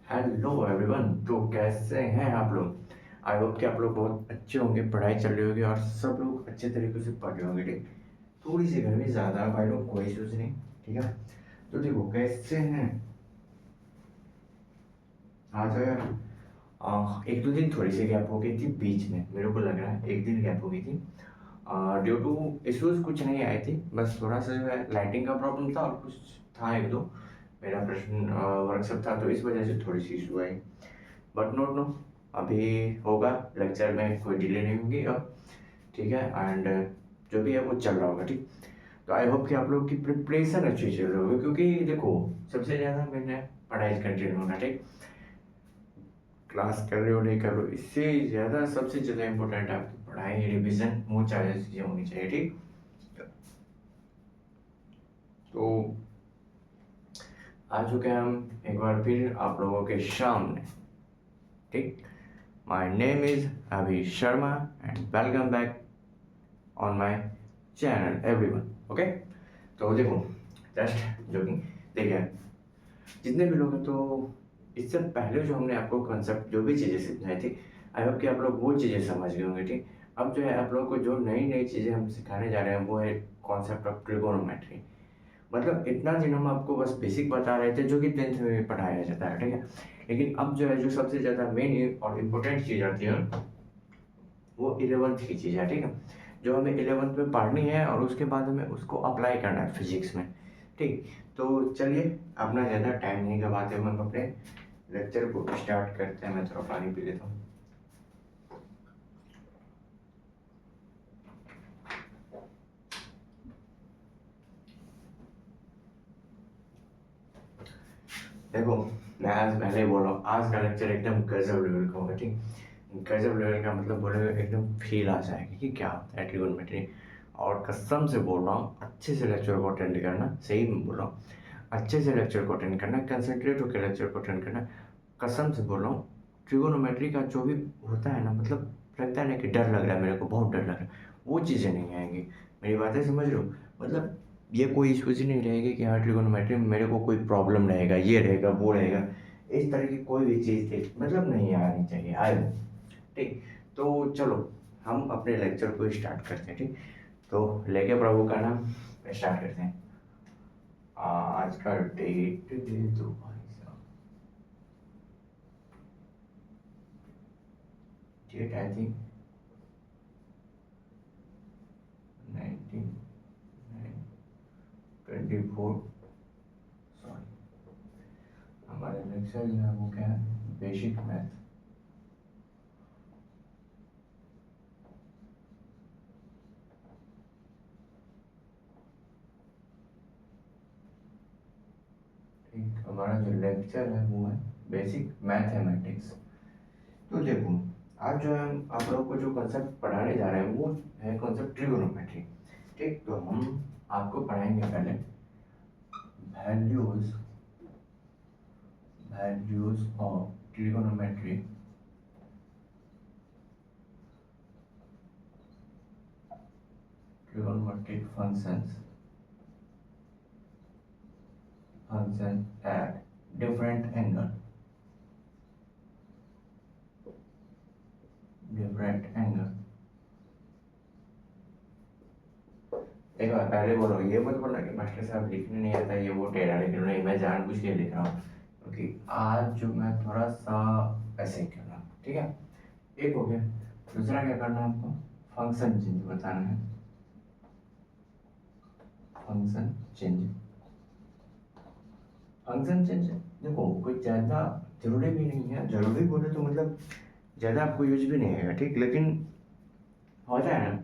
Hello everyone. तो कैसे हैं आप लोग? आई होप कि आप लोग बहुत अच्छे होंगे, पढ़ाई चल रही होगी और सब लोग अच्छे तरीके से पढ़ रहे होंगे। ठीक, थोड़ी सी गर्मी ज़्यादा है भाई लोग, कोई इशूज़ नहीं। ठीक है, तो देखो कैसे हैं। आ जाओ यार। एक दो दिन थोड़ी सी गैप हो गई थी बीच में, मेरे को लग रहा है एक दिन गैप हो गई थी। ड्यू टू इश्यूज कुछ नहीं आए थे, बस थोड़ा सा जो है लाइटिंग का प्रॉब्लम था और कुछ था एक दो। मेरा प्रश्न वर्कशॉप था तो इस वजह से थोड़ी सी इशू आई। बट नोट नो, अभी होगा। लेक्चर में कोई डिले नहीं होगी अब। ठीक है, एंड जो भी है वो चल रहा होगा। ठीक, तो आई होप कि आप लोग की प्रिपरेशन अच्छी चल रही होगी, क्योंकि देखो सबसे ज़्यादा मैंने पढ़ाई कंटिन्यू होना। ठीक, क्लास कर रहे हो नहीं कर रहे हो, इससे ज़्यादा सबसे ज़्यादा इंपॉर्टेंट है आपकी पढ़ाई, रिविजन, वो चाहे चीज़ें होनी चाहिए। ठीक, तो आ चुके हैं हम एक बार फिर आप लोगों के सामने। ठीक, माई नेम इज़ अभी Sharma and welcome back on my channel everyone. Okay, तो देखो जस्ट जोकिंग। देखिए जितने भी लोग हैं, तो इससे पहले जो हमने आपको कॉन्सेप्ट जो भी चीज़ें सिखाई थी, आई होप कि आप लोग वो चीज़ें समझ गए होंगे। ठीक, अब जो है आप लोगों को जो नई नई चीज़ें हम सिखाने जा रहे हैं वो है कॉन्सेप्ट ऑफ ट्रिगोनोमेट्री। मतलब इतना दिन हम आपको बस बेसिक बता रहे थे जो कि 10th में भी पढ़ाया जाता है। ठीक है, लेकिन अब जो है जो सबसे ज़्यादा मेन और इम्पोर्टेंट चीज़ आती है वो 11th की चीज़ है। ठीक है, जो हमें 11th में पढ़नी है और उसके बाद हमें उसको अप्लाई करना है फिजिक्स में। ठीक, तो चलिए अपना ज़्यादा टाइम नहीं गवाते हुए हम अपने लेक्चर को स्टार्ट करते हैं। मैं थोड़ा पानी पी लेता हूँ। देखो मैं आज पहले ही बोल रहा हूँ, आज का लेक्चर एकदम गजब लेवल का होगा। ठीक, गजब लेवल का मतलब बोले एकदम फील आ जाएगी कि क्या होता है ट्रिगोनोमेट्री। और कसम से बोल रहा हूँ अच्छे से लेक्चर को अटेंड करना, सही में बोल रहा हूँ, अच्छे से लेक्चर को अटेंड करना, कंसंट्रेट होकर लेक्चर को अटेंड करना। कसम से बोल रहा हूँ, ट्रिगोनोमेट्री का जो भी होता है ना, मतलब लगता है ना कि डर लग रहा है मेरे को, बहुत डर लग रहा है, वो चीज़ें नहीं आएंगी। मेरी बातें समझ रहे हो? मतलब ये कोई इश्यूज ही नहीं रहेगी कि हाँ ट्रिगोनोमेट्री में मेरे को कोई प्रॉब्लम रहेगा, ये रहेगा वो रहेगा, इस तरह की कोई भी चीज़ थी मतलब नहीं आनी चाहिए आए। ठीक, तो चलो हम अपने लेक्चर को स्टार्ट करते हैं। ठीक, तो लेके प्रभु का नाम स्टार्ट करते हैं। आज का डेट दे दो भाई साहब। Date I think 1924। सॉरी, हमारे लेक्चर जो है वो क्या है, बेसिक मैथ। ठीक, हमारा जो लेक्चर है वो है बेसिक मैथमेटिक्स। तो देखो आज जो है हम आप लोगों को जो कॉन्सेप्ट पढ़ाने जा रहे हैं वो है कॉन्सेप्ट ट्रिगोनोमेट्री। ठीक, तो हम आपको पढ़ाएंगे पहले values values of trigonometry, trigonometric functions, function at different angle, different angle। देखो पहले बोलो, ये मत बोलना कि मास्टर साहब लिखने नहीं आता ये वो टेढ़ा लिख रहा, नहीं मैं जानबूझ के लिख रहा हूँ, क्योंकि आज जो मैं थोड़ा सा ऐसे ही कर रहा हूँ। ठीक है, एक हो गया। दूसरा क्या करना है आपको, फंक्शन चेंज बताना है, फंक्शन चेंज। फंक्शन चेंज देखो कोई ज़्यादा जरूरी भी नहीं है, जरूरी बोले तो मतलब ज़्यादा आपको यूज भी नहीं है। ठीक, लेकिन होता है ना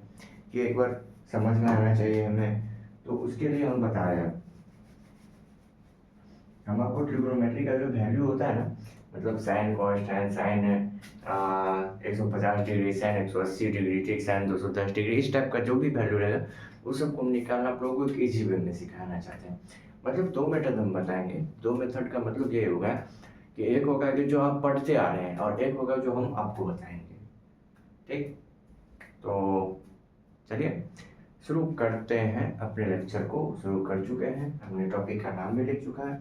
कि एक बार समझ में आना चाहिए हमें, तो उसके लिए हम बता रहे हैं। हम आपको ट्रिग्नोमेट्री का जो वैल्यू होता है ना, मतलब sine cos tan, sine 150 degree, sine 180 degree, ठीक, साइन 210 डिग्री, इस टाइप का जो भी वैल्यू रहेगा वो सबको हम निकालना आप लोगों को एक ईजी वे में सिखाना चाहते हैं। मतलब दो मेथड हम बताएंगे। दो मेथड का मतलब ये होगा कि एक होगा कि जो आप पढ़ते आ रहे हैं और एक होगा जो हम आपको बताएंगे। ठीक, तो चलिए शुरू करते हैं अपने लेक्चर को। शुरू कर चुके हैं, हमने टॉपिक का नाम भी लिख चुका है,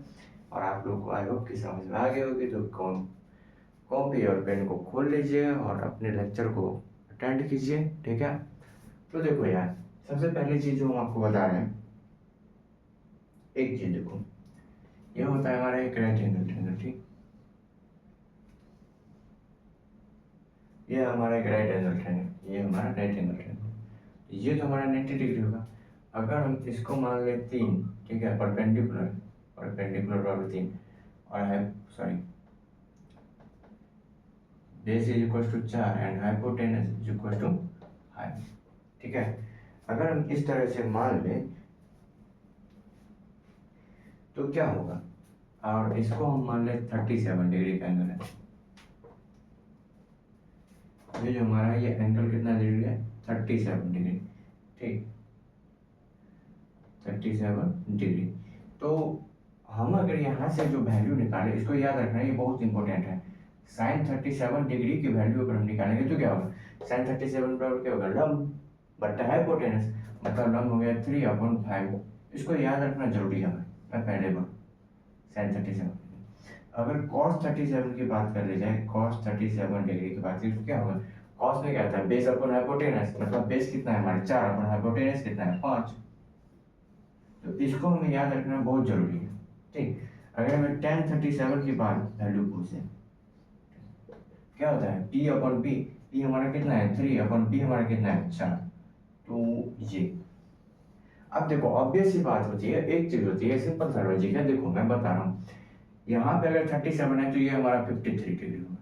और आप लोग को आई होप कि समझ में आ गई होगी। तो कॉपी और पेन को खोल लीजिए और अपने लेक्चर को अटेंड कीजिए, ठीक है। तो देखो यार, सबसे पहली चीज़ जो हम आपको बता रहे हैं, एक चीज़ देखो, ये होता है हमारा एक राइट एंगल ट्रायंगल, ठीक। ये हमारा एक राइट एंगल ट्रायंगल, ये हमारा राइट एंगल ट्रायंगल, ये तो हमारा 90 डिग्री होगा। अगर हम इसको मान ले 3, ठीक है, परपेंडिकुलर, परपेंडिकुलर बराबर 3 और है sorry base is equal to 4 and hypotenuse is equal to height, ठीक है। अगर हम इस तरह से मान लें तो क्या होगा, और इसको हम मान लें 37 डिग्री का एंगल है। ये जो हमारा ये एंगल कितना डिग्री है, 37 डिग्री, ठीक, 37 डिग्री। तो हम अगर यहाँ से जो वैल्यू निकालें, इसको याद रखना है, ये बहुत इंपॉर्टेंट है। साइन 37 डिग्री की वैल्यू अगर हम निकालेंगे तो क्या होगा, साइन 37 बराबर क्या होगा, लंब बट्टा हाइपोटेनस, मतलब लंब हो गया 3/5। इसको याद रखना जरूरी है, मैं पहले बोल साइन 37। अगर कॉस 37 की बात कर ली जाए, कॉस 37 डिग्री की बात की तो क्या होगा, कॉस में क्या था, बेस अपन हाइपोटेनस, मतलब बेस कितना है हमारे 4, अपन हाइपोटेनस कितना है 5। तो इसको हमें याद रखना बहुत जरूरी है, ठीक। अगर हमें tan 37 की बात वैल्यू पूछे, क्या होता है p/p, p हमारा कितना है 3/p हमारा कितना है 4। तो ये अब देखो ऑब्वियस सी बात होती है, एक चीज होती है सिंपल सा लॉजिक है। देखो मैं बता रहा हूँ, यहाँ पे अगर 37 है तो ये हमारा 53 डिग्री होगा।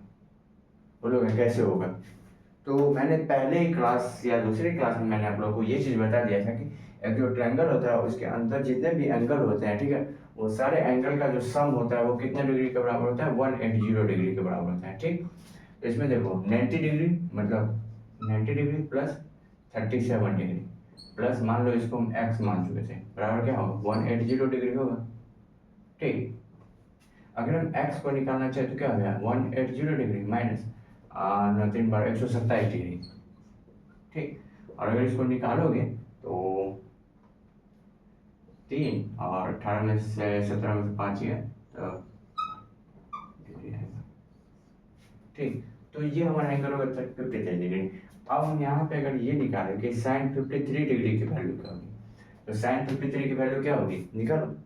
बोलोगे कैसे होगा, तो मैंने पहले ही क्लास या दूसरी क्लास में मैंने आप लोगों को ये चीज़ बता दिया था कि एक जो ट्रायंगल होता है उसके अंदर जितने भी एंगल होते हैं, ठीक है, वो सारे एंगल का जो सम होता है वो कितने डिग्री के बराबर होता है, 180 डिग्री के बराबर होता है, ठीक। तो इसमें देखो 90 डिग्री मतलब 90 डिग्री प्लस 37 डिग्री प्लस मान लो इसको हम एक्स मान चुके थे, बराबर क्या होगा 180 डिग्री होगा, ठीक। अगर हम x को निकालना चाहे तो क्या हो गया 180 डिग्री माइनस 127 डिग्री, ठीक। और अगर इसको निकालोगे तो 3 और 18 में से 17 में से 5 है तो डिग्री आएगा, ठीक। तो ये हमारा एंगल होगा 53 डिग्री। अब हम यहाँ पे अगर ये निकालें कि साइन 53 डिग्री की वैल्यू क्या होगी, तो साइन 53 की वैल्यू क्या होगी, निकालो।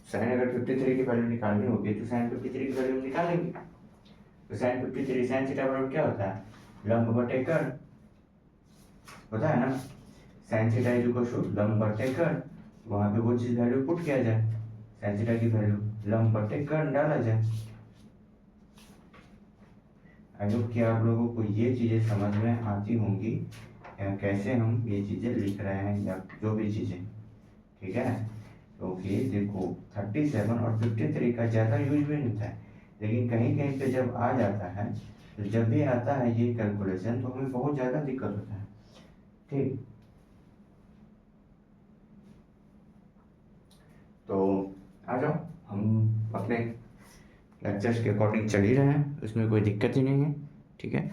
साइन अगर 53 की वैल्यू निकालनी होगी तो साइन 53 की वैल्यू निकालेंगे। तो साइन 53 साइन थीटा बराबर क्या होता है, लंब बटे कर्ण होता है ना। Sine theta is equal to लंब बटे कर्ण, वहां पे वो चीज वैल्यू पुट किया जाए, साइन थीटा की वैल्यू लंब बटे कर्ण डाला जाए। आई होप कि आप लोगों को ये चीजें समझ में आती होंगी, कैसे हम ये चीजें लिख रहे हैं या जो भी चीजें, ठीक है। क्योंकि देखो 37 और 53 का ज़्यादा यूज भी नहीं होता है, लेकिन कहीं कहीं पे जब आ जाता है, तो जब भी आता है ये कैलकुलेशन तो हमें बहुत ज़्यादा दिक्कत होता है, ठीक। तो आ जाओ, हम अपने लेक्चर्स के अकॉर्डिंग चल ही रहे हैं, उसमें कोई दिक्कत ही नहीं है, ठीक है।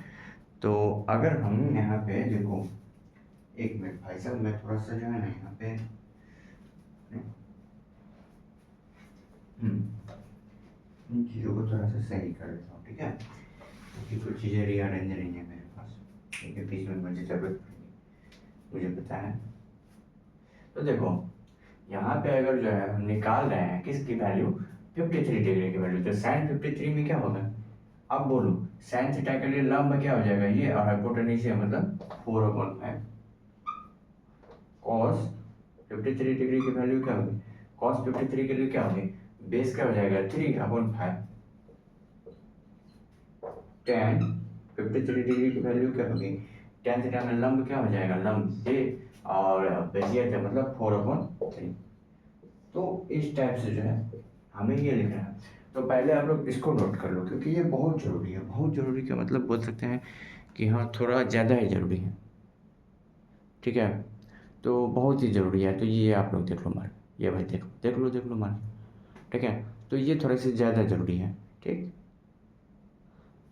तो अगर हम यहाँ पे देखो, एक मिनट भाई साहब, मैं थोड़ा सा जो है ना यहाँ पे इन चीज़ों को थोड़ा सा सही कर देता हूँ, ठीक है, क्योंकि कुछ चीज़ें रीअरेंज नहीं है मेरे पास, ठीक है, बीच में मुझे जरूरत पड़ेगी, मुझे पता है। तो देखो यहाँ पे अगर जो है हम निकाल रहे हैं किसकी वैल्यू, 53 डिग्री की वैल्यू, तो साइन 53 में क्या होगा, अब बोलो साइन थीटा के लिए लंब क्या हो जाएगा ये, और हाइपोटेन्यूज मतलब 4/5 कॉस 53 डिग्री की वैल्यू क्या होगी, कॉस 53 के लिए क्या होगी, बेस क्या हो जाएगा 3/5, tan 53 डिग्री की वैल्यू क्या होगी, tan थीटा में लंब क्या हो जाएगा, लंब ए और बेजियर थे मतलब 4/3। तो इस टाइप से जो है हमें ये लिखना है। तो पहले आप लोग इसको नोट कर लो, क्योंकि ये बहुत ज़रूरी है, बहुत ज़रूरी का मतलब बोल सकते हैं कि हाँ थोड़ा ज़्यादा ही ज़रूरी है, ठीक है। तो बहुत ही ज़रूरी है, तो ये आप लोग देख लो मार, ये भाई देख लो मार, ठीक है। तो ये थोड़ा सा ज़्यादा ज़रूरी है, ठीक।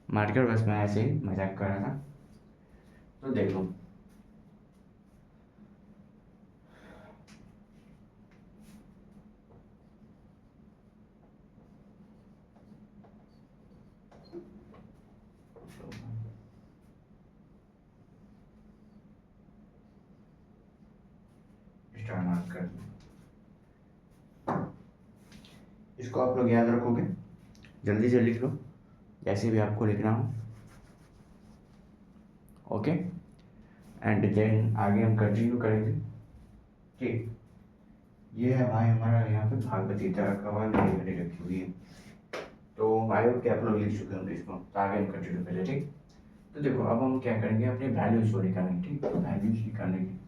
मार्कर बस मैं ऐसे ही मजाक कर रहा था, तो देख लो। एक्स्ट्रा मार्क कर दें। इसको आप लोग याद रखोगे, जल्दी से लिख लो जैसे भी आपको लिखना हो। ओके, एंड देन आगे हम कंटिन्यू करेंगे। ठीक, ये है भाई हमारा यहाँ पे भागवती तरह का घड़ी रखी हुई है। तो आई होप कि आप लोग लिख चुके होंगे इसको, तो आगे हम कंटिन्यू करें। ठीक, तो देखो अब हम क्या करेंगे, अपने वैल्यूज को निकालेंगे। ठीक, तो वैल्यूज निकालने के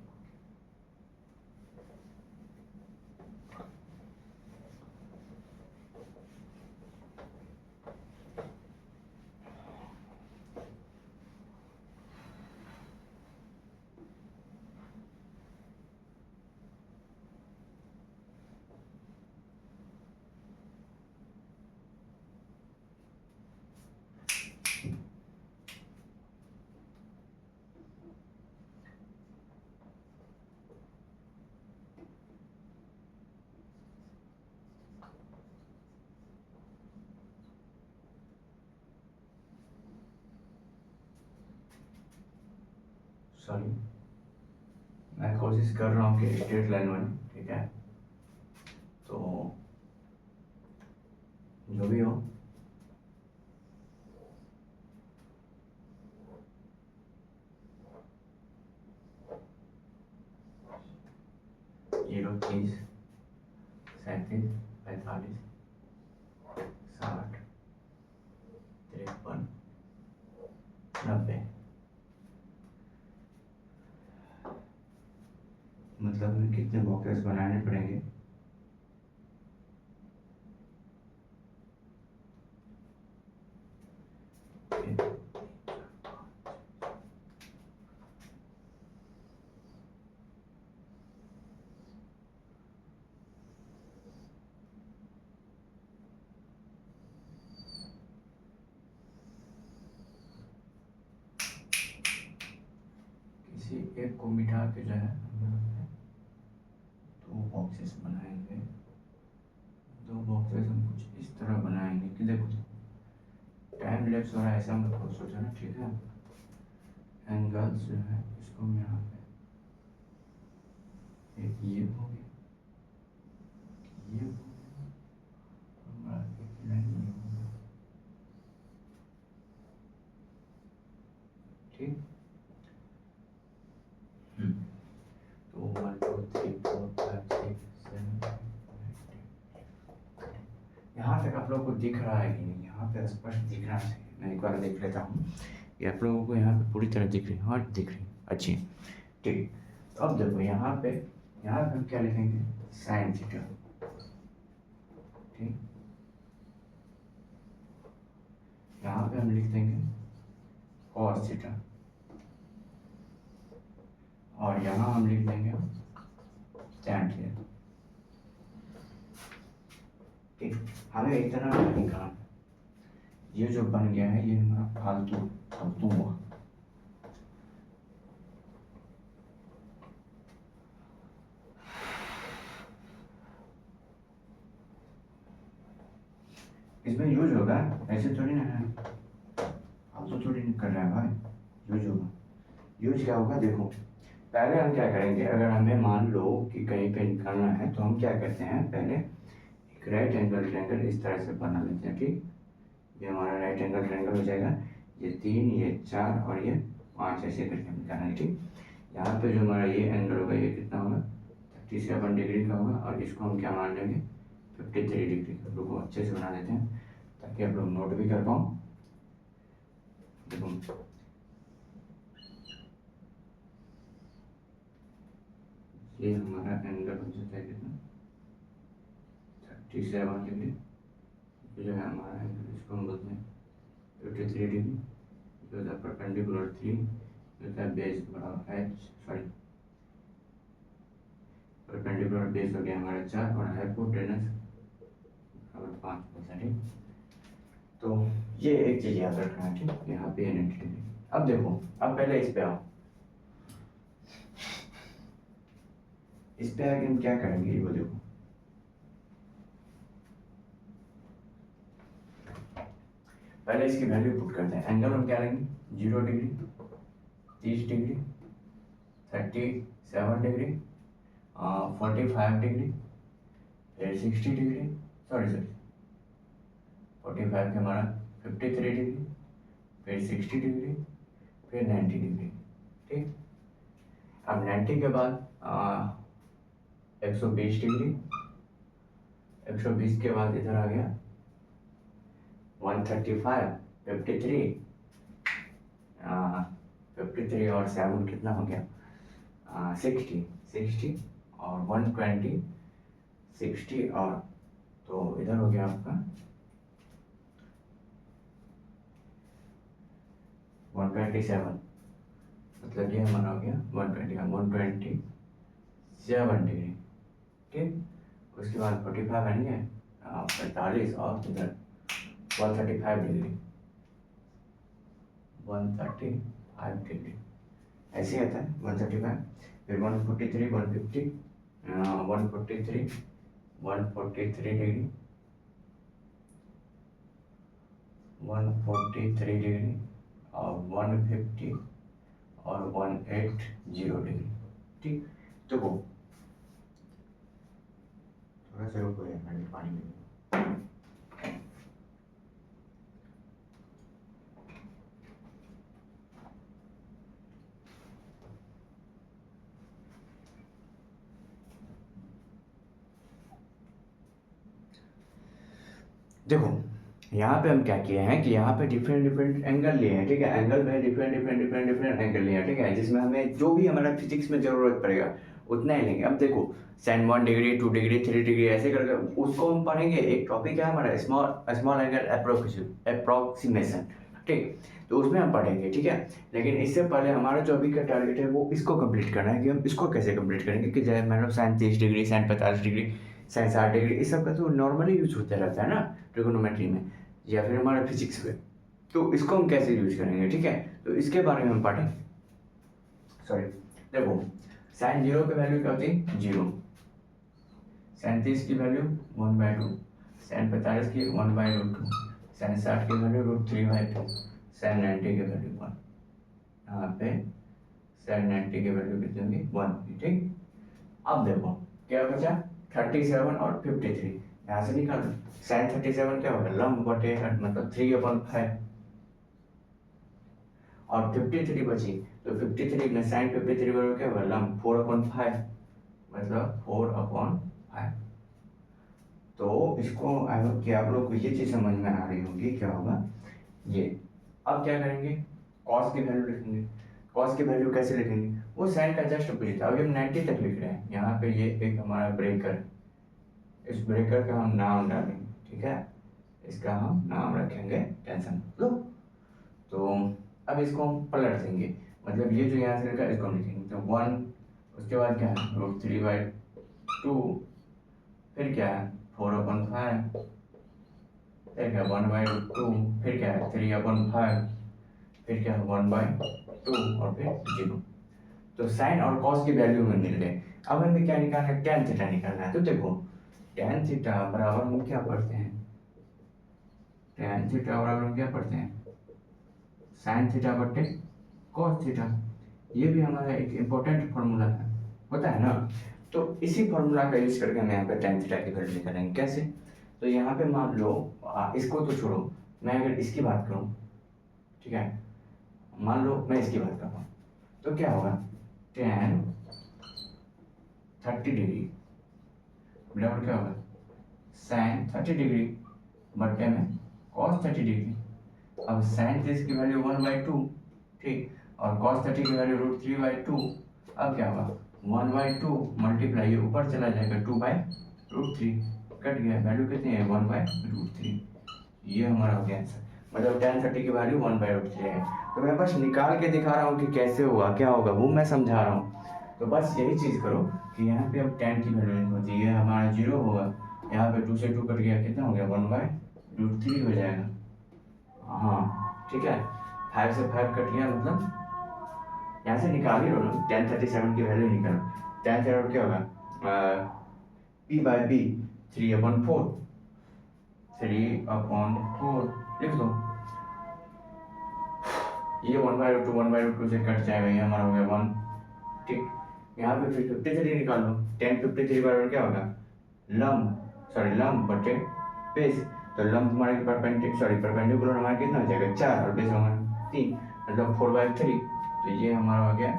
सॉरी, मैं कोशिश कर रहा हूँ कि स्ट्रेट लाइन बने। ठीक है, तो जो भी हो, जीरो, 30, 37, 45, 60, 53, 90, मतलब हमें कितने बॉक्सेस बनाने पड़ेंगे? किसी एक को मिटा के जो है दो बॉक्सेस बनाएंगे। दो बॉक्सेस हम कुछ इस तरह बनाएंगे कि देखो टाइम लैप्स हो रहा है ऐसा मत सोचो ना। ठीक है, एंगल्स जो है इसको हम यहाँ पे एक ये हो गया, ये हो गया, हमारा एक लाइन ये हो गया। ठीक, तो 1 2 3 4 5 6 7 यहाँ तक आप लोगों को दिख रहा है कि नहीं? यहाँ पे स्पष्ट दिख रहा है। मैं एक बार देख लेता हूँ कि आप लोगों को यहाँ पे पूरी तरह दिख रही है। हाँ दिख रही है, अच्छी। ठीक, तो अब देखो यहाँ पे हम क्या लिखेंगे? Sine theta. ठीक, यहाँ पे हम लिख देंगे कॉस थीटा, और यहाँ हम लिख देंगे टैन थीटा। ठीक, हमें इतना नहीं करना। ये जो बन गया है ये हमारा फालतू हुआ। इसमें यूज होगा, ऐसे थोड़ी ना है, फालतू थोड़ी नहीं कर रहा है भाई। यूज होगा। यूज क्या होगा देखो, पहले हम क्या करेंगे, अगर हमें मान लो कि कहीं पे निकालना है तो हम क्या करते हैं, पहले एक राइट एंगल ट्रायंगल इस तरह से बना लेते हैं। ठीक, ये हमारा राइट एंगल ट्रायंगल हो जाएगा। ये 3, ये 4 और ये 5 ऐसे करके हम निकालेंगे। ठीक, यहाँ पे जो हमारा ये एंगल होगा ये कितना होगा? 37 डिग्री का होगा, और इसको हम क्या मान लेंगे? 53 डिग्री का। रुको अच्छे से बना देते हैं ताकि आप लोग नोट भी कर पाओ। देखो ये हमारा एंगल हो जाता है कितना? 37 डिग्री। जो है हमारा एंगल, इसको हम बोलते हैं 53 डिग्री। जो होता है परपेंडिकुलर 3, जो होता है बेस बराबर परपेंडिकुलर बेस हो गया हमारा 4 और हाइपोटेनस बराबर 5%। ठीक, तो ये एक चीज याद रखना है। ठीक, यहाँ पे 90 डिग्री। अब देखो, अब पहले इस पे आओ। इस पे आगे हम क्या करेंगे वो देखो। पहले इसकी वैल्यू पुट करते हैं। एंगल हम क्या लेंगे? 0 डिग्री, 30 डिग्री, 37 डिग्री 45 डिग्री, फिर 60 डिग्री, सॉरी 45 के हमारा 53 डिग्री, फिर 60 डिग्री, फिर 90 डिग्री। ठीक, अब 90 के बाद 120 डिग्री, 120 के बाद इधर आ गया 135, 53, 53 और 7 कितना हो गया 60, 60 और 120, 60 और तो इधर हो गया आपका 127, मतलब ये हमारा हो गया 127 डिग्री। ठीक, उसके बाद 45 आएंगे 45 और इधर 135 डिग्री, 135 डिग्री ऐसे आता है 135, फिर 143, 150, 143, 143 डिग्री, 143 डिग्री और 150 और 180 डिग्री। ठीक, तो वो थोड़ा सा रुको यार, मैंने पानी में देखो, यहाँ पे हम क्या किए हैं कि यहाँ पे डिफरेंट डिफरेंट एंगल लिए हैं। ठीक है, एंगल में डिफरेंट एंगल लिए हैं। ठीक है, जिसमें हमें जो भी हमारा फिजिक्स में ज़रूरत पड़ेगा उतना ही लेंगे। अब देखो sin 1 डिग्री, 2 डिग्री, 3 डिग्री ऐसे करके उसको हम पढ़ेंगे। एक टॉपिक है हमारा स्मॉल एंगल अप्रोक्सीमेशन। ठीक, तो उसमें हम पढ़ेंगे। ठीक है, लेकिन इससे पहले हमारा जो अभी का टारगेट है वो इसको कंप्लीट करना है कि हम इसको कैसे कंप्लीट करेंगे। कि जैसे मान लो sin 30 degree, sin 50 degree, sin 60 degree, इस सब का तो नॉर्मली यूज होता रहता है ना ट्रिगोनोमेट्री में या फिर हमारे फिजिक्स में। तो इसको हम कैसे यूज करेंगे। ठीक है, तो इसके बारे में हम पढ़ेंगे। सॉरी, देखो sin 0 की वैल्यू क्या होती है 0, sin 30 की वैल्यू 1/2, sin 50 की 1/√2, sin 60 की वैल्यू √3/2, sin 90 की वैल्यू 1। यहाँ पे sin 90 की वैल्यू कितनी होगी 1। ठीक, अब देखो क्या बचा 37 और 53, यहाँ से निकालो। sin 37 क्या होगा लंब बटे हट, मतलब 3/5, और 53 बची तो 53 में sin 53 बराबर क्या होगा लंब 4/5, मतलब 4/5। तो इसको आई होप कि आप लोग को ये चीज़ समझ में आ रही होगी क्या होगा ये। अब क्या करेंगे, cos की वैल्यू लिखेंगे। cos की वैल्यू कैसे लिखेंगे, वो sin का जस्ट अपोजिट था। अभी हम 90 तक लिख रहे हैं। यहाँ पे ये एक हमारा ब्रेकर, इस ब्रेकर का हम नाम डालेंगे। ठीक है, इसका हम नाम रखेंगे, टेंशन लो। तो अब इसको हम पलट देंगे, मतलब ये जो यहाँ से लिखा है इसको हम लिखेंगे तो 1, उसके बाद क्या है √3/2, फिर क्या है 4/5, फिर क्या 1/2, फिर क्या है 3/5, फिर क्या है 1/2 और फिर 0। तो साइन और कॉस की वैल्यू में मिल गए। अब हमें क्या निकालना है, tan थीटा निकालना है। तो देखो tan थीटा बराबर हम क्या पढ़ते हैं, tan थीटा बराबर हम क्या पढ़ते हैं साइन थीटा बटे कॉस थीटा। ये भी हमारा एक इम्पोर्टेंट फॉर्मूला है, होता है ना। तो इसी फॉर्मूला का यूज करके हम यहाँ पे tan थीटा की वैल्यू निकालेंगे। कैसे, तो यहाँ पे मान लो इसको तो छोड़ो, मैं अगर इसकी बात करूँ, ठीक है, मान लो मैं इसकी बात कर रहा हूँ, तो क्या होगा tan 30 डिग्री बराबर क्या होगा sin 30 डिग्री बटे में cos 30 डिग्री। अब sin 30 की वैल्यू 1/2, ठीक, और cos 30 की वैल्यू √3/2। अब क्या होगा 1/2 मल्टीप्लाई, ये ऊपर चला जाएगा 2/√3, कट गया, वैल्यू कितनी है 1/√3। ये हमारा हो गया आंसर, मतलब tan 30 की वैल्यू 1/√3 है। तो मैं बस निकाल के दिखा रहा हूँ कि कैसे होगा, क्या होगा, वो मैं समझा रहा हूँ। तो बस यही चीज़ करो कि यहाँ पे अब tan की वैल्यू नहीं होती है, हमारा 0 होगा। यहाँ पे 2 से 2 कट गया, कितना हो गया 1/√3 हो जाएगा। हाँ ठीक है, 5 से 5 कट गया, मतलब यहाँ से निकाल ही लो ना, tan 37 की वैल्यू निकालो। tan 37 क्या होगा p/b 3/4, 3/4 लिख दो। ये 1/2 से कट जाएगा, ये हमारा हो गया 1। ठीक, यहाँ पे फिर 53 निकालो, 1053 बराबर क्या होगा, लंब बटे बेस। तो लंब हमारे परपेंडिकुलर हमारा कितना हो जाएगा 4 और बेस हमारा 3, मतलब 4/3। तो ये हमारा हो गया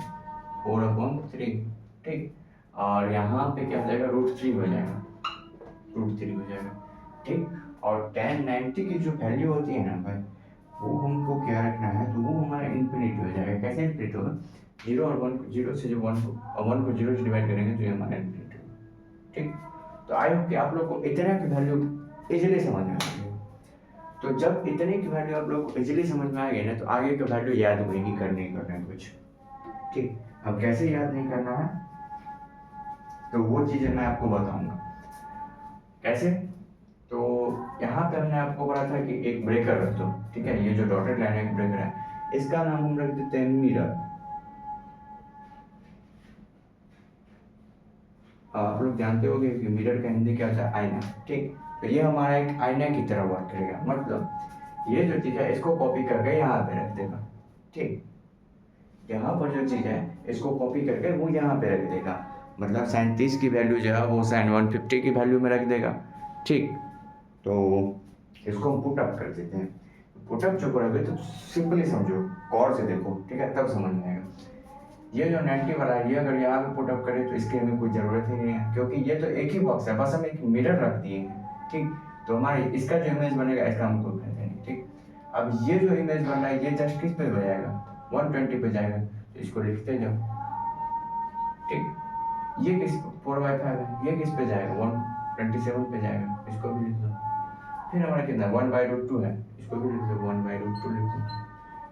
4/3, ठीक। और यहाँ पे क्या हो जाएगा, √3 हो जाएगा, √3 हो जाएगा, ठीक। और tan 90 की जो वैल्यू होती है ना भाई, वो हमको क्या रखना है, तो वो हमारा इन्फिनिटी हो जाएगा। कैसे इन्फिनिटी होगा, 0 और 1 को 0 से, जो 1 को 0 से डिवाइड करेंगे तो ये हमारा इन्फिनिटी होगा, ठीक। तो आई होप कि आप लोग को इतना की वैल्यू इजीली समझ में आ गई। तो जब इतने की वैल्यू आप लोग को इजीली समझ में आ गई ना, तो आगे का वैल्यू याद नहीं करना है कुछ, ठीक। अब कैसे याद नहीं करना है, तो वो चीज़ें मैं आपको बताऊंगा कैसे। तो यहाँ पे हमने आपको बोला था कि एक ब्रेकर रख दो, ठीक है। ये जो डॉटेड लाइन है, एक ब्रेकर है, इसका नाम हम रख देते हैं मिरर। आप लोग जानते होंगे कि मिरर का हिंदी क्या होता है, आईना, ठीक। तो ये हमारा एक आईना की तरह वर्क करेगा, मतलब ये जो चीज़ है इसको कॉपी करके यहाँ पे रख देगा, ठीक। यहाँ पर जो चीज़ है इसको कॉपी करके वो यहाँ पे रख देगा, मतलब 37 की वैल्यू जो है वो sin 150 की वैल्यू में रख देगा, ठीक। तो इसको हम पुटअप कर देते हैं। पुटअप जो करोगे तो सिंपली समझो, गौर से देखो, ठीक है, तब समझ में आएगा। ये जो 90 वाला है, ये अगर यहाँ पे पुटअप करें तो इसकी हमें कोई ज़रूरत ही नहीं है, क्योंकि ये तो एक ही बॉक्स है, बस हम एक मिरर रख दिए हैं, ठीक। तो हमारे इसका जो इमेज बनेगा इसका हमको कोई फायदा नहीं, ठीक। अब ये जो इमेज बन रहा है ये जस्ट किस पे हो जाएगा, 120 पे जाएगा, तो इसको लिखते जाओ, ठीक। ये किस 4/5 है, ये किस पे जाएगा, 127 पे जाएगा, इसको भी लिख दो। फिर हमारा कितना 1/√2 है, इसको भी लिख दो, 1/√2 लिख दो।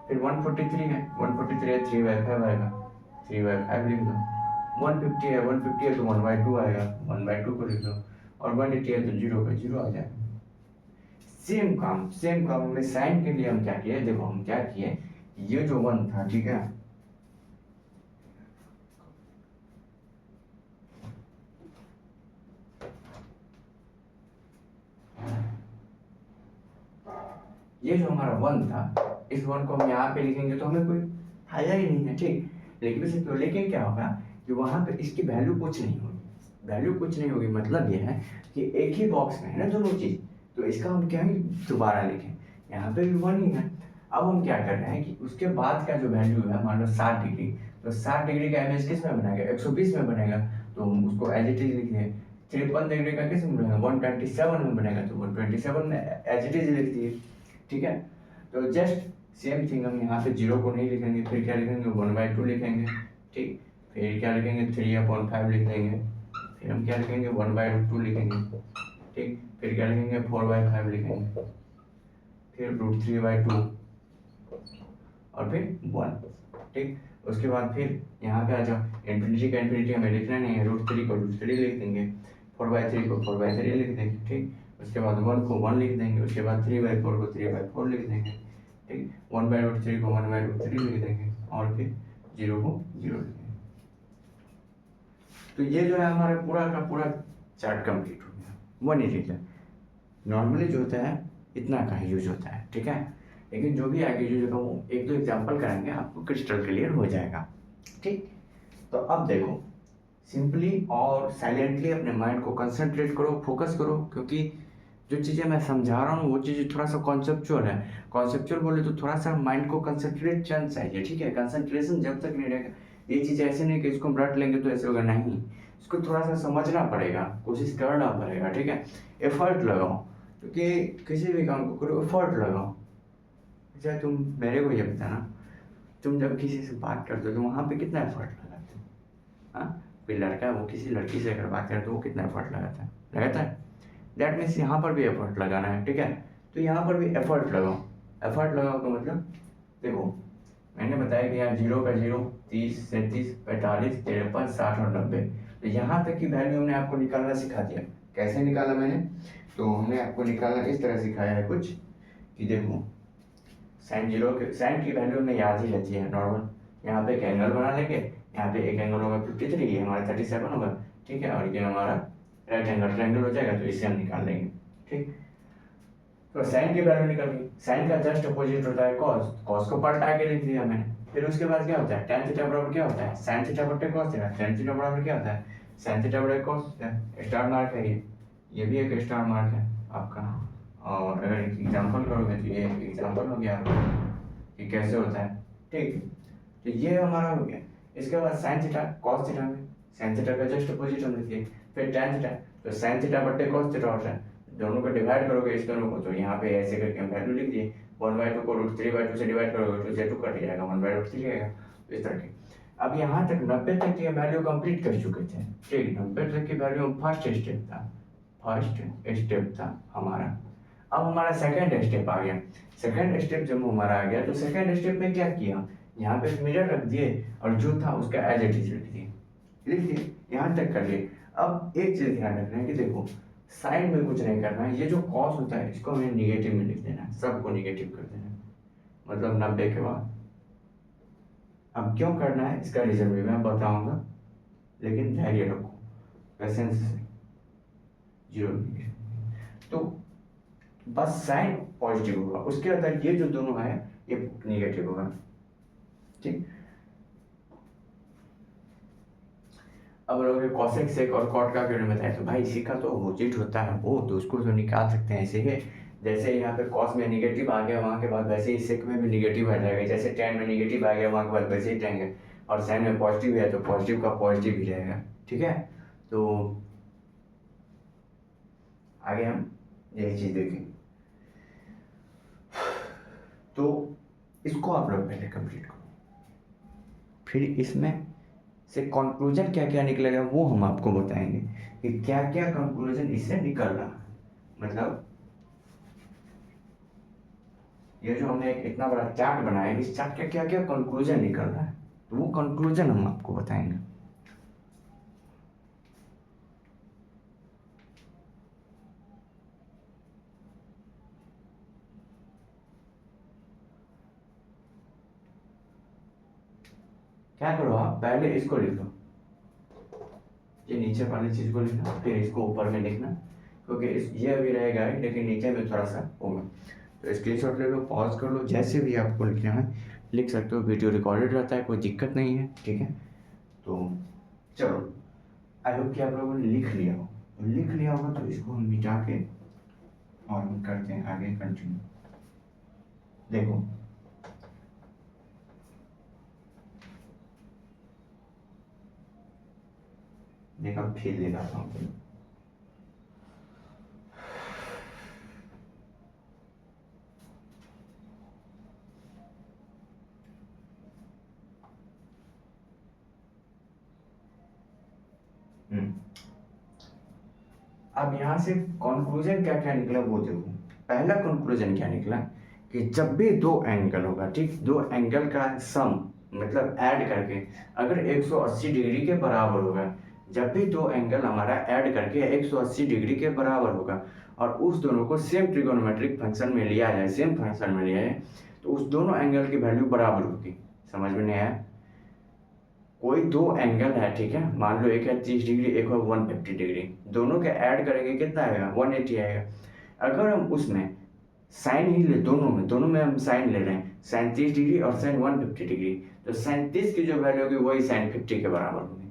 फिर 143 है, 143 है, 3/5 आएगा, 3/5 लिख दो। 150 है तो 1/2 आएगा, 1/2 को लिख दो। और 180 है तो 0 का 0 आ जाएगा। सेम काम हमें साइन के लिए हम क्या किए, देखो हम क्या किए, ये जो 1 था, ठीक है, ये जो हमारा 1 था, इस 1 को हम यहाँ पे लिखेंगे तो हमें कोई फायदा ही नहीं है, ठीक। लेकिन क्या होगा कि वहाँ पे इसकी वैल्यू कुछ नहीं होगी, मतलब ये है कि एक ही बॉक्स में है ना दोनों चीज़, तो इसका हम क्या ही दोबारा लिखें, यहाँ पे भी 1 ही है। अब हम क्या कर रहे हैं कि उसके बाद का जो वैल्यू है, मान लो 60 डिग्री, तो 60 डिग्री का इमेज किस में बनेगा, 120 में बनेगा, तो हम उसको एज इट इज लिख दिए। 53 डिग्री का किस में बनेगा, 127 में बनेगा, तो 127 में एज इट इज लिख दिए, ठीक है। तो जस्ट सेम थिंग हम यहाँ पे 0 को नहीं लिखेंगे, फिर क्या लिखेंगे, 1/2 लिखेंगे, ठीक। फिर क्या लिखेंगे, 3/5 लिख देंगे। फिर हम क्या लिखेंगे, 1/2 लिखेंगे, ठीक। फिर क्या लिखेंगे, 4/5 लिखेंगे, फिर √3/2 और फिर 1, ठीक। उसके बाद फिर यहाँ पे आ जाओ, इन्फिनिटी का इन्फिनिटी हमें लिखना नहीं है, √3 को √3 लिख देंगे, 4/3 को 4/3 लिख देंगे, ठीक। उसके बाद 1 को 1 लिख देंगे, उसके बाद 3/4 को 3/4 लिख देंगे, ठीक। 1/√3 को 1/√3 लिख देंगे, और फिर 0 को 0 लिख देंगे। तो ये जो है हमारा पूरा का पूरा चार्ट कंप्लीट हो गया। 1 ही है, नॉर्मली जो होता है इतना का यूज होता है, ठीक है। लेकिन जो भी आगे यूज होगा वो 1-2 एग्जाम्पल कराएंगे, आपको क्रिस्टल क्लियर हो जाएगा, ठीक। तो अब देखो, सिंपली और साइलेंटली अपने माइंड को कंसंट्रेट करो, फोकस करो, क्योंकि जो चीज़ें मैं समझा रहा हूँ वो चीज़ें थोड़ा सा कॉन्सेप्चुअल है। कॉन्सेप्चुअल बोले तो थोड़ा सा माइंड को कंसंट्रेशन चाहिए, ठीक है। कंसंट्रेशन जब तक नहीं रहेगा, ये चीज़ ऐसे नहीं कि इसको हम रट लेंगे तो ऐसे होगा, नहीं, इसको थोड़ा सा समझना पड़ेगा, कोशिश करना पड़ेगा, ठीक है। एफर्ट लगाओ, क्योंकि किसी भी काम को करो एफर्ट लगाओ। अच्छा तुम मेरे को ये बताना, तुम जब किसी से बात करते हो तो वहाँ पे कितना एफर्ट लगाते हो, हाँ। कोई लड़का वो किसी लड़की से अगर बात करे तो वो कितना एफर्ट लगाता है। दैट मीन्स यहाँ पर भी एफर्ट लगाना है, ठीक है। तो यहाँ पर भी एफर्ट लगाओ का मतलब देखो, मैंने बताया कि यहाँ 0 का 0, 30, 37, 45, 53, 60 और 90, तो यहाँ तक की वैल्यू हमने आपको निकालना सिखा दिया। कैसे निकाला मैंने, तो हमने आपको निकालना इस तरह सिखाया है कुछ, कि देखो साइन की वैल्यू हमें याद ही रहती है नॉर्मल। यहाँ पे एक एंगल बना लेंगे, यहाँ पे एक एंगल होगा 53, ये हमारा 37 होगा, ठीक है। और ये हमारा राइट एंगल ट्रायंगल हो जाएगा, तो इसे हम निकाल लेंगे, ठीक। तो साइन की वैल्यू निकल गई। साइन का जस्ट अपोजिट होता है कॉस को पलटा के लिख दिया मैंने। फिर उसके बाद क्या होता है, tan थीटा बराबर क्या होता है, sin थीटा बटे cos थीटा। tan थीटा बराबर क्या होता है, साइन थीटा बटा कॉस थीटा, स्टार मार्क है ये भी एक स्टार मार्क है आपका। और अगर एक एग्जांपल करोगे तो ये एक एग्जांपल हो गया आपका कि कैसे होता है, ठीक है। तो ये हमारा हो गया। इसके बाद साइन थीटा कॉस थीटा में साइन थीटा का जस्ट अपोजिट हम लिखिए, फिर tan थीटा, तो साइन थीटा बटे कॉस थीटा होता है, दोनों को डिवाइड करोगे इस दोनों को, तो यहाँ पे ऐसे करके हम वैल्यू लिख दिए, 1/2 को √3/2 से डिवाइड करोगे तो z2 कट जाएगा, 1/√3 रहेगा। तो इस तरह के अब यहाँ तक 90 तक की वैल्यू कंप्लीट कर चुके थे, ठीक। 90 तक की वैल्यू फर्स्ट स्टेप था हमारा। अब हमारा सेकंड स्टेप आ गया। सेकंड स्टेप जब हमारा आ गया तो सेकंड स्टेप में क्या किया, यहाँ पे मिरर रख दिए और जो था उसका एज इट इज लिख दिए, यहाँ तक कर लिए। अब एक चीज ध्यान रखना है कि देखो साइन में कुछ नहीं करना है, ये जो कॉस होता है इसको हमें निगेटिव में लिख देना है, सबको निगेटिव कर देना है, मतलब 90 के बाद। अब क्यों करना है इसका रीजन भी मैं बताऊंगा, लेकिन धैर्य रखो, पेशेंस से, जीरो। तो बस साइन पॉजिटिव होगा, उसके अंदर ये जो दोनों है ये निगेटिव होगा, ठीक। अब लोग कॉसेक सेक और कॉट का क्यों बताया, तो भाई इसी का तो अपोजिट होता है वो, तो उसको तो निकाल सकते हैं ऐसे ही। जैसे यहाँ पे कॉस में निगेटिव आ गया वहाँ के बाद वैसे ही सेक में भी निगेटिव आ जाएगा, जैसे टेन में निगेटिव आ गया वहाँ के बाद वैसे ही टेन, और साइन में पॉजिटिव है तो पॉजिटिव का पॉजिटिव ही रहेगा, ठीक है। तो आगे हम यही चीज़ देखेंगे। तो इसको आप लोग पहले कंप्लीट करो, फिर इसमें से कंक्लूजन क्या क्या निकलेगा वो हम आपको बताएंगे कि क्या क्या कंक्लूजन इससे निकल रहा है। मतलब ये जो हमने एक इतना बड़ा चार्ट बनाया, इस चार्ट का क्या क्या कंक्लूजन निकल रहा है, तो वो कंक्लूजन हम आपको बताएंगे। क्या करो आप पहले इसको लिख लो, ये नीचे वाली चीज को लिखना, फिर इसको ऊपर में लिखना, क्योंकि ये अभी रहेगा ही लेकिन नीचे में थोड़ा सा होगा। तो स्क्रीनशॉट ले लो, पॉज कर लो, जैसे भी आपको लिखना है लिख सकते हो, वीडियो रिकॉर्डेड रहता है, कोई दिक्कत नहीं है, ठीक है। तो चलो, आई होप कि आप लोगों ने लिख लिया हो, तो लिख लिया होगा तो इसको हम मिटा के और हम करते हैं आगे कंटिन्यू। देखो देखा फिर दिखाता हूँ। अब यहाँ से कंक्लूजन क्या क्या निकला वो देखो। पहला कंक्लूजन क्या निकला कि जब भी दो एंगल होगा, ठीक, दो एंगल का सम मतलब ऐड करके अगर 180 डिग्री के बराबर होगा, जब भी दो एंगल हमारा ऐड करके 180 डिग्री के बराबर होगा और उस दोनों को सेम ट्रिगोनोमेट्रिक फंक्शन में लिया जाए, सेम फंक्शन में लिया जाए, तो उस दोनों एंगल की वैल्यू बराबर होगी। समझ में नहीं आया? कोई दो एंगल है, ठीक है, मान लो एक है 30 डिग्री, एक है 150 डिग्री, दोनों के ऐड करेंगे कितना आएगा? 180 आएगा। अगर हम उसमें साइन ही ले, दोनों में हम साइन ले रहे हैं, साइन 30 डिग्री और साइन 150 डिग्री, तो साइन 30 की जो वैल्यू होगी वही साइन 50 के बराबर होगी।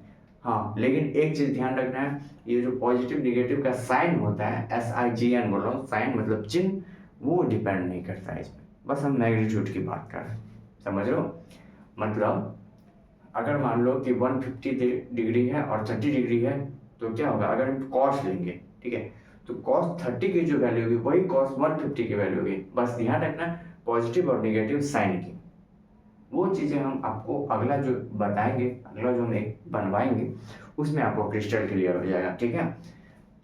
हाँ, लेकिन एक चीज ध्यान रखना है, ये जो पॉजिटिव निगेटिव का साइन होता है, SIGN बोल रहा हूँ, साइन मतलब चिन्ह, वो डिपेंड नहीं करता है इसमें, बस हम मैग्नीट्यूड की बात कर रहे हैं, समझ लो। मतलब अगर मान लो कि 150 डिग्री है और 30 डिग्री है, तो क्या होगा, अगर हम कॉस लेंगे, ठीक है, तो कॉस 30 की जो वैल्यू होगी वही कॉस 150 की वैल्यू होगी। बस ध्यान रखना पॉजिटिव और नेगेटिव साइन की, वो चीज़ें हम आपको अगला जो बताएंगे, अगला जो हम एक बनवाएंगे उसमें आपको क्रिस्टल क्लियर हो जाएगा, ठीक है।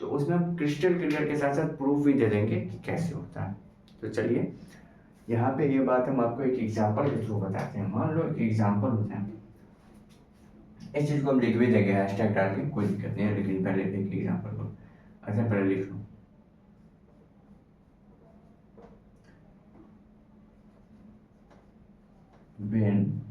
तो उसमें हम क्रिस्टल क्लियर के साथ साथ प्रूफ भी दे देंगे कि कैसे होता है। तो चलिए, यहाँ पे ये बात हम आपको एक एग्जाम्पल के थ्रू बताते हैं। मान लो एक एग्जाम्पल होता है, इस चीज़ को हम लिख भी देंगे हैशटैग डाल के, कोई दिक्कत नहीं है, लेकिन पहले देख लीजिए एग्जाम्पल को। अच्छा, पहले लिख लो when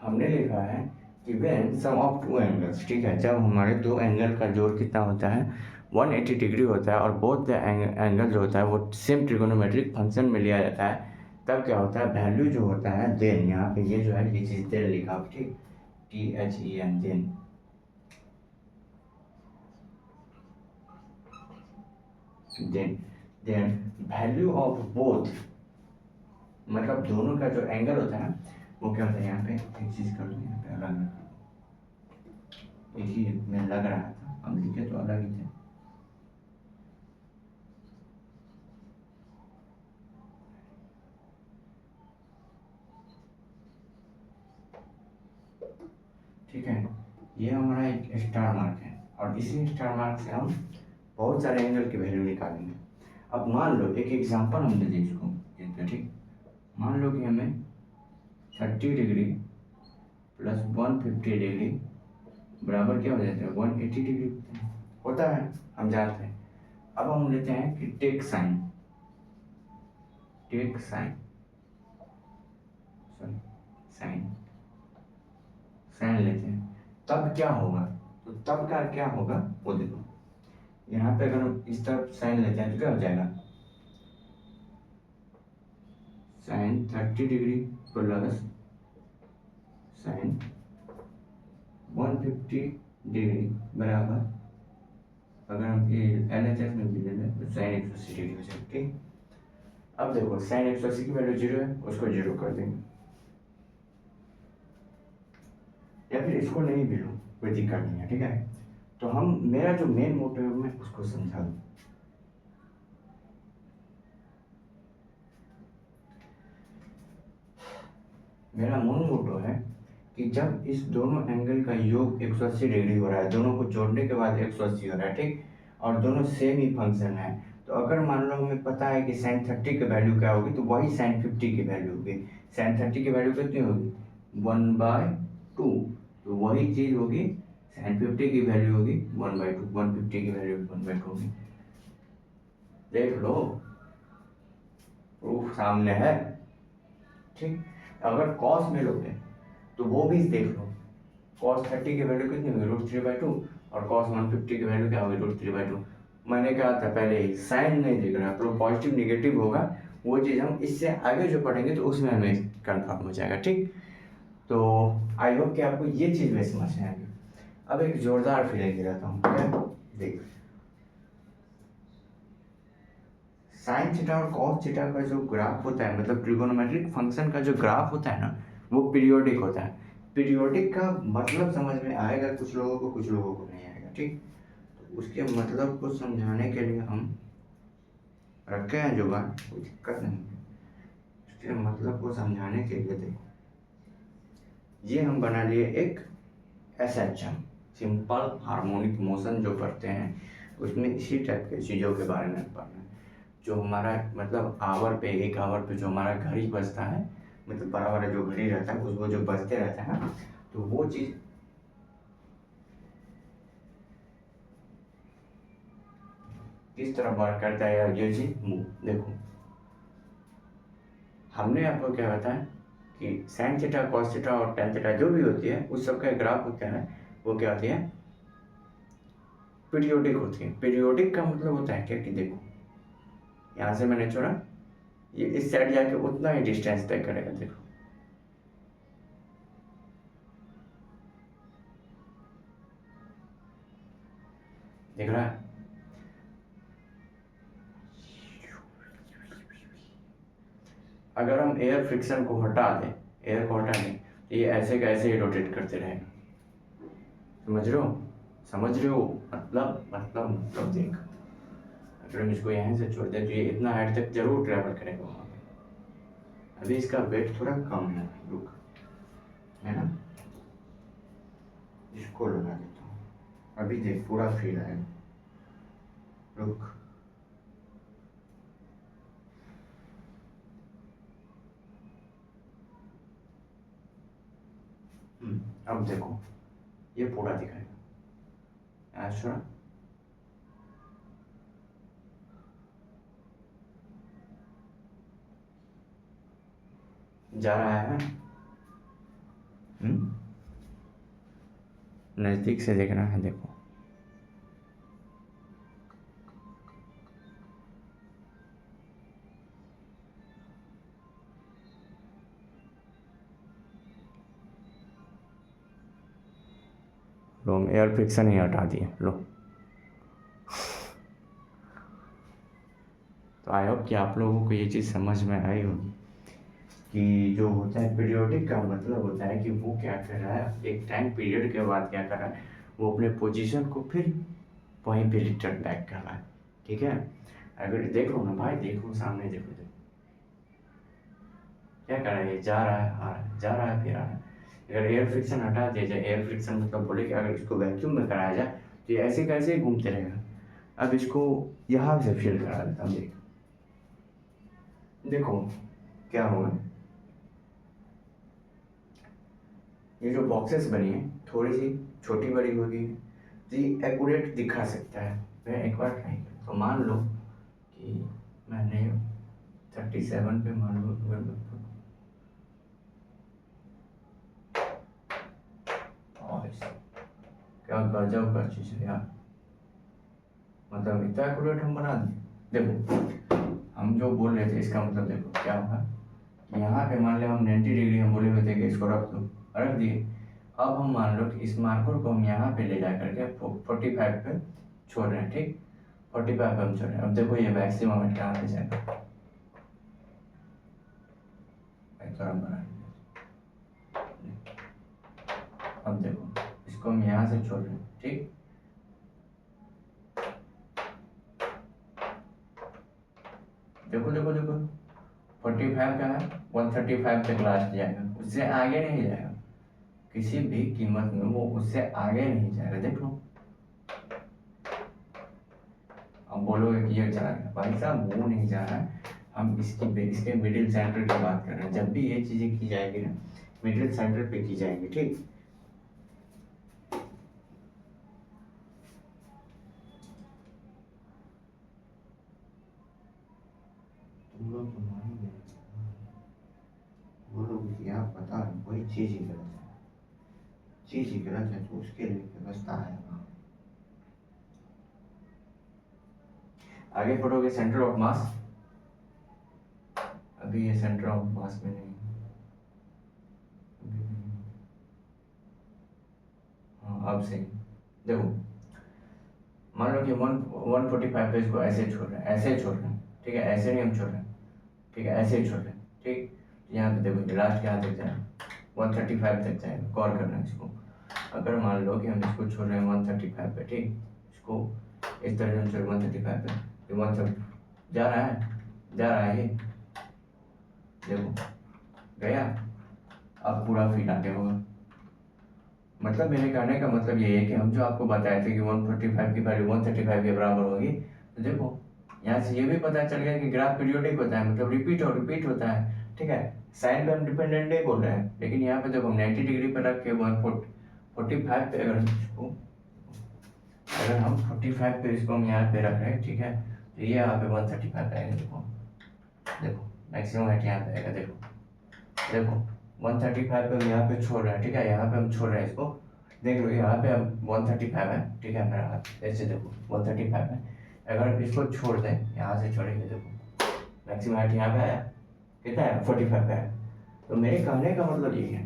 हमने लिखा है कि when sum of two angles, ठीक है, जब हमारे दो एंगल का जोड़ कितना होता है 180 डिग्री होता है और बोथ द एंगल जो होता है वो सेम ट्रिगोनोमेट्रिक फंक्शन में लिया जाता है, तब क्या होता है वैल्यू जो होता है देन, यहाँ पे ये जो है ये चीज़ देन लिखा, ठीक, THEN then, then value of both, मतलब दोनों का जो एंगल होता है वो क्या होता है, यहाँ पे एक चीज़ कर दो, यहाँ पे अलग रखा, एक ही में लग रहा था, हम लिखे तो अलग ही थे। ठीक है, ये हमारा एक स्टार मार्क है और इसी स्टार मार्क से हम बहुत सारे एंगल की वैल्यू निकालेंगे। अब मान लो एक एग्जांपल हम दे दें इसको, ये ठीक, मान लो कि हमें 30 डिग्री प्लस 150 डिग्री बराबर क्या हो जाता है 180 डिग्री होता है, हम जानते हैं। अब हम लेते हैं कि टेक साइन साइन लेते हैं, तब क्या होगा, तो तब का क्या होगा वो देखो, यहाँ पे अगर हम इस तरफ साइन लेते हैं तो क्या हो जाएगा, sine 30 degree plus sine 150 degree बराबर, अगर हम LHS में भी ले लें तो साइन 180 डिग्री हो जाएगा, ठीक। अब देखो साइन 180 की वैल्यू 0 है, उसको 0 कर देंगे, या फिर इसको नहीं भी लो कोई दिक्कत नहीं है, ठीक है। तो हम, मेरा जो मेन मोटिव है मैं उसको समझा दूँ। मेरा मूल मोटो है कि जब इस दोनों एंगल का योग 180 डिग्री हो रहा है, दोनों को जोड़ने के बाद 180 हो रहा है, ठीक, और दोनों सेम ही फंक्शन है, तो अगर मान लो हमें पता है कि साइन 30 की वैल्यू क्या होगी, तो वही साइन 50 की वैल्यू होगी। साइन 30 की वैल्यू कितनी होगी 1/2, तो वही चीज़ होगी साइन 50 की वैल्यू होगी 1/2, 150 की वैल्यू 1/2 होगी। देख लो प्रूफ सामने है, ठीक। अगर कॉस में लोगे तो वो भी देख लो, कॉस 30 की वैल्यू कितनी होगी √3/2 और कॉस 150 की वैल्यू क्या होगी √3/2। मैंने कहा था पहले ही साइन नहीं देख रहा, तो पॉजिटिव निगेटिव होगा, वो चीज़ हम इससे आगे जो पढ़ेंगे तो उसमें हमें कन्फर्म हो जाएगा, ठीक। तो आई होप कि आपको ये चीज़ में समझ में आएगी। अब एक जोरदार फीलिंग दिलाता हूँ, क्या, देख, साइन थीटा और कॉस थीटा का जो ग्राफ होता है, मतलब ट्रिगोनोमेट्रिक फंक्शन का जो ग्राफ होता है ना, वो पीरियोडिक होता है। पीरियोडिक का मतलब समझ में आएगा कुछ लोगों को, कुछ लोगों को नहीं आएगा, ठीक। तो उसके मतलब को समझाने के लिए हम रखे हैं जुगाड़, कोई दिक्कत नहीं है। उसके मतलब को समझाने के लिए देखो, ये हम बना लिए एक SHM, सिंपल हार्मोनिक मोशन जो पढ़ते हैं उसमें इसी टाइप के चीज़ों के बारे में पढ़ना है। जो हमारा मतलब आवर पे, 1 आवर पे जो हमारा घड़ी बजता है, मतलब बड़ा वाला जो घड़ी रहता है उसको जो बजते रहता है ना, तो वो चीज़ किस तरह वर्क करता है, या ये चीज़ देखो, हमने आपको क्या बताया कि साइन थीटा, कॉस थीटा और टेन थीटा जो भी होती है उस सब का ग्राफ होता है, वो क्या होती है पीरियोडिक होती है। पीरियोडिक का मतलब होता है क्या कि देखो, यहाँ से मैंने छोड़ा, ये इस साइड जाके उतना ही डिस्टेंस तय करेगा, देखो, देख रहा है। अगर हम एयर फ्रिक्शन को हटा दें, एयर को हटा दें, तो ये ऐसे का ऐसे ही रोटेट करते रहेगा, समझ रहे हो, समझ रहे हो, मतलब देख, अगर हम इसको यहाँ से छोड़ दें तो ये इतना हाइट तक जरूर ट्रैवल करेगा वहाँ पे। अभी इसका वेट थोड़ा कम है, रुक, है ना, इसको लगा देता हूँ, अभी देख पूरा फील आएगा, रुक, अब देखो ये पूरा दिखाएगा, छोड़ा, जा रहा है। नज़दीक से देखना है, देखो लो, एयर फ्रिक्शन ही हटा दिए लो। तो आई होप कि आप लोगों को ये चीज़ समझ में आई होगी कि जो होता है पीरियोडिक का मतलब होता है कि वो क्या कर रहा है, एक टाइम पीरियड के बाद क्या कर रहा है, वो अपने पोजीशन को फिर वहीं पे रिटर्न बैक कर रहा है। ठीक है, अगर देखो ना भाई, देखो सामने, देखो देखो क्या कर रहा है, ये जा रहा है, आ रहा है, जा रहा है, फिर आ रहा है। अगर एयर फ्रिक्शन हटा दिया जाए, एयर फ्रिक्शन मतलब बोले कि अगर इसको वैक्यूम में कराया जाए तो ये ऐसे कैसे ही घूमते रहेगा। अब इसको यहाँ से फील करा देता हूँ, देखो क्या होगा। ये जो बॉक्सेस बनी है थोड़ी सी छोटी बड़ी होगी तो ये एक्यूरेट दिखा सकता है। मैं एक बार ट्राई करता हूँ, मान लो कि मैंने 37 पे मान लो, क्या गजब का चीज़ है यार, मतलब इतना एक्यूरेट हम बना दिए। देखो हम जो बोल रहे थे इसका मतलब देखो क्या होगा कि यहाँ पे मान लिया हम 90 डिग्री हम बोले हुए थे कि इसको रख दो, रख दिए। अब हम मान लो कि इस मार्कर को हम यहाँ पे ले जा करके 45 पे छोड़ रहे हैं, ठीक, 45 पे हम छोड़ रहे हैं। अब देखो ये मैक्सिमम है, कहाँ पे जाएगा, थोड़ा बना। अब देखो इसको हम यहाँ से छोड़ रहे हैं, ठीक, देखो देखो देखो 45 का है, 135 तक लास्ट जाएगा, उससे आगे नहीं जाएगा किसी भी कीमत में, वो उससे आगे नहीं जाएगा। देख लो, अब बोलोगे कि ये जा रहा है, भाई साहब वो नहीं जा रहा है, हम इसके मिडिल सेंटर की बात कर रहे हैं। जब भी ये चीज़ें की जाएगी ना, मिडिल सेंटर पे की जाएगी, ठीक। तुम लोग तो मानेंगे, वो लोग यहाँ पता वही चीज़ ही गलत है, चीज़ ही गलत है, तो उसके लिए व्यवस्था है। आगे पढ़ोगे सेंटर ऑफ मास, अभी ये सेंटर ऑफ मास में नहीं, हाँ अब सही। देखो मान लो कि 145 पे इसको ऐसे छोड़ रहे हैं, ऐसे छोड़ रहे हैं, ठीक है, ऐसे नहीं हम छोड़ रहे हैं, ठीक है, ऐसे ही छोड़ रहे हैं, ठीक। यहाँ पे देखो लास्ट यहाँ तक जाए, 135 तक जाएगा, गौर करना है इसको। अगर मान लो कि हम इसको छोड़ रहे हैं 135 पे, ठीक, इसको इस तरह से हम छोड़ 135 पे, ये 130 जा रहा है, जा रहा है, ये देखो गया। अब पूरा फील आगे होगा, मतलब मेरे कहने का मतलब ये है कि हम जो आपको बताए थे कि 145 की वैल्यू 135 के बराबर होगी, तो देखो यहाँ से ये भी पता चल गया कि ग्राफ पीरियोडिक होता है, मतलब रिपीट होता है, ठीक है। साइन पे हम डिपेंडेंट नहीं बोल रहे हैं, लेकिन यहाँ पे देखो 90 डिग्री पर रख के 145 पे अगर हम 45 पे इसको हम यहाँ पे रख रहे हैं, ठीक है, तो ये यहाँ पे 135 आएगा। देखो देखो मैक्सिमम हाइट यहाँ पे आएगा, देखो देखो 135 पे हम यहाँ पे छोड़ रहे हैं, ठीक है, यहाँ पे हम छोड़ रहे हैं इसको, देख लो यहाँ पे हम 135 है, ठीक है, मेरा हाथ ऐसे देखो 135 है। अगर हम इसको छोड़ दें, यहाँ से छोड़ेंगे, देखो मैक्सिमम हाइट यहाँ पे आया, कितना है, 45 पे है। तो मेरे कहने का मतलब ये है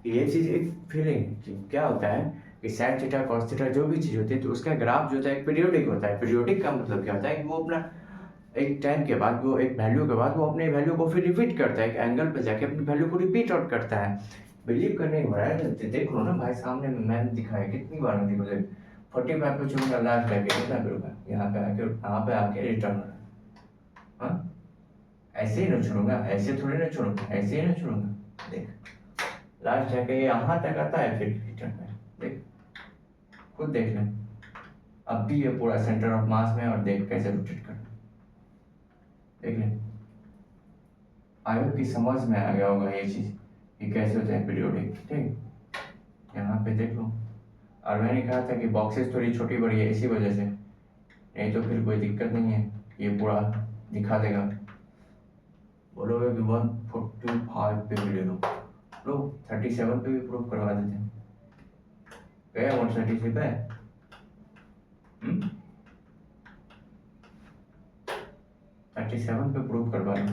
कि ये चीज़ एक फीलिंग क्या होता है कि साइन थीटा कॉस थीटा जो भी चीज़ होती है, तो उसका ग्राफ जो होता है एक पीरियोडिक होता है। पीरियोडिक का मतलब क्या होता है कि वो अपना एक टाइम के बाद, वो एक वैल्यू के बाद वो अपने वैल्यू को फिर रिपीट करता है, एक एंगल पे जाके अपनी वैल्यू को रिपीट आउट करता है। बिलीव करने हो रहा है, देख लो ना भाई, सामने में मैंने दिखाया कितनी बार देखो, 45 पे छोड़ूंगा, लास्ट जाके कितना करूँगा, यहाँ पे आके रिटर्न हो रहा है। हाँ ऐसे ही ना छोड़ूंगा, ऐसे थोड़ी ना छोड़ूंगा, ऐसे ही ना छोड़ूंगा, देख लास्ट जाके यहाँ तक आता है, फिर रिटर्न में, देख खुद देख लें। अब भी ये पूरा सेंटर ऑफ मास में, और देख कैसे रोटेट करना, देख लें। आई होप की समझ में आ गया होगा ये चीज़ कि कैसे होता है पीरियोडिक, ठीक। यहाँ पे देख लो, और मैंने कहा था कि बॉक्सेस थोड़ी छोटी बड़ी है इसी वजह से, नहीं तो फिर कोई दिक्कत नहीं है, ये पूरा दिखा देगा। बोलोगे कि 140 1.5 पे भी ले लो, 37 पे भी प्रूफ करवा देते हैं। गया 130 पे 37 पे प्रूफ करवा लो,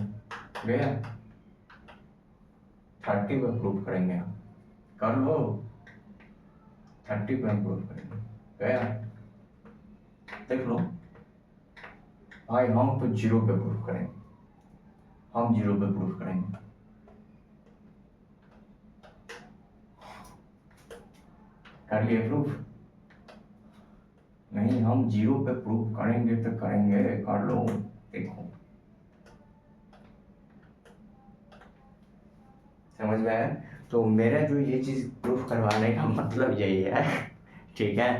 गया 30 पे प्रूफ करेंगे हम, कर लो 30 पे हम प्रूफ करेंगे, गया देख लो भाई, हम तो 0 पे प्रूफ करेंगे, हम 0 पे प्रूफ करेंगे। कर लिए प्रूफ? नहीं, हम 0 पे प्रूफ करेंगे तो करेंगे, कर लो देखो, समझ में आया? तो मेरा जो ये चीज़ प्रूफ करवाने का मतलब यही है ठीक है,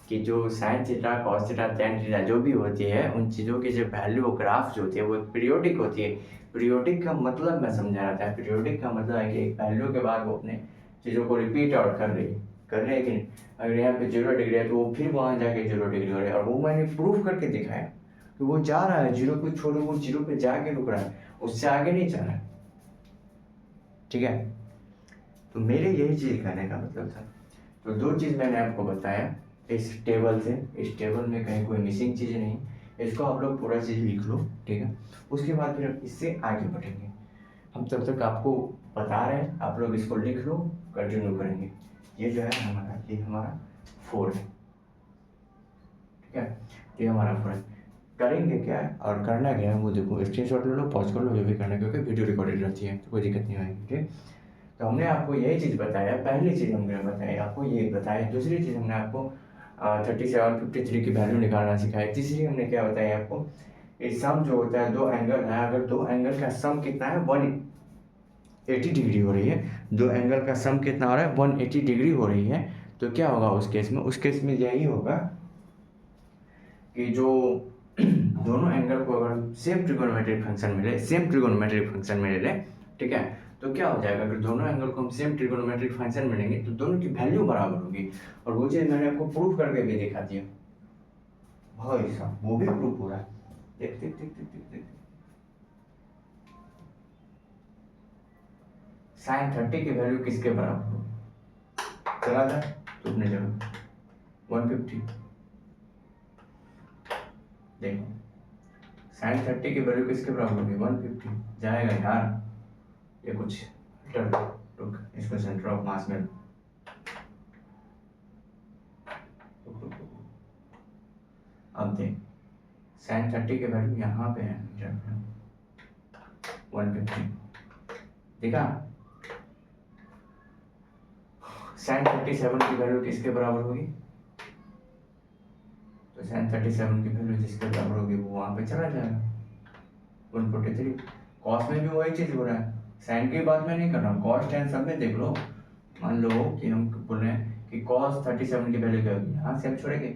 कि जो sine theta, cos theta, tan theta जो भी होती है, उन चीज़ों की जो वैल्यू ग्राफ जो होती है वो पीरियोडिक होती है। पीरियोडिक का मतलब मैं समझा रहा था, पीरियोडिक का मतलब है कि एक वैल्यू के बाद वो अपने चीज़ों को रिपीट आउट कर रही है कि नहीं। अगर यहाँ पे 0 डिग्री है तो वो फिर वहाँ जाके 0 डिग्री हो रहा है, और वो मैंने प्रूफ करके दिखाया कि वो जा रहा है 0 पे, छोड़ो वो 0 पे जाके रुक रहा है, उससे आगे नहीं जा रहा है, ठीक है। तो मेरे यही चीज़ कहने का मतलब था। तो 2 चीज़ मैंने आपको बताया इस टेबल से, इस टेबल में कहीं कोई मिसिंग चीज़ नहीं, इसको आप लोग पूरा चीज़ लिख लो, ठीक है। उसके बाद फिर इससे आगे बढ़ेंगे हम, तब तक आपको बता रहे हैं, आप लोग इसको लिख लो, कंटिन्यू करेंगे। ये जो है हमारा, ये हमारा 4 है, ठीक है, ये हमारा 4 है। करेंगे क्या है और करना क्या है वो देखो, स्क्रीनशॉट ले लो, पॉज कर लो, जो भी करना है, क्योंकि वीडियो रिकॉर्डेड रहती है तो कोई दिक्कत नहीं आएगी, ठीक। तो हमने आपको यही चीज़ बताया, पहली चीज़ हमने बताई आपको ये बताया, दूसरी चीज़ हमने आपको 3753 की वैल्यू निकालना सिखाया, तीसरी हमने क्या बताया आपको, इस सम जो होता है 2 एंगल है, अगर 2 एंगल का सम कितना है 180 डिग्री हो रही है, 2 एंगल का सम कितना हो रहा है 180 डिग्री हो रही है, तो क्या होगा उस केस में, उस केस में यही होगा कि जो दोनों एंगल को अगर सेम ट्रिगोनोमेट्रिक फंक्शन मिले, सेम ट्रिगोनोमेट्रिक फंक्शन मिले, ठीक है, तो क्या हो जाएगा, अगर दोनों एंगल को हम सेम ट्रिगोनोमेट्रिक फंक्शन मिलेंगे तो दोनों की वैल्यू बराबर होगी, और वो चीज़ मैंने आपको प्रूफ करके भी दिखा दिया भाई साहब, वो भी प्रूफ हो रहा है, देख देख देख देख देख देख, साइन 30 की वैल्यू किसके बराबर होगी, चला था तो अपने जगह 150, देखो साइन 30 की वैल्यू किसके बराबर होगी 150, जाएगा यार, ये कुछ रुक, इसको सेंटर ऑफ मास में अब देख, साइन 30 की वैल्यू यहाँ पे है मीटर में 150, देखा, साइन 37 की वैल्यू किसके बराबर होगी, तो साइन 37 की वैल्यू जिसके बराबर होगी वो वहाँ पे चला जाएगा 143। कॉस में भी वही चीज़ हो रहा है, साइन की बात मैं नहीं कर रहा हूँ, कॉस टेन सब में देख लो, मान लो कि हम बोल रहे हैं कि कॉस 37 की वैल्यू क्या होगी, यहाँ से हम छोड़ेंगे,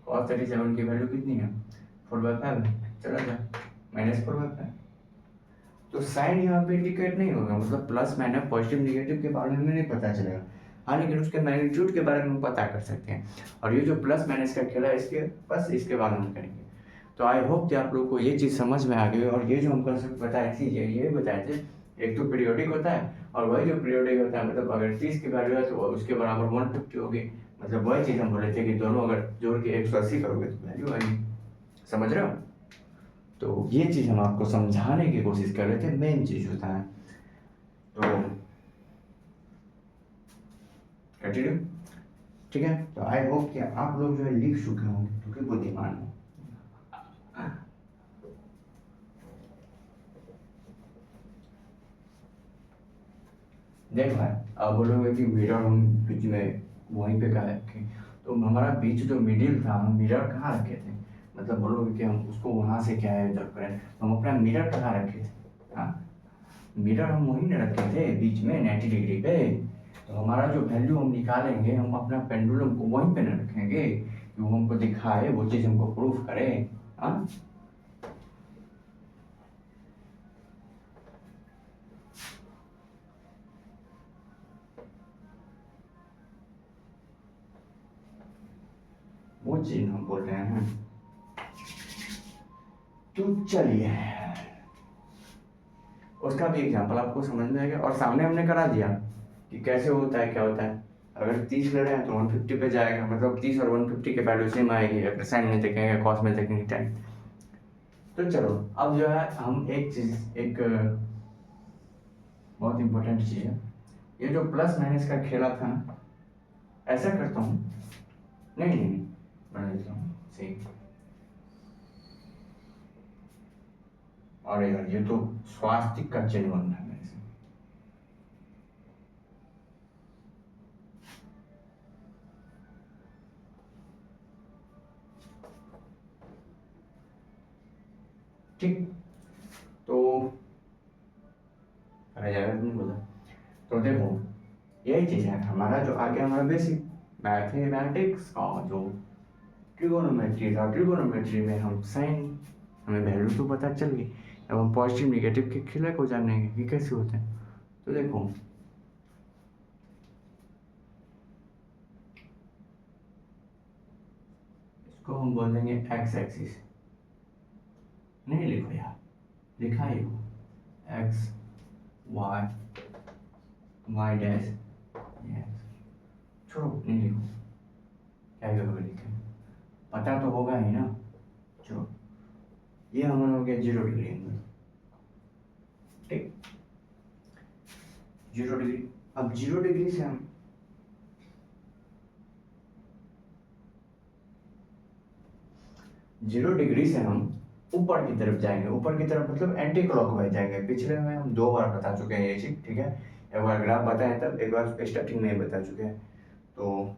कॉस 37 की वैल्यू कितनी है 4/5, चला जाए -4/5, तो साइन यहाँ पे इंडिकेट नहीं होगा, मतलब प्लस माइनस पॉजिटिव निगेटिव के बारे में नहीं पता चलेगा, हाँ, लेकिन उसके मैग्नीट्यूड के बारे में हम पता कर सकते हैं, और ये जो प्लस माइनस का खेला है इसके बस इसके बाद हम करेंगे। तो आई होप कि आप लोग को ये चीज़ समझ में आ गई, और ये जो हम कंसेप्ट बताए थे ये बताए थे, एक तो पीरियोडिक होता है, और वही जो पीरियोडिक होता है मतलब अगर 30 की वैल्यू है तो उसके बराबर 150 होगी, मतलब वही चीज़ हम बोले थे कि दोनों अगर जोड़ के 180 करोगे तो वैल्यू आएगी, समझ रहे हो। तो ये चीज़ हम आपको समझाने की कोशिश कर रहे थे, मेन चीज़ होता है। तो कंटिन्यू, ठीक है। तो आई होप कि आप लोग जो है लिख चुके होंगे क्योंकि बुद्धिमान हो। देख भाई, आप बोलोगे कि मिरर हम बीच में वहीं पे कहाँ रखे, तो हमारा बीच जो मिडिल था हम मिरर कहाँ रखे थे, मतलब बोलोगे कि हम उसको वहाँ से क्या है जब करें, तो हम अपना मिरर कहाँ रखे थे, हाँ, मिरर हम वहीं न रखे थे बीच में 90 डिग्री पे, तो हमारा जो वैल्यू हम निकालेंगे हम अपना पेंडुलम को वहीं पे न रखेंगे कि वो हमको दिखाए, वो चीज़ हमको प्रूफ करे, हाँ। वो चीज हम बोल रहे हैं। तो चलिए उसका भी एग्जाम्पल आपको समझ में आएगा। और सामने हमने करा दिया कि कैसे होता है, क्या होता है। अगर 30 ले रहे हैं तो 150 पे जाएगा, मतलब 30 और 150 के वैल्यू सेम आएगी अगर साइन में देखेंगे, कॉस में देखेंगे, टाइम। तो चलो अब जो है हम एक चीज़, एक बहुत इंपॉर्टेंट चीज़ है, ये जो प्लस माइनस का खेला था ना, ऐसा करता हूँ, नहीं नहीं नहीं बना देता हूँ सही। और यार ये तो स्वास्तिक का चिन्ह बन रहा है मेरे से। ठीक, तो अरे यार नहीं बोला। तो देखो यही चीज़ है हमारा जो आगे, हमारा बेसिक मैथमेटिक्स का जो ट्रिगोनोमेट्री था, ट्रिगोनोमेट्री में हम साइन, हमें वैल्यू तो पता चल गई। अब हम पॉजिटिव निगेटिव के खिला को जानेंगे कि कैसे होते हैं। तो देखो इसको हम बोल देंगे एक्स एक्सिस, नहीं लिखो यार, लिखा ही हो एक्स वाई वाई डैश, छोड़ो नहीं लिखो, क्या करोगे लिखे, पता तो होगा ही ना। चलो ये हमारा हो गया 0 डिग्री एंगल, ठीक, 0 डिग्री। अब 0 डिग्री से हम 0 डिग्री से हम ऊपर की तरफ जाएंगे, ऊपर की तरफ मतलब एंटी क्लॉकवाइज जाएंगे। पिछले में हम 2 बार बता चुके हैं ये चीज, ठीक है, एक बार ग्राफ बताए तब, एक बार स्टार्टिंग में बता चुके हैं। तो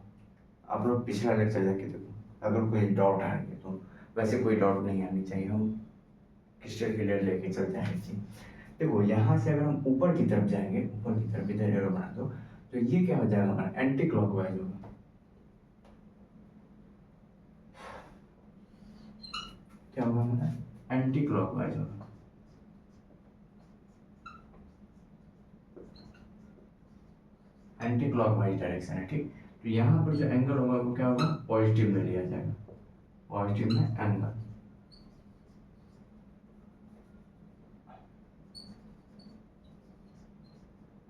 आप लोग पिछला लेक्चर जाके देखो अगर कोई डाउट आ रही है तो। वैसे कोई डाउट नहीं आनी चाहिए, हम क्रिस्टल क्लियर लेके चलते हैं चीज। देखो यहाँ से अगर हम ऊपर की तरफ जाएंगे, ऊपर की तरफ इधर एरो बना दो, तो ये क्या हो जाएगा हमारा एंटी क्लॉकवाइज होगा। क्या होगा हमारा एंटी क्लॉकवाइज होगा। एंटी क्लॉकवाइज डायरेक्शन है, ठीक। तो यहाँ पर जो एंगल होगा वो क्या होगा, पॉजिटिव में लिया जाएगा, पॉजिटिव में एंगल,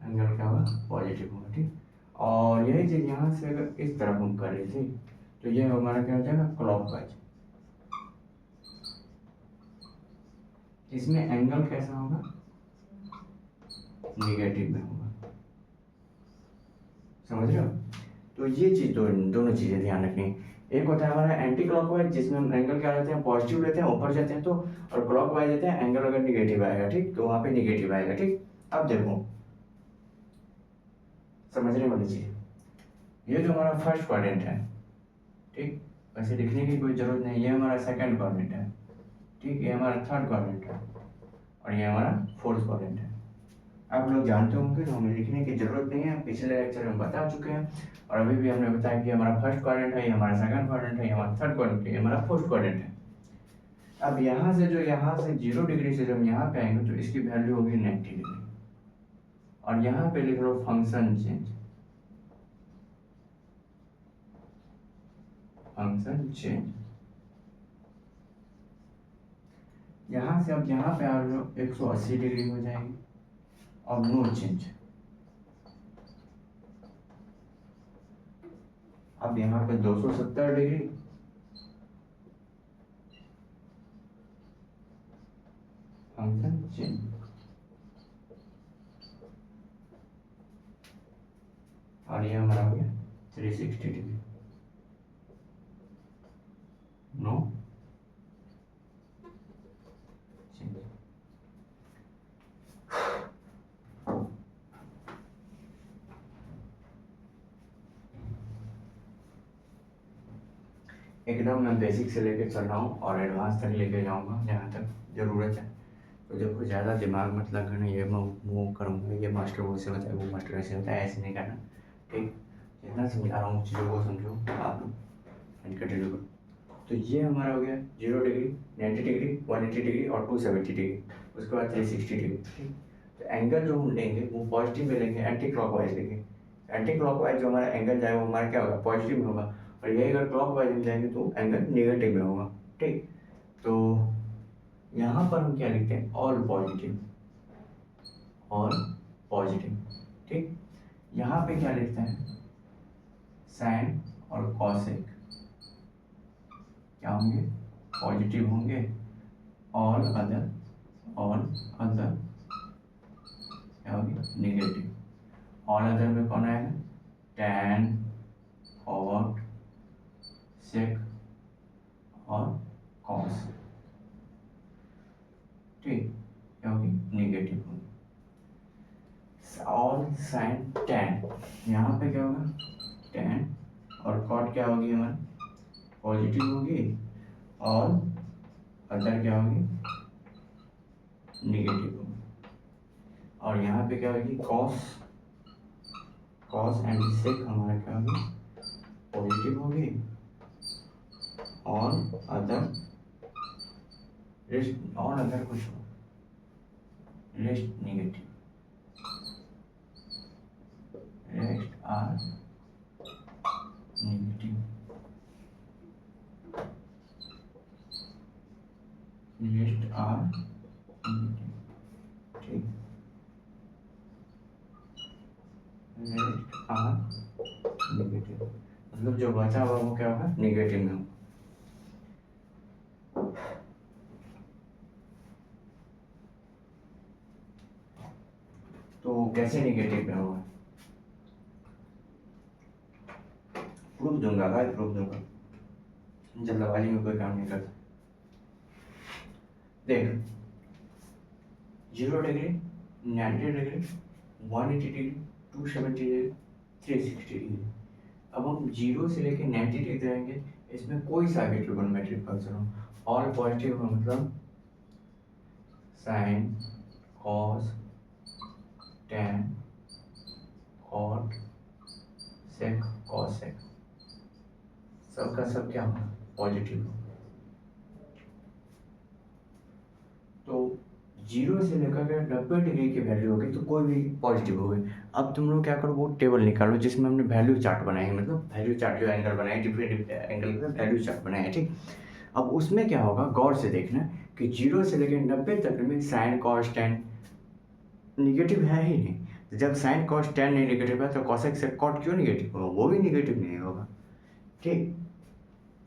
एंगल क्या होगा, पॉजिटिव होगा, ठीक। और यही चीज यहाँ से अगर इस तरफ हम कर रहे थे तो ये हमारा क्या हो जाएगा क्लॉकवाइज। इसमें एंगल कैसा होगा, निगेटिव में होगा, समझ रहे हो। तो ये चीज दोनों चीजें ध्यान रखनी। एक होता है हमारा एंटी क्लॉकवाइज जिसमें हम एंगल क्या लेते हैं, पॉजिटिव लेते हैं, ऊपर जाते हैं तो, और क्लॉकवाइज लेते हैं एंगल अगर निगेटिव आएगा, ठीक, तो वहां पे निगेटिव आएगा, ठीक। अब देखो समझने वाली चीज, ये जो हमारा फर्स्ट क्वाड्रेंट है, ठीक, वैसे लिखने की कोई जरूरत नहीं, ये हमारा सेकंड क्वाड्रेंट है, ठीक, ये हमारा थर्ड क्वाड्रेंट है, और ये हमारा फोर्थ क्वाड्रेंट है। आप लोग जानते होंगे तो हमें लिखने की जरूरत नहीं है, पिछले लेक्चर में बता चुके हैं। और अभी भी हमने बताया कि हमारा फर्स्ट क्वाड्रेंट है, ये हमारा सेकंड क्वाड्रेंट है, ये हमारा थर्ड क्वाड्रेंट है, ये हमारा फोर्थ क्वाड्रेंट है। अब यहाँ से 0 डिग्री से जब यहाँ पे आएंगे तो इसकी वैल्यू होगी 90 डिग्री, और यहाँ पे लिख लो फंक्शन चेंज, फंक्शन चेंज। यहाँ से अब यहाँ पे आ रहे हो 180 डिग्री हो जाएगी, और नो चेंज। अब यहाँ पे 270 डिग्री, फंक्शन चेंज, और ये हमारा हो गया 360 डिग्री, नो चेंज। एकदम मैं बेसिक से लेके चल रहा हूँ और एडवांस तक लेके जाऊँगा जहाँ तक ज़रूरत है। तो देखो ज़्यादा दिमाग मत लगाना, ये मैं वो करूँगा, ये मास्टर वो से होता है, वो मास्टर ऐसे होता है, ऐसे नहीं करना, ठीक। जितना समझा रहा हूँ चीज़ों को समझो आप एंड कंटिन्यू करो। तो ये हमारा हो गया 0 डिग्री, 90 डिग्री, 180 डिग्री और 270 डिग्री, उसके बाद 360 डिग्री, ठीक। तो एंगल जो हम लेंगे वो पॉजिटिव में लेंगे, एंटी क्लॉकवाइज लेंगे। एंटी क्लॉकवाइज जो हमारा एंगल जाएगा वो हमारा क्या होगा, पॉजिटिव में होगा, और यही अगर क्लॉकवाइज में जाएंगे तो एंगल नेगेटिव में होगा, ठीक। तो यहाँ पर हम क्या लिखते हैं, ऑल पॉजिटिव, और पॉजिटिव। ठीक, यहाँ पे क्या लिखते हैं, साइन और कॉसेक क्या होंगे, पॉजिटिव होंगे। ऑल अदर क्या होगी, निगेटिव। ऑल अदर में कौन आएगा, टैन, कॉट, सेक और कॉस। ठीक, क्या होगी, निगेटिव होगी। और साइन टैन, यहाँ पे क्या होगा, टैन और कॉट क्या होगी हमारी, पॉजिटिव होगी। और अदर क्या होगी, निगेटिव होगी। और यहाँ पे क्या होगी, कॉस एंड सेक हमारा क्या होगी, पॉजिटिव होगी। और अदर रेस्ट, और अदर कुछ हो, rest negative, rest are negative, rest are negative. ठीक, रेस्ट आर निगेटिव, मतलब जो बचा हुआ वो क्या होगा, निगेटिव में होगा। तो कैसे निगेटिव में होगा, प्रूफ दूंगा भाई, प्रूफ दूंगा, जल्दबाजी में कोई काम नहीं करता। देख, 0 degree, 90 degree, 180 degree, 270 degree, 360 degree. अब हम 0 से लेके 90 डिग्री रहेंगे, इसमें कोई सा भी ट्रिगोनोमेट्रिक फंक्शन हो, ऑल पॉजिटिव हो, मतलब साइन, कॉस, टैन, कॉट, सेक, कॉसेक, सबका सब क्या होगा, पॉजिटिव हो। तो 0 से लेकर के 90 डिग्री की वैल्यू होगी तो कोई भी पॉजिटिव होगी। अब तुम लोग क्या करो, वो टेबल निकालो जिसमें हमने वैल्यू चार्ट बनाई है, मतलब वैल्यू चार्ट जो एंगल बनाए, डिफरेंट एंगल का वैल्यू चार्ट बनाया है। ठीक, अब उसमें क्या होगा, गौर से देखना कि 0 से लेकर 90 तक में साइन कॉस टैन निगेटिव है ही नहीं। तो जब साइन कॉस टैन नहीं निगेटिव है तो कॉसेक से कॉट क्यों निगेटिव होगा, वो भी निगेटिव नहीं होगा। ठीक,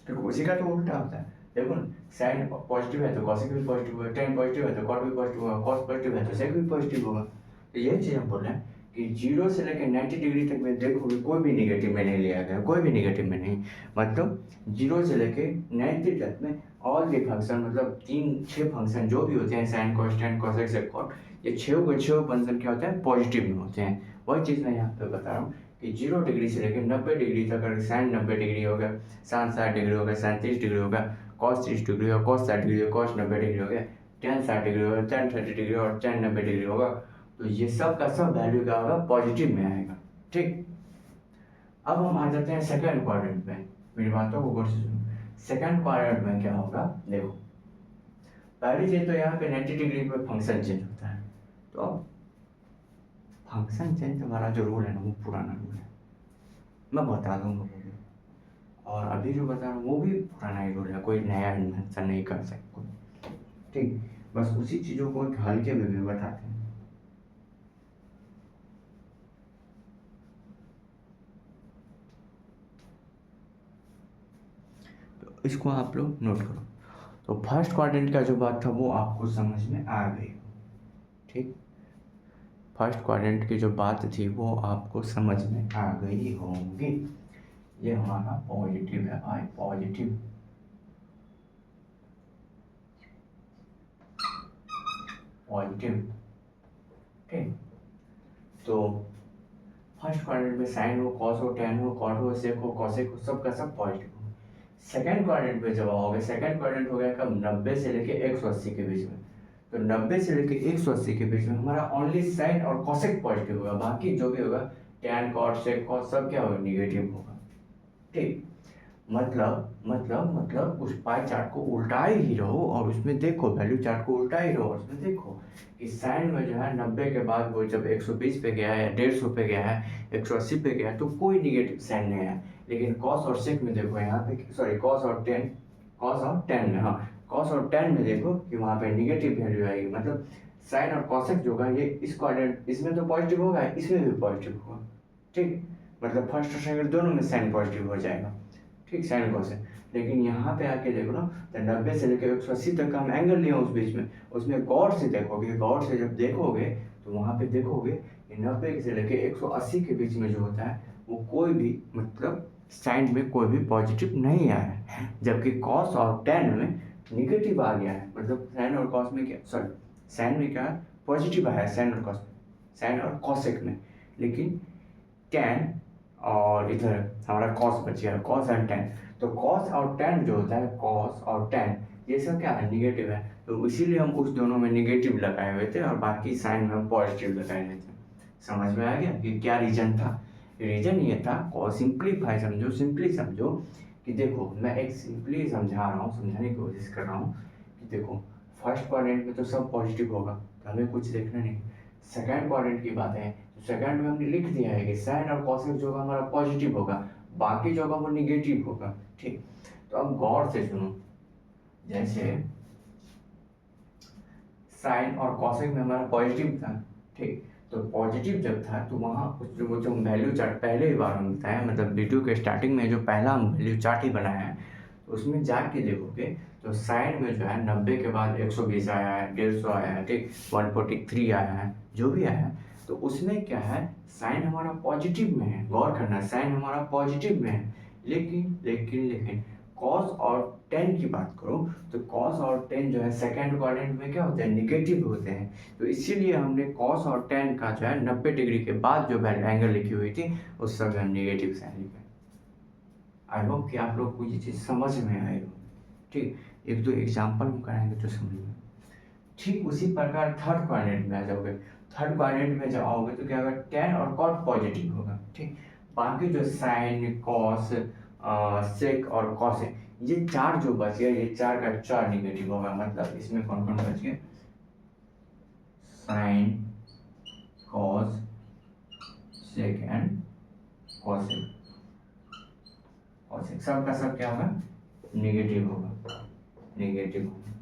तो उसी का तो उल्टा होता है। देखो ना, साइन पॉजिटिव है तो कॉसेक भी पॉजिटिव होगा, टैन पॉजिटिव है तो कॉट भी पॉजिटिव होगा, कॉस पॉजिटिव है तो सेक भी पॉजिटिव होगा। तो यही चीज़ हम बोल रहे हैं कि 0 से लेकर 90 डिग्री तक में देखोगे कोई भी निगेटिव में नहीं लिया गया, कोई भी निगेटिव में नहीं। मतलब 0 से लेकर 90 तक में ऑल के फंक्शन, मतलब 6 फंक्शन जो भी होते हैं, sine cos tan cosec sec cot, ये 6 फंक्शन क्या होते हैं, पॉजिटिव में होते हैं। वही चीज़ मैं यहाँ पे बता रहा हूँ कि 0 डिग्री से लेकर 90 डिग्री तक, अगर साइन 90 डिग्री हो गया, साइन 60 डिग्री हो गया, साइन 30 डिग्री हो गया, कॉस 30 डिग्री हो, कॉस 60 डिग्री हो, कॉस 90 डिग्री हो गया, टेन 60 डिग्री होगा, टेन 30 डिग्री और टेन 90 डिग्री होगा, तो ये सब का सब वैल्यू क्या होगा, पॉजिटिव में आएगा। ठीक, अब हम आ जाते हैं सेकंड क्वाड्रेंट में, मेरी बातों को गौर से सुनो। सेकंड क्वाड्रेंट में क्या होगा, देखो पहली चीज तो यहाँ पे 90 डिग्री पे फंक्शन चेंज होता है। तो अब फंक्शन चेंज हमारा जो रूल है ना, वो पुराना रूल है, मैं बता दूंगा वो भी। और अभी जो बता रहा हूँ वो भी पुराना ही रूल है, कोई नया इन्वेंशन नहीं कर सकते। ठीक, बस उसी चीज़ों को एक हल्के में भी बताते हैं। तो इसको आप लोग नोट करो। तो फर्स्ट क्वाड्रेंट का जो बात था वो आपको समझ में आ गई। ठीक, फर्स्ट क्वाड्रेंट की जो बात थी वो आपको समझ में आ गई होगी। ये हमारा पॉजिटिव है भाई, पॉजिटिव। ठीक, तो फर्स्ट क्वाड्रेंट में साइन हो, कॉस हो, टैन हो, कॉट हो, सेक हो, कॉसेक हो, सब का सब पॉजिटिव हो। सेकंड क्वाड्रेंट पे जब आओगे, सेकंड क्वाड्रेंट हो गया कब, 90 से लेके 180 के बीच में। तो 90 से लेके 180 के बीच में हमारा ओनली साइन और कॉसेक पॉजिटिव होगा, बाकी जो भी होगा टैन कॉट सेक कॉस सब क्या होगा, निगेटिव होगा। ठीक, मतलब उस पाई चार्ट को उल्टा ही रहो और उसमें देखो, वैल्यू चार्ट को उल्टा ही रहो और उसमें देखो कि साइन में जो है 90 के बाद वो जब 120 पे गया है, 150 पे गया है, 180 पे गया है, तो कोई निगेटिव साइन नहीं है। लेकिन कॉस और सेक में देखो, यहाँ पे सॉरी कॉस और टेन में, हाँ, कॉस और टेन में देखो कि वहाँ पे निगेटिव वैल्यू आएगी। मतलब साइन और कॉसेक जो होगा ये इस क्वाड्रेंट इसमें तो पॉजिटिव होगा, इसमें भी पॉजिटिव होगा। ठीक, मतलब फर्स्ट और सेकंड दोनों में साइन पॉजिटिव हो जाएगा। ठीक, साइन कॉसेक। लेकिन यहाँ पे आके देखो ना, तो 90 से लेकर 180 तक का हम एंगल लिया उस बीच में, उसमें गौर से देखोगे, गौर से जब देखोगे तो वहाँ पे देखोगे कि 90 से लेकर 180 के बीच में जो होता है वो कोई भी मतलब साइन में कोई भी पॉजिटिव नहीं आया है, जबकि कॉस और टेन में निगेटिव आ गया है। मतलब साइन और कॉस में क्या, सॉरी साइन में क्या पॉजिटिव आया है, साइन और कॉस, साइन और कॉसेक में। लेकिन टेन और इधर हमारा कॉस बच गया, कॉस एंड टेन। तो कॉस और टेन जो होता है, कॉस और टेन ये सब क्या है, निगेटिव है। तो इसीलिए हम उस दोनों में निगेटिव लगाए हुए थे और बाकी साइन में हम पॉजिटिव लगाए हुए थे। समझ में आ गया कि क्या रीजन था? रीजन ये था, और सिंप्लीफाई समझो, सिंपली समझो कि देखो मैं एक सिंपली समझा रहा हूँ, समझाने की कोशिश कर रहा हूँ कि देखो फर्स्ट क्वाड्रेंट में तो सब पॉजिटिव होगा, तो हमें कुछ देखना नहीं। सेकंड क्वाड्रेंट की बात है तो सेकंड में हमने लिख दिया है कि साइन और कॉसेक जो होगा हमारा पॉजिटिव होगा, बाकी जो होगा वो निगेटिव होगा। ठीक, तो अब गौर से सुनो, जैसे साइन और कॉसेक में हमारा पॉजिटिव था। ठीक, तो पॉजिटिव जब था तो वहाँ कुछ वो जो वैल्यू चार्ट पहले ही बार हम बताया, मतलब वीडियो के स्टार्टिंग में जो पहला हम वैल्यू चार्ट ही बनाया है, तो उसमें जाके देखोगे तो साइन में जो है 90 के बाद 120 आया है, 150 आया है, ठीक, 143 आया है, जो भी आया है, तो उसमें क्या है, साइन हमारा पॉजिटिव में है। गौर करना, साइन हमारा पॉजिटिव में है। लेकिन लेकिन लेकिन कॉस और टेन की बात करो तो कॉस और टेन जो है सेकंड क्वाड्रेंट में क्या होते हैं, निगेटिव होते हैं। तो इसीलिए हमने कॉस और टेन का जो है 90 डिग्री के बाद जो एंगल लिखी हुई थी उस समय हम निगेटिव साइन लिखे। आई होप कि आप लोग को ये चीज़ समझ में आई हो। ठीक, एक दो एग्जाम्पल हम कराएंगे तो समझ में। ठीक उसी प्रकार थर्ड क्वाड्रेंट में आ जाओगे, थर्ड क्वाड्रेंट में जब आओगे तो क्या होगा, टेन और कॉट पॉजिटिव होगा। ठीक, बाकी जो साइन कॉस सेक और कॉस है, ये चार जो बच गया, ये चार का चार निगेटिव होगा। मतलब इसमें कौन कौन बच गए, sine cos sec and cosec, cosec सब का सब क्या होगा, निगेटिव होगा, निगेटिव होगा।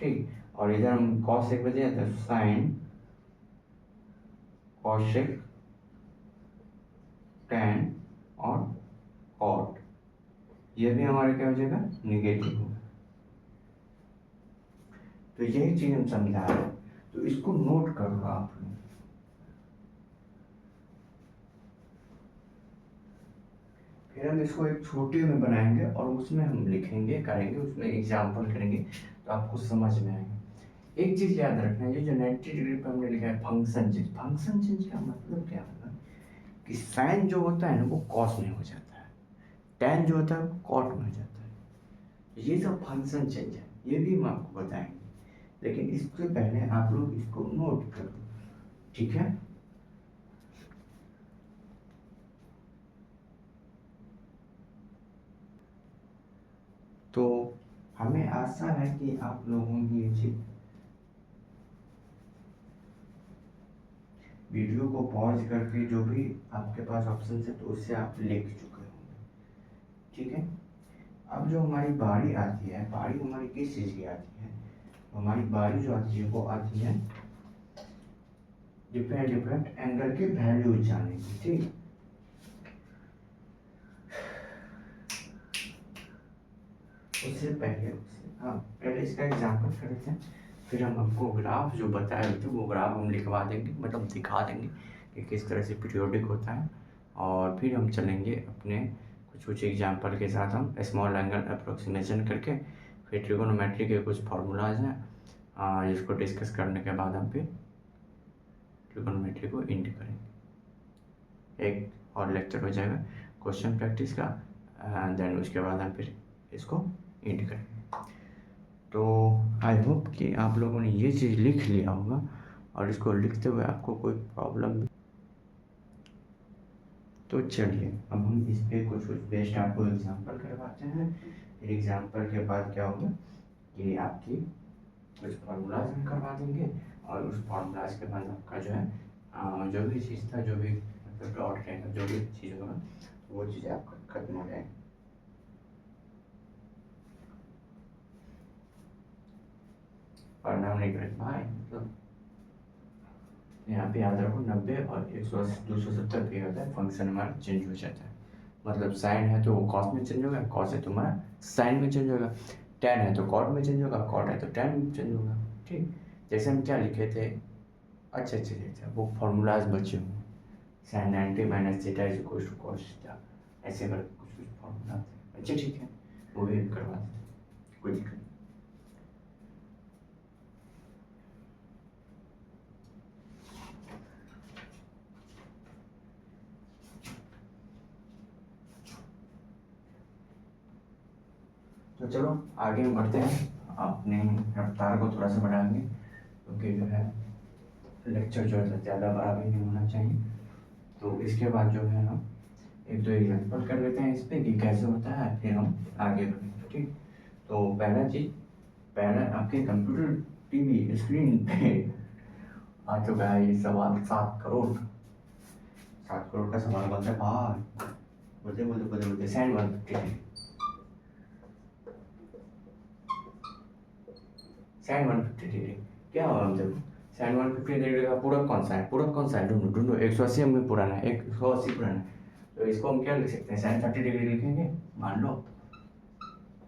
ठीक, और इधर हम कॉसेक बचे तो साइन कॉसेक टेन और कॉट, ये भी हमारे क्या हो जाएगा, निगेटिव होगा। तो यही चीज हम समझा रहे हैं, तो इसको नोट कर लो आप लोग। फिर हम इसको एक छोटे में बनाएंगे और उसमें हम लिखेंगे, करेंगे, उसमें एग्जाम्पल करेंगे तो आपको समझ में आएगा। एक चीज याद रखना, ये जो 90 डिग्री पर हमने लिखा है फंक्शन चेंज, फंक्शन चेंज का मतलब क्या होगा कि साइन जो होता है ना वो कॉस में हो जाता है, टेन जो होता है वो कॉट में हो जाता है। ये सब फंक्शन चेंज है, ये भी हम आपको बताएंगे, लेकिन इससे पहले आप लोग इसको नोट कर लो। ठीक है, तो हमें आशा है कि आप लोगों की ये चीज वीडियो को पॉज करके जो भी आपके पास ऑप्शन है तो उससे आप लिख चुके होंगे। ठीक है, अब जो हमारी बारी आती है, बारी हमारी किस चीज़ की आती है, हमारी बारी जो आती है वो आती है डिफरेंट डिफरेंट एंगल के वैल्यूज जानने की। ठीक, उससे पहले हाँ पहले इसका एग्जाम्पल कर लेते हैं, फिर हम आपको ग्राफ जो बताए हुए थे वो ग्राफ हम लिखवा देंगे, मतलब दिखा देंगे कि किस तरह से पीरियोडिक होता है। और फिर हम चलेंगे अपने कुछ कुछ एग्जाम्पल के साथ, हम स्मॉल एंगल अप्रोक्सीमेशन करके फिर ट्रिगोनोमेट्री के कुछ फार्मूलाज हैं जिसको डिस्कस करने के बाद हम फिर ट्रिगोनोमेट्री को एंड करेंगे। एक और लेक्चर हो जाएगा क्वेश्चन प्रैक्टिस का, देन उसके बाद हम फिर इसको एंड करेंगे। तो आई होप कि आप लोगों ने ये चीज़ लिख लिया होगा और इसको लिखते हुए आपको कोई प्रॉब्लम। तो चलिए अब हम इस पे कुछ कुछ बेस्ट आपको एग्जांपल करवाते हैं। फिर एग्जांपल के बाद क्या होगा कि आपकी कुछ फार्मूलाज हम करवा देंगे और उस फार्मूलाज के बाद आपका जो है जो भी चीज़ था, जो भी मतलब डॉट रहेगा, जो भी चीज़ होगा वो चीज़ आपका खत्म हो जाएगी। परिणाम नहीं करें भाई, मतलब यहाँ पे याद रखो 90 और 180 270 पे होता है, फंक्शन हमारा चेंज हो जाता है। मतलब साइन है तो वो कॉस में चेंज होगा, कॉस है तो हमारा साइन में चेंज होगा, टेन है तो कॉट में चेंज होगा, कॉट है तो टेन में चेंज होगा। ठीक, जैसे हम क्या लिखे थे, अच्छा वो फॉर्मूलाज बचे हुए, sine 90 minus theta is equal to cos theta, ऐसे करके कुछ कुछ फॉर्मूला थे। अच्छा ठीक है, वो भी करवा दें, कोई दिक्कत नहीं। तो चलो आगे बढ़ते हैं, अपने रफ्तार को थोड़ा सा बढ़ाएंगे क्योंकि जो है लेक्चर जो है ज़्यादा बड़ा भी नहीं होना चाहिए। तो इसके बाद जो है हम एक दो एग्जाम्पल कर लेते हैं इस पर कि कैसे होता है, फिर हम आगे बढ़ेंगे। ठीक, तो पहला आपके कंप्यूटर टीवी स्क्रीन पे आ चुका है ये सवाल, 7 करोड़ का सवाल बनता है भाई, बोलते साइन 150 साइन 150 डिग्री क्या होगा, मतलब साइन 150 डिग्री का पूरक कौन सा है, ढूंढो 180 में पुराना है, 180 पुराना है, तो इसको हम क्या लिख सकते हैं, साइन 30 डिग्री लिखेंगे।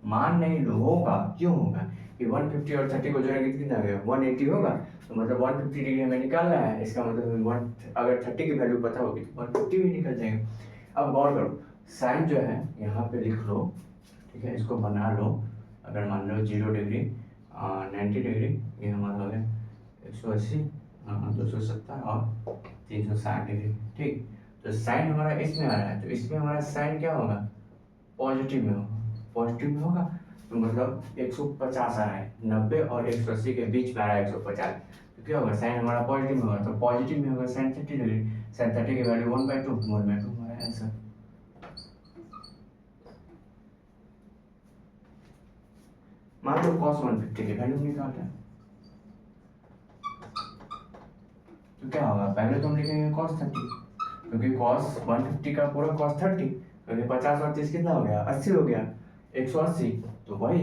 मान नहीं लो, होगा, क्यों होगा कि 150 और 30 को जोड़ेंगे तो कितना आ गया, 180 होगा, तो मतलब 150 डिग्री हमें निकालना है, इसका मतलब अगर 30 की वैल्यू पता होगी तो 150 भी निकल जाएगा। अब गौर करो, साइन जो है यहाँ पे लिख लो, ठीक है, इसको बना लो, अगर मान लो 0 डिग्री 90 डिग्री, ये हमारा हो गया 180 270 और 360 डिग्री। ठीक, तो साइन हमारा इसमें आ रहा है, तो इसमें हमारा साइन क्या होगा, पॉजिटिव में होगा, तो मतलब 150 आ रहा है, 90 और 180 के बीच में आ रहा है 150, तो क्या होगा, साइन हमारा पॉजिटिव में होगा, तो पॉजिटिव में होगा साइन 30 डिग्री, साइन 30 की वैल्यू 1/2 हमारा आंसर। मान लो cos 150 की वैल्यू निकालना है, तो क्या होगा, पहले तो हम लिखेंगे cos 30, क्योंकि cos 150 का पूरा cos 30, क्योंकि 50 और 30 कितना हो गया, 80 हो गया, 180, तो वही।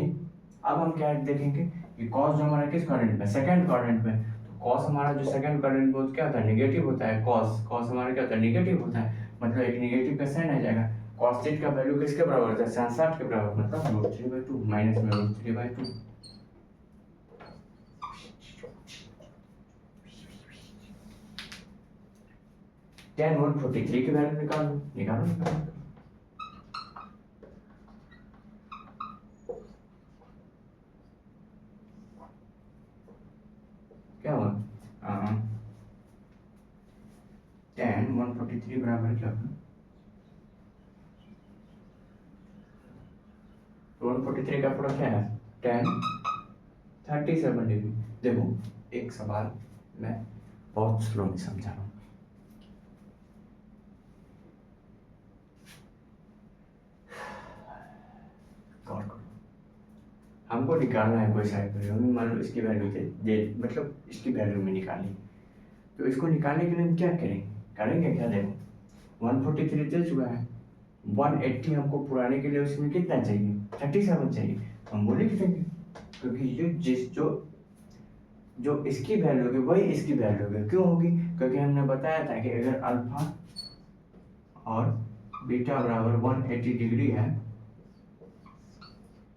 अब हम क्या देखेंगे कि cos जो हमारा किस क्वाड्रेंट में, सेकंड क्वाड्रेंट में, तो cos हमारा जो सेकंड क्वाड्रेंट में क्या होता है, नेगेटिव होता है, cos हमारा क्या होता है, नेगेटिव होता है, मतलब एक नेगेटिव का साइन आ जाएगा, cos थीटा का वैल्यू किसके बराबर होता है, sin 60 के बराबर, मतलब √3/2 माइनस में √3/2। tan 143 की वैल्यू निकालो। क्या हुआ, tan 143 बराबर क्या होगा, 143 का पूरा क्या है, tan 37 डिग्री। देखो एक सवाल मैं बहुत स्लो में समझा रहा हूँ, गौर करो, हमको निकालना है कोई साइड वैल्यू, मान लो इसकी वैल्यू दे मतलब इसकी वैल्यू में निकाली, तो इसको निकालने के लिए हम क्या करेंगे क्या, देखो 143 दे चुका है, 180 हमको पुराने के लिए उसमें कितना चाहिए, 37 चाहिए, हम वो लिख देंगे, क्योंकि जो इसकी वैल्यू होगी वही इसकी वैल्यू होगी, क्यों होगी, क्योंकि हमने बताया था कि अगर अल्फा और बीटा बराबर 180 डिग्री है,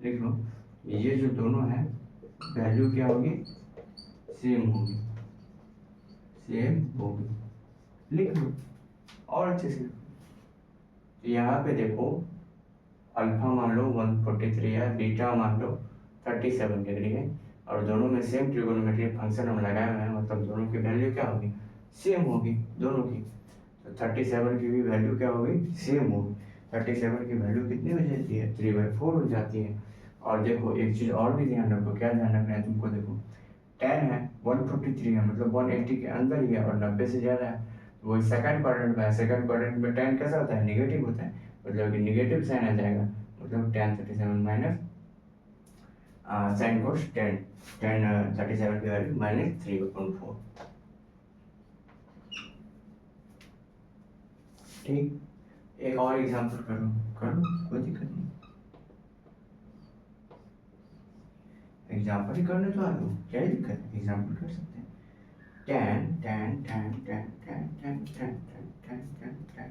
लिख लो, ये जो दोनों है वैल्यू क्या होगी, सेम होगी, लिख लो और अच्छे से। तो यहाँ पे देखो अल्फा मान लो 143 है, बीटा मान लो 37 डिग्री है, और दोनों में सेम ट्रिगोनोमेट्रिक फंक्शन हम लगाए हुए हैं, मतलब दोनों की वैल्यू क्या होगी, सेम होगी दोनों की, तो 37 की भी वैल्यू क्या होगी, सेम होगी, 37 की वैल्यू कितनी हो जाती है, 3/4 हो जाती है। और देखो एक चीज़ और भी ध्यान रखो, क्या ध्यान रखना है तुमको, देखो tan है 153 है, मतलब 180 के अंदर ही है और 90 से ज़्यादा है, तो वही सेकंड क्वाड्रेंट में है, सेकंड क्वाड्रेंट में tan कैसा होता है, नेगेटिव होता है, मतलब कि नेगेटिव साइन आ जाएगा, मतलब tan 37 minus sine cos tan 37 की वैल्यू -3/4। ठीक, एक और एग्जांपल करो कोई दिक्कत नहीं, एग्जांपल ही करने तो आ लो, क्या ही दिक्कत है, एग्जांपल कर सकते हैं। tan tan tan tan tan tan tan tan tan tan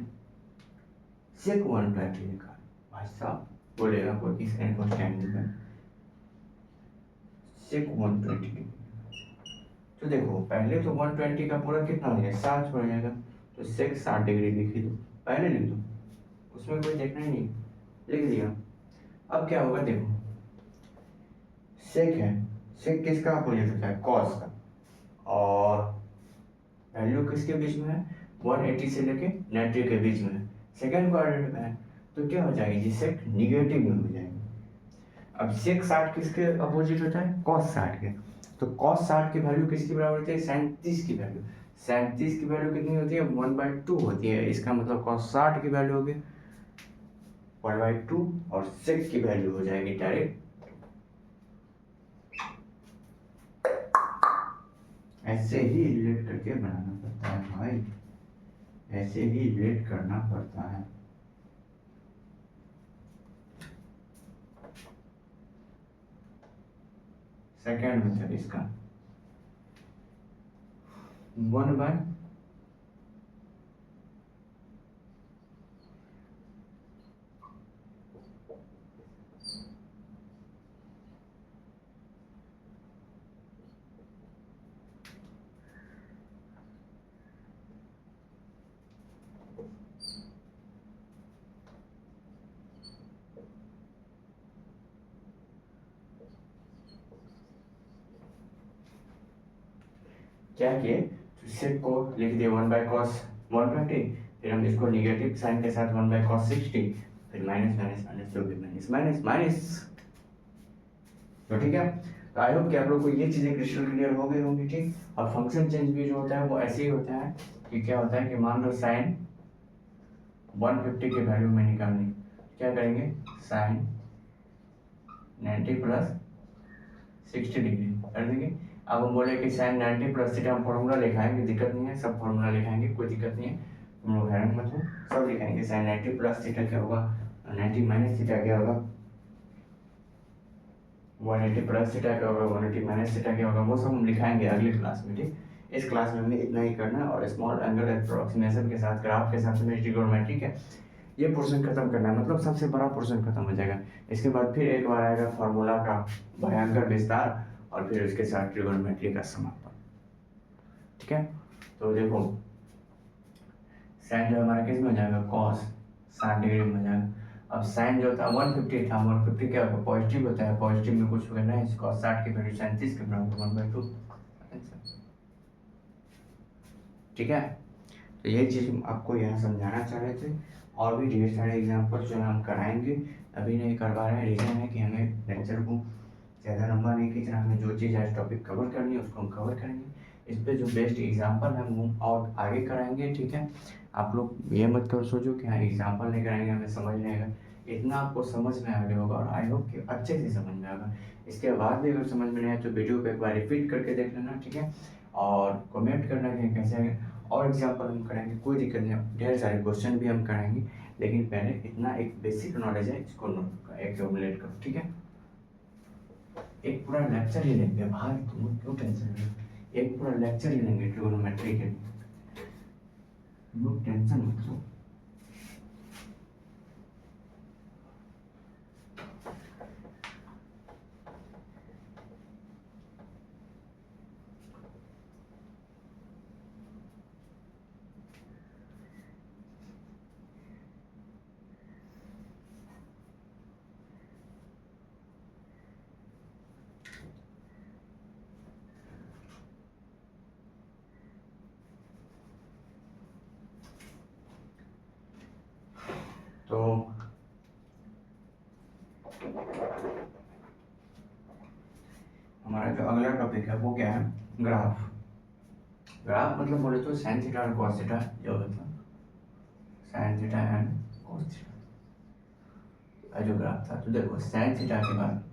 sec 120 निकाल। भाई साहब बोलेगा कोई कि साइन cos tan निकाल sec 120 डिग्री। तो देखो पहले तो 120 का पूरा कितना हो जाएगा 60 हो जाएगा, तो sec 60 डिग्री लिख दो, पहले लिख दो, उसमें कोई देखना ही नहीं, लिख दिया। अब क्या होगा देखो, सेक है, सेक किसका अपोजिट होता है कॉस का, और वैल्यू किसके बीच में है 180 से लेके 90 के बीच में है, सेकंड क्वाड्रेंट में है, तो क्या हो जाएगी जी सेक निगेटिव में हो जाएगी। अब सेक 60 किसके अपोजिट होता है कॉस 60 के, तो कॉस 60 की वैल्यू किसकी बराबर होती है 37 की वैल्यू, 37 की वैल्यू कितनी होती है 1/2 होती है, इसका मतलब कॉस 60 की वैल्यू होगी 1/2 और सेक की वैल्यू हो जाएगी डायरेक्ट। ऐसे ही रिलेट करके बनाना पड़ता है भाई, ऐसे ही रिलेट करना पड़ता है। सेकेंड मेथड इसका 1/, क्या किए तो सेक को लिख दिए 1/cos 120, फिर हम इसको निगेटिव साइन के साथ 1/cos 60, फिर माइनस माइनस माइनस जो भी माइनस माइनस माइनस। तो ठीक है, तो आई होप कि आप लोग को ये चीजें क्रिस्टल क्लियर हो गई होंगी। ठीक, और फंक्शन चेंज भी जो होता है वो ऐसे ही होता है कि क्या होता है कि मान लो साइन 150 की वैल्यू में निकालनी, क्या करेंगे साइन 90 प्लस 60 डिग्री कर देंगे। अब हम बोले कि साइन 90 प्लस थीटा हम फॉर्मूला लिखाएंगे, दिक्कत नहीं है, सब फॉर्मूला लिखाएंगे, कोई दिक्कत नहीं है, तुम लोग हैरान मत हो, सब लिखाएंगे। साइन 90 प्लस थीटा क्या होगा 90 माइनस थीटा क्या होगा 180 प्लस थीटा क्या होगा 180 माइनस थीटा क्या होगा, वो सब हम लिखाएंगे अगले क्लास में। ठीक, इस क्लास में हमें इतना ही करना है, और स्मॉल एंगल अप्रोक्सीमेशन के साथ ग्राफ के साथ में ट्रिगोनोमेट्री है ये पोर्शन खत्म करना है, मतलब सबसे बड़ा पोर्शन खत्म हो जाएगा। इसके बाद फिर एक बार आएगा फॉर्मूला का भयंकर विस्तार, और फिर उसके साथ ट्रिगोनोमेट्री का समापन। ठीक है, तो देखो साइन जो हमारा किस में हो जाएगा कॉस 60 डिग्री में हो जाएगा। अब साइन जो था 150 था, 150 क्या होगा पॉजिटिव होता है, पॉजिटिव में कुछ होगा नहीं, कॉस 60 की वैल्यू 37 के बराबर 1/2। ठीक है, तो यही चीज़ आपको यहाँ समझाना चाह रहे थे, और भी ढेर सारे एग्जाम्पल जो है हम कराएंगे, अभी नहीं करवा रहे हैं, रीज़न है कि हमें लेक्चर को ज़्यादा लंबा नहीं खींचना, हमें जो चीज़ आज टॉपिक कवर करनी है उसको हम कवर करेंगे, इस पर जो बेस्ट एग्जाम्पल है वो और आगे कराएंगे। ठीक है, आप लोग ये मत कर सोचो कि हाँ एग्जाम्पल नहीं कराएंगे हमें समझ नहीं आएगा, इतना आपको समझ में आ गया होगा, और आई होप कि अच्छे से समझ में आएगा। इसके बाद भी अगर समझ में नहीं आए तो वीडियो को एक बार रिपीट करके देख लेना। ठीक है, और कमेंट करना कि कैसे आएगा, और एग्जाम्पल हम कराएंगे, कोई दिक्कत नहीं, ढेर सारे क्वेश्चन भी हम कराएंगे, लेकिन पहले इतना एक बेसिक नॉलेज है इसको नोट एक्यूमुलेट करो। ठीक है, एक पूरा लेक्चर ही लेंगे भाई, तुम क्यों टेंशन ले, एक पूरा लेक्चर ही लेंगे ट्रिगोनोमेट्री के लिए, तुम टेंशन मत लो। तो हमारा जो अगला टॉपिक है वो क्या है ग्राफ। ग्राफ मतलब बोले तो साइन थीटा और कॉस थीटा, जो मतलब sine theta and cos theta जो ग्राफ था। तो देखो साइन थीटा के बाद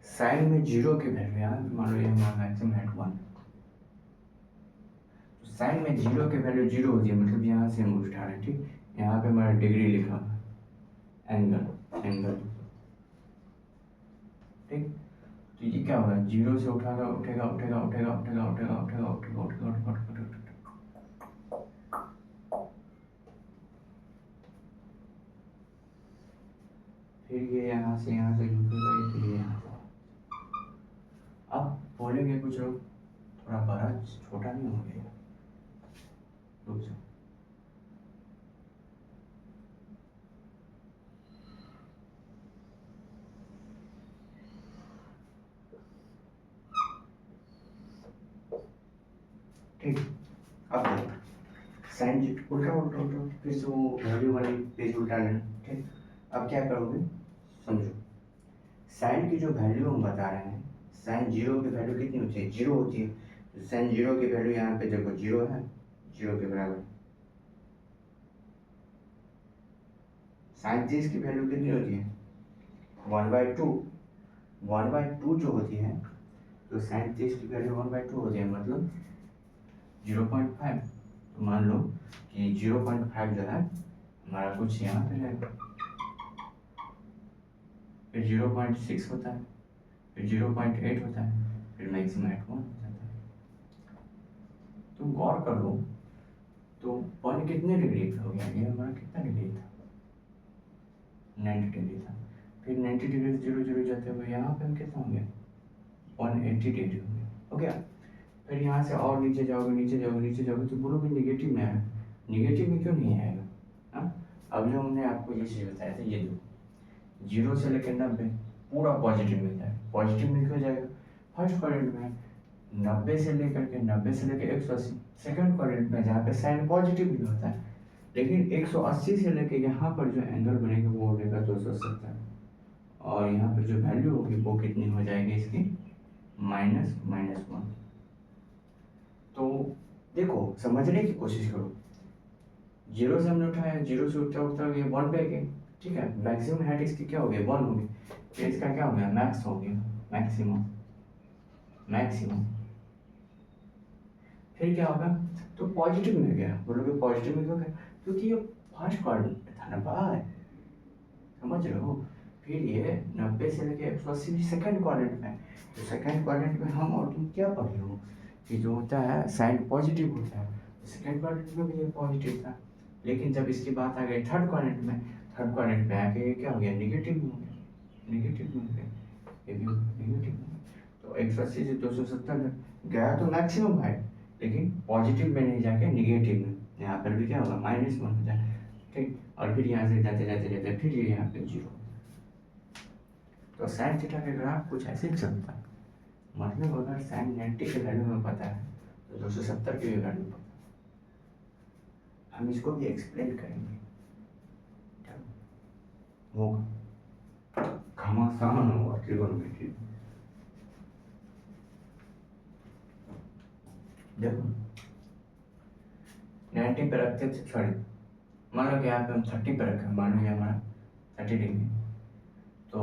साइन में जीरो की वैल्यू यहाँ मान लो ये हमारा मैक्सिमम है 1, तो साइन में जीरो की वैल्यू जीरो होती है, मतलब यहाँ से हम उठा रहे हैं, ठीक। यहाँ पे हमारा डिग्री लिखा हुआ है, एंगल, ठीक। तो ये क्या होगा, जीरो से उठेगा उठेगा उठेगा उठेगा उठेगा उठेगा उठेगा उठेगा उठेगा उठेगा उठेगा। फिर ये यहाँ से झुकेगा, फिर ये यहाँ से। अब बोलेंगे कुछ लोग थोड़ा बड़ा छोटा नहीं हो गया, रुक जाओ। ठीक, अब देखो साइन उल्टा उल्टा उल्टा, फिर से वो वैल्यू वाली पेज उल्टा लेना, ठीक। अब क्या करोगे, समझो। साइन की जो वैल्यू हम बता रहे हैं, साइन जीरो की वैल्यू कितनी होती है, जीरो होती है। तो साइन जीरो की वैल्यू यहाँ पे देखो जीरो है, जीरो के बराबर। साइन 30 की वैल्यू कितनी होती है, 1/2। 1/2 जो होती है, तो साइन 30 की वैल्यू 1/2 होती है, मतलब 0.5। तो मान लो कि 0.5 जो है हमारा कुछ यहाँ पे है, फिर 0.6 होता है, फिर 0.8 होता है, फिर मैक्सिमम एट 1 हो जाता है। तुम गौर कर लो, तो 1 कितने डिग्री पे हो गया, ये हमारा कितना डिग्री था, 90 डिग्री था। फिर 90 डिग्री से 0 0 जाते हुए यहाँ पे हम कितना हो गया, 180 डिग्री हो गया। फिर यहाँ से और नीचे जाओगे तो बोलोगे निगेटिव में आएगा। निगेटिव में क्यों नहीं आएगा, हाँ। अब जो हमने आपको ये चीज़ बताया था, ये दो 0 से लेकर 90 पूरा पॉजिटिव मिलता है। पॉजिटिव में क्यों जाएगा, फर्स्ट क्वाड्रेंट में। 90 से लेकर 180 सेकंड क्वाड्रेंट में, जहाँ पे साइन पॉजिटिव भी होता है। लेकिन 180 से लेकर यहाँ पर जो एंगल बनेगा वो होगा 270, और यहाँ पर जो वैल्यू होगी वो कितनी हो जाएगी इसकी, -1। तो देखो समझने की कोशिश करो, जीरो से हमने उठाया, जीरो से उठता उठता ये 1 पे गए, ठीक है। मैक्सिमम हाइट इसकी क्या हो गई, 1 हो गई, तो इसका क्या हो गया, मैक्स हो गया, मैक्सिमम। फिर क्या होगा, तो पॉजिटिव में गया, बोलोगे पॉजिटिव में क्यों गया, क्योंकि ये फर्स्ट क्वाड्रेंट था ना भाई, समझ रहे हो। फिर ये 90 से लेके 180 सेकंड क्वाड्रेंट में। तो सेकंड क्वाड्रेंट में हम और तुम क्या पढ़े हो कि जो होता है साइन पॉजिटिव होता है, सेकंड क्वाड्रेंट में भी ये पॉजिटिव था। लेकिन जब इसकी बात आ गई थर्ड क्वाड्रेंट में आके ये क्या हो गया, निगेटिव में हो गया, ये भी निगेटिव में। तो 180 से 270 गया तो मैक्सिमम हाइट, लेकिन पॉजिटिव में नहीं जाके निगेटिव में, यहाँ पर भी क्या होगा, -1 हो जाए, ठीक। और फिर यहाँ से जाते फिर ये यहाँ पे 0। तो साइन थीटा का ग्राफ कुछ ऐसे चलता है, मतलब अगर साइन 90 के वैल्यू में पता है तो 270 की भी वैल्यू पता है। हम इसको भी एक्सप्लेन करेंगे, होगा घमासान होगा ट्रिगोनोमेट्री। देखो 90 पे रखते थे, सॉरी मान लो कि यहाँ पे हम 30 पे रखें, मान लो ये हमारा 30 डिग्री, तो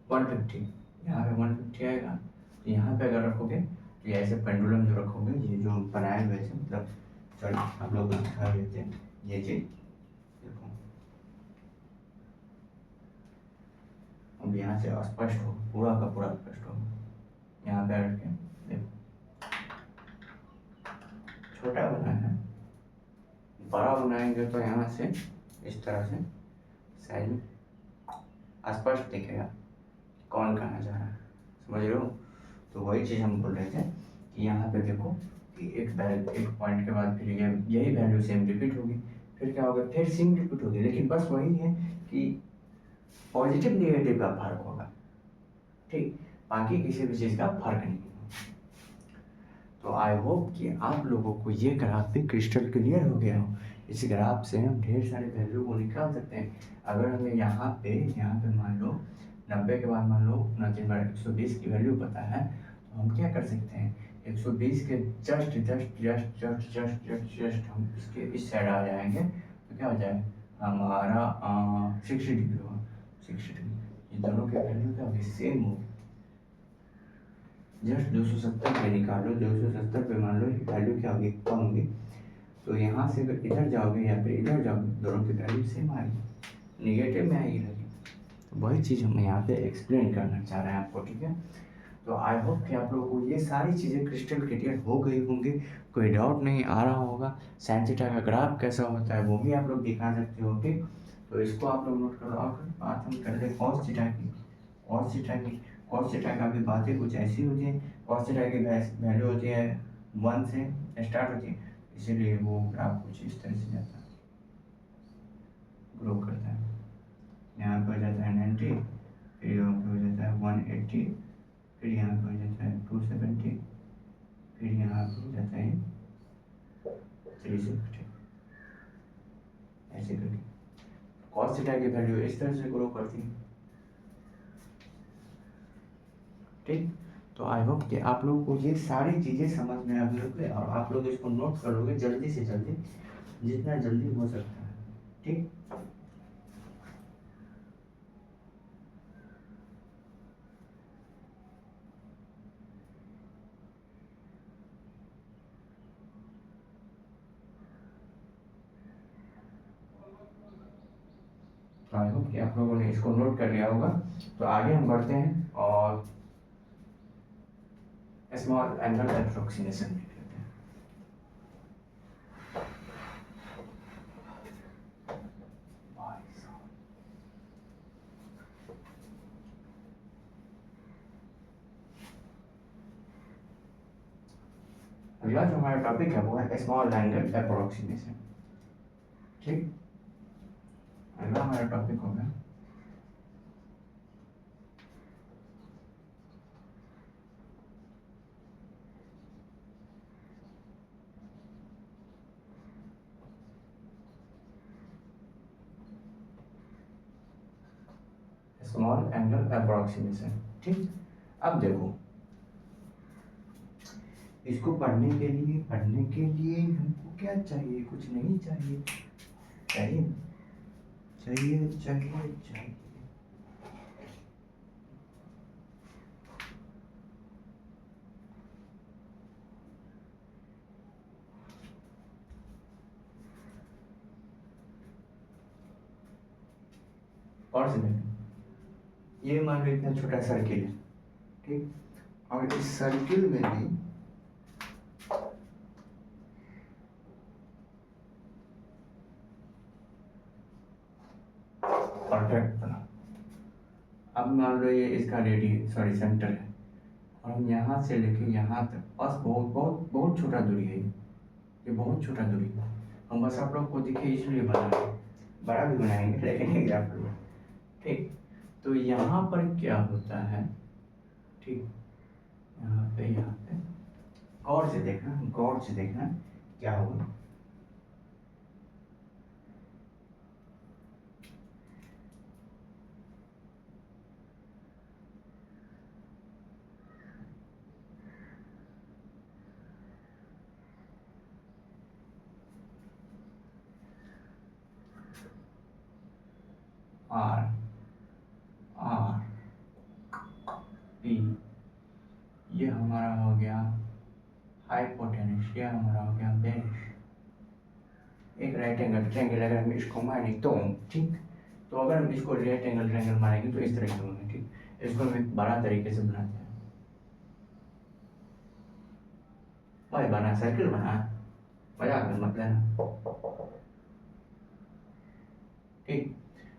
150, यहाँ पे 150 आएगा। तो यहाँ पे अगर रखोगे तो ये ऐसे पेंडुलम जो रखोगे, ये जो बनाए हुए थे, मतलब चलो आप लोग दिखा देते हैं ये चीज़, देखो अब यहाँ से स्पष्ट हो, पूरा का पूरा स्पष्ट हो। यहाँ पे रख के देखो, छोटा बनाना है, बड़ा बनाएंगे तो यहाँ से इस तरह से साइड में स्पष्ट दिखेगा कौन कहाँ जा रहा है, समझ रहे हो। तो वही चीज़ हम बोल रहे थे कि यहाँ पे देखो कि एक पॉइंट के बाद फिर यही वैल्यू सेम रिपीट होगी, फिर क्या होगा, फिर सेम रिपीट होगी, लेकिन बस वही है कि पॉजिटिव निगेटिव का फर्क होगा, ठीक। बाकी किसी भी चीज़ का फर्क नहीं होगा। तो आई होप कि आप लोगों को ये ग्राफ भी क्रिस्टल क्लियर हो गया हो। इस ग्राफ से हम ढेर सारे वैल्यू को निकाल सकते हैं। अगर हमें यहाँ पे मान लो 90 के बाद मान लो 120 की वैल्यू पता है, तो हम क्या कर सकते हैं, 120 के जस्ट हम इसके इस साइड आ जाएंगे, तो क्या हो जाएगा हमारा 60 डिग्री होगा, 60 डिग्री। ये दोनों के वैल्यू क्या होगी, सेम होगी, जस्ट 270 पे निकालो, 270 पे मान लो वैल्यू क्या होगी, कम होगी, तो यहाँ से अगर इधर जाओगे या फिर इधर जाओगे, दोनों की वैल्यू सेम आएगी, निगेटिव में आएगी लगी। तो वही चीज़ हम यहाँ पे एक्सप्लेन करना चाह रहे हैं आपको, ठीक है। तो आई होप कि आप लोगों को ये सारी चीज़ें क्रिस्टल क्लियर हो गई होंगी, कोई डाउट नहीं आ रहा होगा। साइन थीटा का ग्राफ कैसा होता है वो भी आप लोग दिखा सकते हो, ठीक। तो इसको आप लोग नोट करो। और बात हम कर रहे कॉस थीटा की, कॉस थीटा का भी बातें कुछ ऐसी होती है। कॉस थीटा की वैल्यू होती है 1 से स्टार्ट होती है, इसीलिए वो ग्राफ कुछ इस तरह से जाता है, ग्रो करता है। यहाँ पे हो जाता है 90, फिर यहाँ पे हो जाता है 180, फिर यहाँ पे हो जाता है 270, फिर यहाँ पे हो जाता है 360, ऐसे करके कॉस थीटा की वैल्यू इस तरह से ग्रो करती है, ठीक। तो आई होप कि आप लोगों को ये सारी चीज़ें समझ में आ गई और आप लोग इसको नोट कर लोगे जल्दी से जल्दी, जितना जल्दी हो सकता है, ठीक। तो आई होप कि आप लोगों ने इसको नोट कर लिया होगा। तो आगे हम बढ़ते हैं और स्मॉल एंगल अप्रोक्सीमेशन देख लेते हैं। अगला जो हमारा टॉपिक है वो है स्मॉल एंगल अप्रोक्सीमेशन, ठीक। अगला हमारा टॉपिक होगा स्मॉल एंगल अप्रोक्सीमेशन, ठीक। अब देखो, इसको पढ़ने के लिए हमको क्या चाहिए, कुछ नहीं चाहिए, चाहिए चाहिए चाहिए चाहिए और से ये मान लो इतना छोटा सर्किल है, ठीक। और इस सर्किल में भी परफेक्ट बना। अब मान लो ये इसका सेंटर है, और हम यहाँ से लेके यहाँ तक बस बहुत बहुत बहुत छोटा दूरी है, ये बहुत छोटा दूरी है। हम बस आप लोग को दिखे इसलिए बना रहे हैं, बड़ा भी बनाएंगे लेकिन एग्जाम्पल में, ठीक। तो यहाँ पर क्या होता है, ठीक, यहाँ पे गौर से देखना क्या होगा। आर आर पी, ये हमारा हो गया हाइपोटेनस, ये हमारा हो गया बेस, एक राइट एंगल ट्रायंगल अगर हम इसको माने तो, ठीक। तो अगर हम इसको राइट एंगल ट्रायंगल मानेंगे तो इस तरह से होगा, ठीक। इसको हम एक बड़ा तरीके से बनाते हैं, भाई बना सर्किल बना, मजाक मत लेना, ठीक।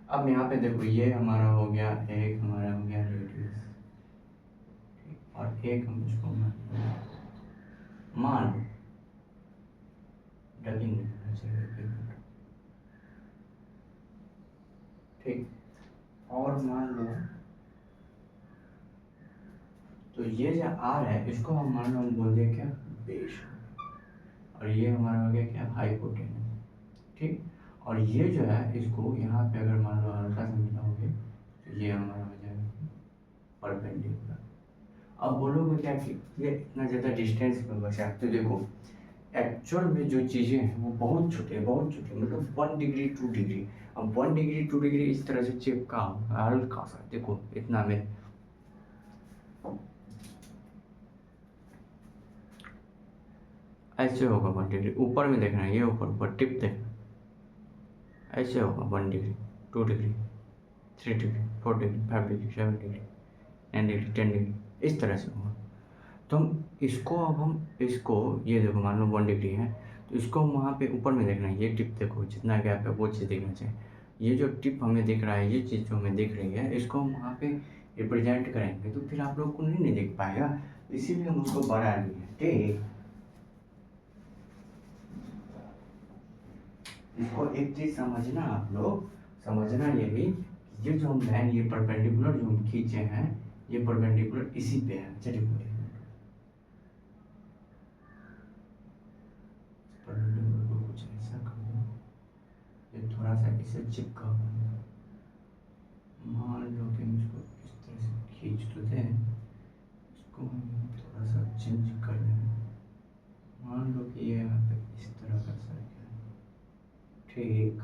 अब यहाँ पे देखो, ये हमारा हो गया एक, हमारा हो गया रेडियस, ठीक। और एक हम इसको मान लो डबिंग, ठीक। और मान लो तो ये जो आर है इसको हम मान लो हम बोल दें क्या, बेस, और ये हमारा हो गया क्या, हाइपोटेनस, ठीक। और ये जो है इसको यहाँ पे अगर मान लो हल्का सा मिलाओगे तो ये हमारा हो जाएगा परपेंडिकुलर। अब बोलोगे क्या कि ये इतना ज़्यादा डिस्टेंस में बचा, तो देखो एक्चुअल में जो चीज़ें हैं वो बहुत छोटे मतलब 1 डिग्री 2 डिग्री। अब 1 डिग्री 2 डिग्री इस तरह से चिपका होगा हल्का सा, देखो इतना में, ऐसे होगा 1 डिग्री, ऊपर में देखना है, ये ऊपर ऊपर टिप देखना, ऐसे होगा 1 degree, 2 degree, 3 degree, 4 degree, 5 degree, 7 degree, 9 degree, 10 degree, इस तरह से होगा। तो हम इसको, अब हम इसको, ये देखो मान लो 1 डिग्री है, तो इसको हम वहाँ पे ऊपर में देखना है, ये टिप देखो जितना गैप है वो चीज़ देखना चाहिए। ये जो टिप हमें दिख रहा है, ये चीज़ जो हमें दिख रही है, इसको हम वहाँ पे रिप्रेजेंट करेंगे तो फिर आप लोग को नहीं दिख पाएगा, इसीलिए हम उसको बढ़ा लिए। ठीक, इसको एक चीज समझना, आप लोग समझना यही, ये जो हम लाइन, ये परपेंडिकुलर जो हम खींचे हैं, ये परपेंडिकुलर इसी पे है। चलिए परपेंडिकुलर को कुछ ऐसा करो, ये थोड़ा सा इसे चिपका, मान लो कि हम इसको इस तरह से खींच तो दें, इसको हम थोड़ा सा चेंज कर लें, मान लो कि ये यहाँ पे इस तरह का सर्कल है। ठीक,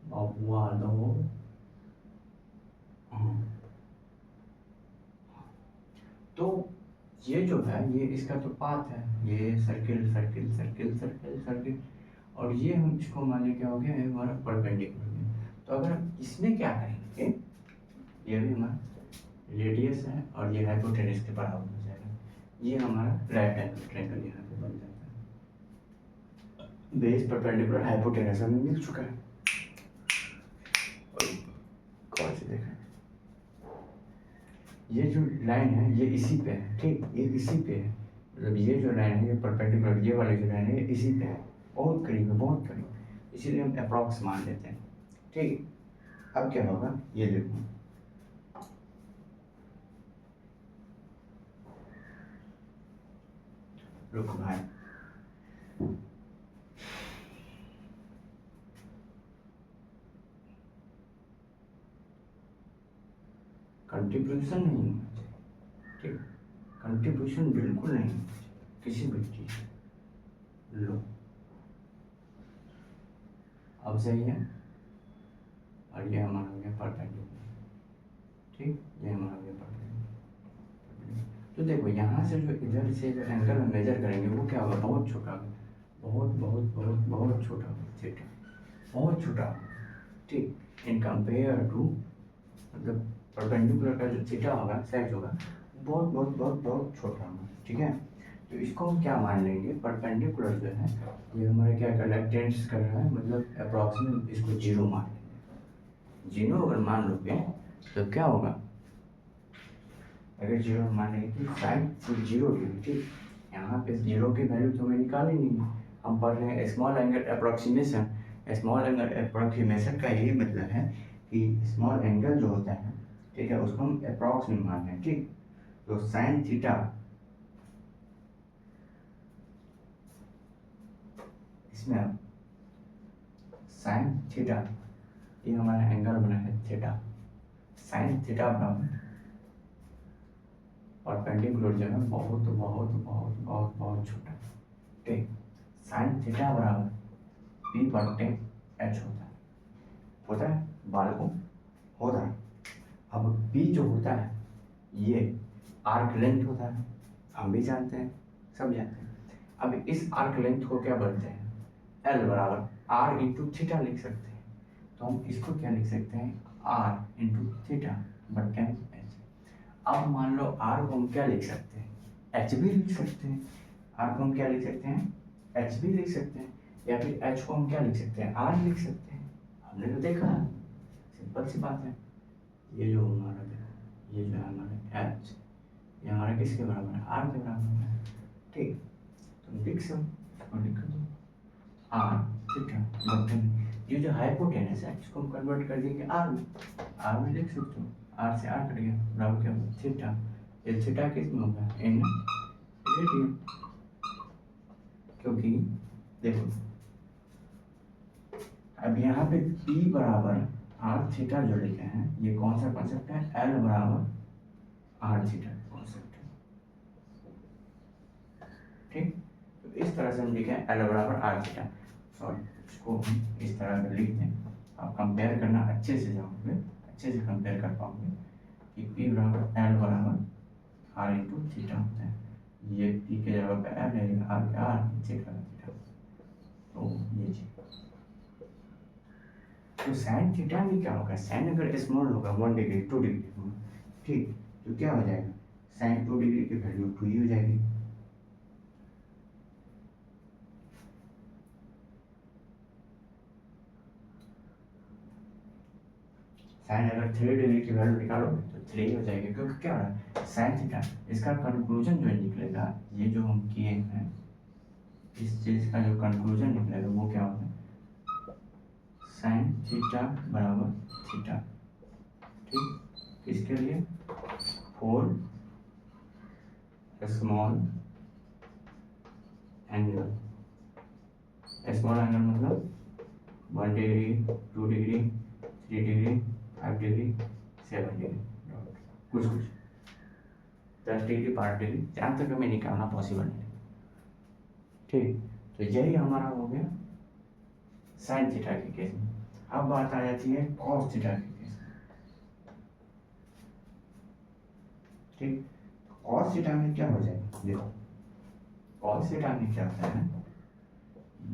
बबुआ दो, तो ये जो है, ये इसका तो पाथ है, ये circle circle circle circle circle, और ये हम इसको मान लिया क्या हो गया, हमारा परपेंडिकुलर है। तो अगर इसमें क्या करेंगे, ये भी हमारा रेडियस है और ये हाइपोटेनस के बराबर हो जाएगा, ये हमारा राइट एंगल ट्रायंगल यहाँ पे बन जाता है। बेस परपेंडिकुलर हाइपोटेनस हमें मिल चुका है। कौन से देखें, ये जो लाइन है ये इसी पे है। ठीक, ये इसी पे है, मतलब ये जो लाइन है ये परपेंडिकुलर, ये वाली जो लाइन है ये इसी पे है, बहुत करीब है, बहुत करीब, इसीलिए हम अप्रॉक्स मान लेते हैं। ठीक, अब क्या होगा, ये देखो, रुको भाई, कंट्रीब्यूशन नहीं होना चाहिए। ठीक, कंट्रीब्यूशन बिल्कुल नहीं होना चाहिए किसी भी चीज। लो, अब सही है, और ये हमारा हो गया परपेंडिकुलर। ठीक, ये हमारा हो गया परपेंडिकुलर। तो देखो यहाँ से जो इधर से जो एंगल हम मेजर करेंगे वो क्या होगा, बहुत छोटा होगा, बहुत बहुत बहुत बहुत छोटा होगा, थीटा बहुत छोटा होगा। ठीक, इन कंपेयर टू, मतलब परपेंडिकुलर का जो थीटा होगा, साइज होगा, बहुत बहुत बहुत बहुत छोटा होगा। ठीक है, तो इसको हम क्या मान लेंगे, परपेंडिकुलर जो है ये हमारा क्या कर रहा है, टेंड्स कर रहा है, मतलब अप्रॉक्सीमेट इसको 0 मान लेंगे। 0 अगर मान लोगे तो क्या होगा, अगर 0 मान लेंगे तो साइन 0 डिग्री। ठीक, यहाँ पे 0 की वैल्यू तो हमें निकालनी नहीं है, हम पढ़ रहे हैं small angle approximation. Small angle approximation का यही मतलब है कि स्मॉल एंगल जो होता है, ठीक है, उसको हम अप्रॉक्स में मान रहे हैं। ठीक, तो साइन थीटा, इसमें अब साइन थीटा, ये हमारा एंगल बना है थीटा, साइन थीटा बराबर परपेंडिकुलर जो है बहुत बहुत बहुत बहुत बहुत छोटा। ठीक, साइन थीटा बराबर पी बटे एच होता है बालकों, होता है। अब पी जो होता है ये आर्क लेंथ होता है, हम भी जानते हैं, सब जानते हैं। अब इस आर्क लेंथ को क्या बोलते हैं, एल बराबर आर इंटू थीटा लिख सकते हैं। तो हम इसको क्या लिख सकते हैं, आर इंटू थीटा बटे एच। अब मान लो आर को हम क्या लिख सकते हैं, एच भी लिख सकते हैं। आर को हम क्या लिख सकते हैं, एच भी लिख सकते हैं, या फिर एच को हम क्या लिख सकते हैं, आर लिख सकते हैं। हमने तो देखा है, सिंपल सी बात है। ये जो हमारा देखो, ये जो है हमारा एच, ये हमारा किसके बराबर है, आर के बराबर है। ठीक, तो लिख सकते, लिख दो आर थीटा बटे, ये जो हाइपोटेनस है इसको हम कन्वर्ट कर देंगे आर में, आर में लिख सकते हो, आर से आर कट गया, बराबर क्या होगा थीटा, ये थीटा किस में होगा, इन रेडियन। क्योंकि देखो अब यहाँ पे P बराबर आर थीटा जो लिखे हैं, ये कौन सा कॉन्सेप्ट है, L बराबर आर थीटा कॉन्सेप्ट है। ठीक, तो इस तरह से हम लिखे L बराबर आर थीटा, सॉरी इसको हम इस तरह से लिख दें, आप कंपेयर करना अच्छे से जाओगे, अच्छे से कंपेयर कर पाओगे कि P बराबर L बराबर आर इंटू थीटा होता है। ये पी के जगह पे एम रहेगा, आर के आर, थीटा का थीटा, तो ये चीज। तो साइन थीटा में क्या होगा, साइन अगर स्मॉल होगा 1 डिग्री 2 डिग्री होगा, ठीक, तो क्या हो जाएगा, साइन 2 डिग्री की वैल्यू 2 ही हो जाएगी। साइन अगर 3 डिग्री की वैल्यू निकालोगे तो 3 हो जाएगी, क्योंकि क्या हो रहा है, साइन थीटा, इसका कंक्लूजन जो निकलेगा, ये जो हम किए हैं इस चीज का जो कंक्लूजन निकलेगा वो क्या होगा, साइन थीटा बराबर थीटा, ठीक, किसके लिए, four small angle, small angle मतलब 1 degree 2 degree 3 degree 5 degree 7 degree, कुछ 10 डिग्री 5 डिग्री, जहाँ तक हमें निकालना पॉसिबल नहीं, ठीक। तो यही हमारा हो गया साइन थीटा के केस में। अब बात आ जाती है कॉस थीटा के केस में, ठीक। कॉस थीटा में क्या हो जाएगा, देखो कॉस थीटा में क्या होता है,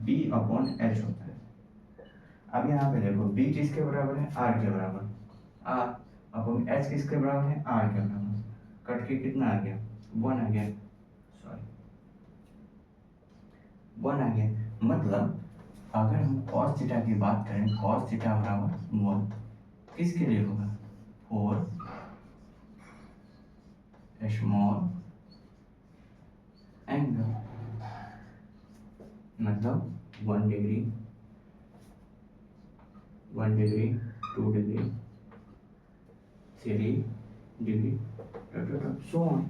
बी अपॉन एच होता है। अब यहाँ पे देखो बी किसके बराबर है, आर के बराबर, आर अपॉन एच किसके बराबर है, आर के बराबर, कट के कितना आ गया, 1 आ गया, सॉरी 1 आ गया। मतलब अगर हम cos थीटा की बात करें, cos थीटा बराबर 1 किसके लिए होगा, 4 स्मॉल एंगल, मतलब 1 degree 2 degree 3 degree so on.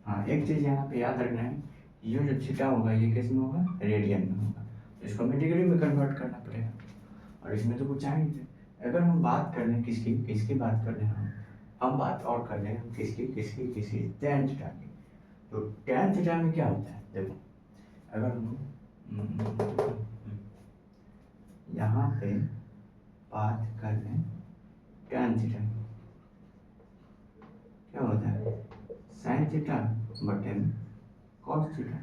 हाँ, एक चीज यहाँ पे याद रखना है, ये जो थीटा होगा ये किस में होगा, रेडियन में होगा, तो इसको हमें डिग्री में कन्वर्ट करना पड़ेगा, और इसमें तो कुछ आए नहीं। अगर हम बात कर लें किसकी बात कर लें, हम बात और कर लें हम किसकी tan थीटा की। तो tan थीटा में क्या होता है, देखो अगर हम यहाँ पे बात कर लें tan थीटा की, क्या होता है, साइन थीटा बटे में कॉस थीटा,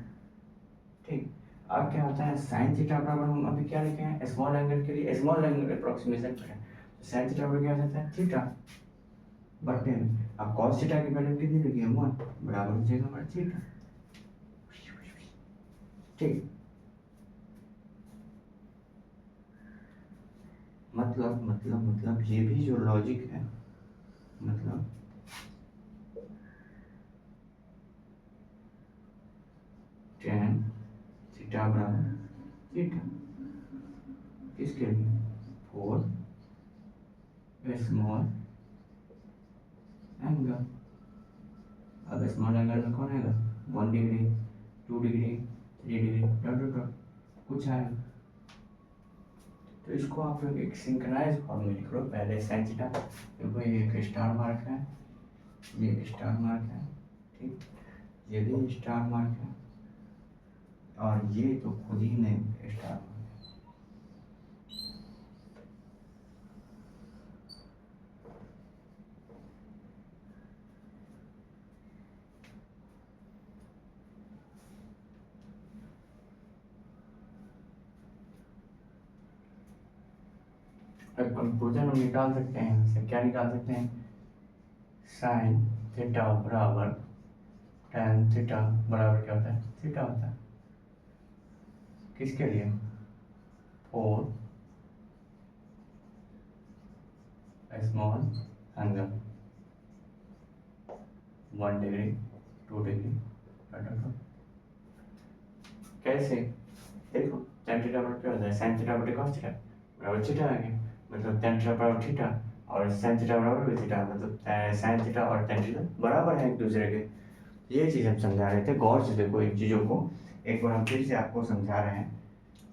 ठीक। अब क्या होता है, साइन थीटा बराबर हम अभी क्या लिखे हैं, स्मॉल एंगल के लिए स्मॉल एंगल अप्रोक्सीमेशन करें, तो साइन थीटा बराबर क्या हो जाता है, थीटा बटे में, अब कॉस थीटा की वैल्यू कितनी लिखी है, 1 बराबर हो जाएगा हमारा थीटा, ठीक। मतलब ये भी जो लॉजिक है, मतलब tan थीटा बराबर थीटा किसके लिए, 4 स्मॉल एंगल, अब स्मॉल एंगल में कौन आएगा, 1 डिग्री 2 डिग्री 3 डिग्री डॉट कुछ आएगा, तो इसको आप लोग एक सिंक्रोनाइज फॉर्म में लिख लो, पहले साइन थीटा, देखो ये एक स्टार मार्क है, ये स्टार मार्क है, ठीक, ये भी स्टार मार्क है, और ये तो खुद ही में स्टार मार्क है। कंक्लूजन हम निकाल सकते हैं, यहाँ से क्या निकाल सकते हैं, साइन थीटा बराबर tan थीटा बराबर क्या होता है, थीटा होता है, किसके लिए, 4 स्मॉल एंगल 1 डिग्री 2 डिग्री कैसे, देखो tan थीटा बराबर क्या होता है, sin थीटा बटे cos थीटा बराबर थीटा आ गया, मतलब tan थीटा बराबर थीटा और sin थीटा बराबर भी थीटा, मतलब sin थीटा और tan थीटा बराबर है एक दूसरे के। ये चीज़ हम समझा रहे थे, गौर से देखो इन चीज़ों को, एक बार हम फिर से आपको समझा रहे हैं,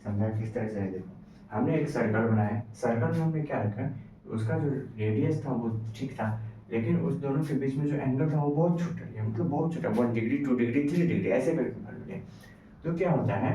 समझा किस तरह से है, देखो हमने एक सर्कल बनाया, सर्कल में हमने क्या रखा, उसका जो रेडियस था वो ठीक था, लेकिन उस दोनों के बीच में जो एंगल था वो बहुत छोटा लिया, मतलब बहुत छोटा, 1 डिग्री 2 डिग्री 3 डिग्री ऐसे करके मान लिया। तो क्या होता है,